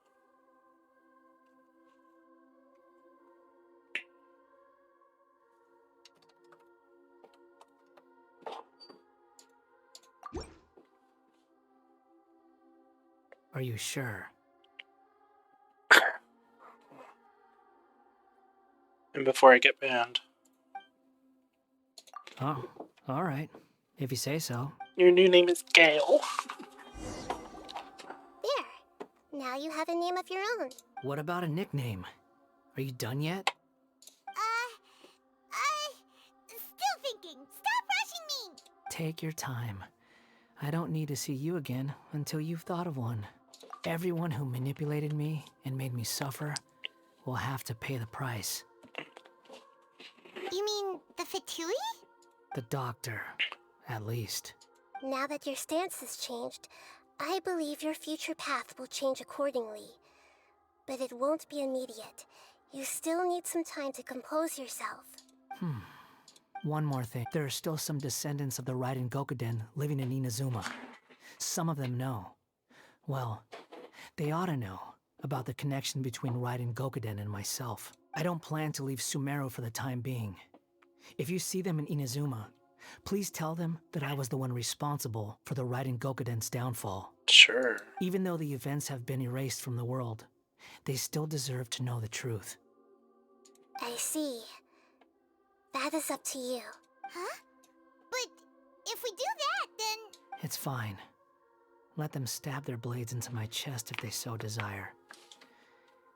Are you sure? And before I get banned. Oh, all right. If you say so. Your new name is Gale. There. Now you have a name of your own. What about a nickname? Are you done yet? Still thinking. Stop rushing me. Take your time. I don't need to see you again until you've thought of one. Everyone who manipulated me and made me suffer will have to pay the price. You mean the Fatui? The doctor, at least. Now that your stance has changed, I believe your future path will change accordingly. But it won't be immediate. You still need some time to compose yourself. One more thing. There are still some descendants of the Raiden Gokuden living in Inazuma. Some of them know. Well, they ought to know about the connection between Raiden Gokuden and myself. I don't plan to leave Sumeru for the time being. If you see them in Inazuma, please tell them that I was the one responsible for the Raiden Gokuden's downfall. Sure. Even though the events have been erased from the world, they still deserve to know the truth. I see. That is up to you. Huh? But if we do that, then... It's fine. Let them stab their blades into my chest if they so desire.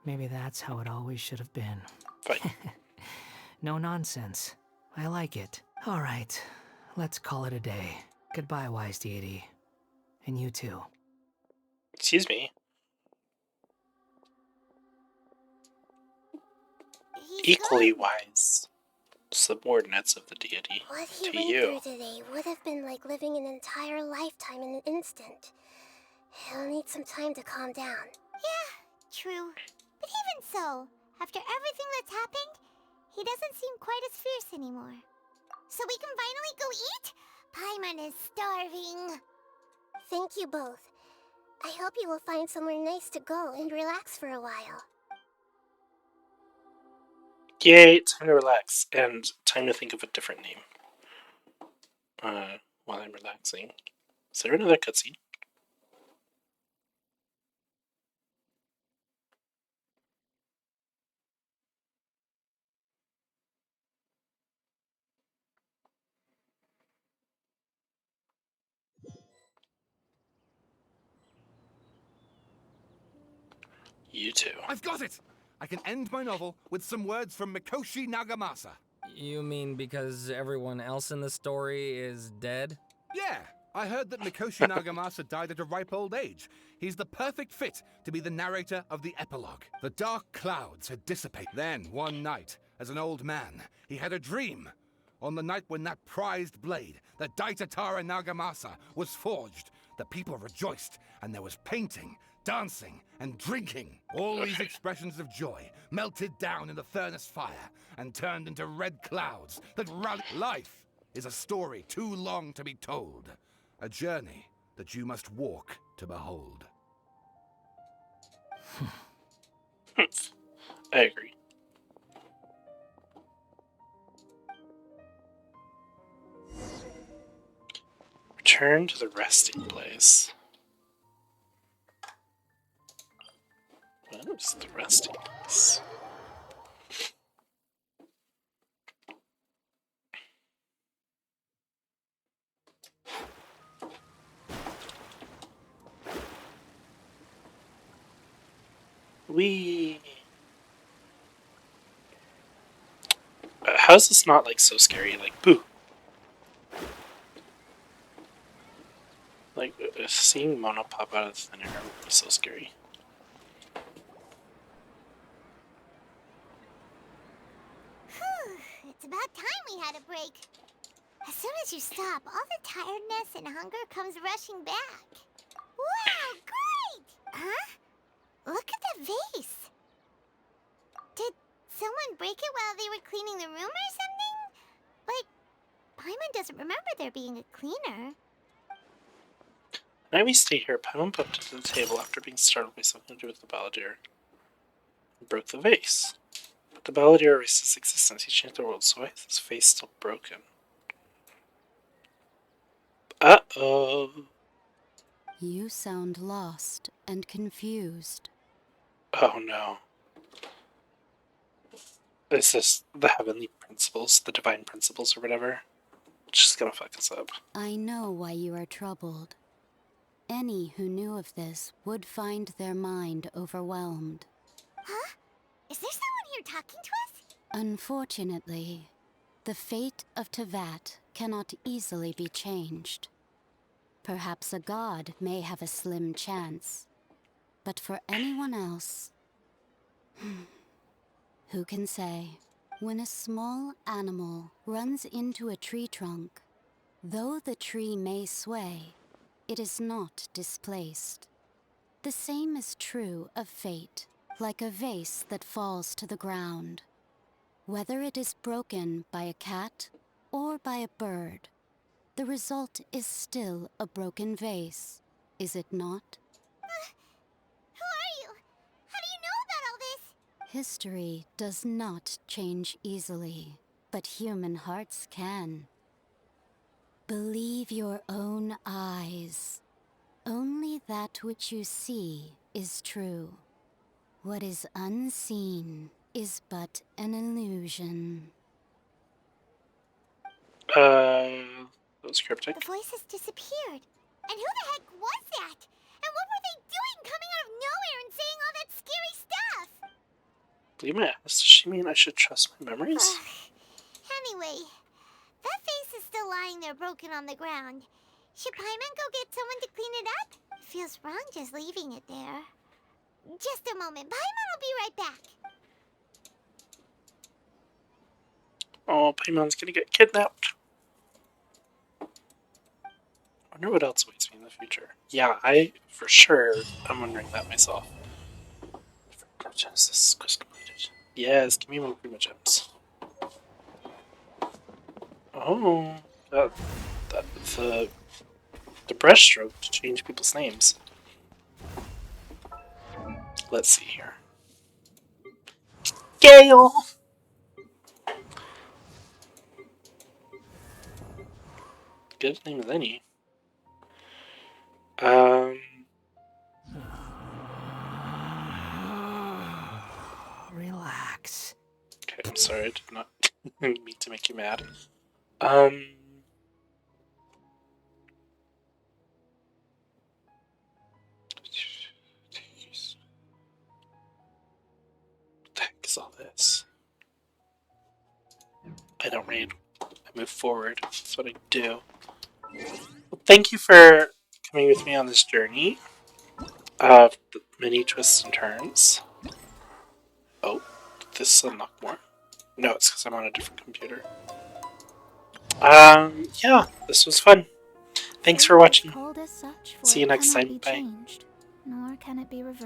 Maybe that's how it always should have been. No nonsense. I like it. All right, let's call it a day. Goodbye, wise deity. And you too. Excuse me. Equally wise subordinates of the deity What he to went you. through today would have been like living an entire lifetime in an instant. He'll need some time to calm down. Yeah, true. But even so, after everything that's happened, he doesn't seem quite as fierce anymore. So we can finally go eat? Paimon is starving. Thank you both. I hope you will find somewhere nice to go and relax for a while. Yay, time to relax, and time to think of a different name. While I'm relaxing. Is there another cutscene? You too. I've got it! I can end my novel with some words from Mikoshi Nagamasa. You mean because everyone else in the story is dead? Yeah, I heard that Mikoshi Nagamasa died at a ripe old age. He's the perfect fit to be the narrator of the epilogue. The dark clouds had dissipated. Then, one night, as an old man, he had a dream. On the night when that prized blade, the Daitatara Nagamasa, was forged, the people rejoiced, and there was painting, dancing, and drinking. All these expressions of joy melted down in the furnace fire and turned into red clouds that rallied. Life is a story too long to be told. A journey that you must walk to behold. I agree. Return to the resting place. What is the resting place? How is this not like so scary? Like, boo. Like, seeing Mona pop out of thin air would be so scary. It's about time we had a break. As soon as you stop, all the tiredness and hunger comes rushing back. Wow, great! Huh? Look at the vase. Did someone break it while they were cleaning the room or something? Like, Paimon doesn't remember there being a cleaner. The night we stayed here, Paimon popped to the table after being startled by something to do with the balladeer. He broke the vase. But the balladeer erased his existence. He changed the world, so why is his face still broken? Uh-oh. You sound lost and confused. Oh no. Is this the heavenly principles, the divine principles or whatever? It's just gonna fuck us up. I know why you are troubled. Any who knew of this would find their mind overwhelmed. Huh? Is there someone here talking to us? Unfortunately, the fate of Tevat cannot easily be changed. Perhaps a god may have a slim chance, but for anyone else, who can say? When a small animal runs into a tree trunk, though the tree may sway, it is not displaced. The same is true of fate, like a vase that falls to the ground. Whether it is broken by a cat or by a bird, the result is still a broken vase, is it not? Who are you? How do you know about all this? History does not change easily, but human hearts can. Believe your own eyes. Only that which you see is true. What is unseen is but an illusion. That was cryptic. The voices disappeared. And who the heck was that? And what were they doing coming out of nowhere and saying all that scary stuff? Believe my ass. Does she mean I should trust my memories? Anyway, that face is still lying there broken on the ground. Should Paimon go get someone to clean it up? It feels wrong just leaving it there. Just a moment. Paimon will be right back. Oh, Paimon's gonna get kidnapped. I wonder what else awaits me in the future. Yeah, for sure, I'm wondering that myself. Genesis crystal plated. Yes, give me more Prima gems. Oh, the brushstroke to change people's names. Let's see here. Gale! Good name as any. Relax. Okay, I'm sorry, I did not mean to make you mad. What the heck is all this? I don't read. I move forward. That's what I do. Well, thank you for coming with me on this journey of the many twists and turns. Oh, did this unlock more? No, it's because I'm on a different computer. Yeah, this was fun. Thanks for watching. See you next time. Bye. Nor can it be reversed.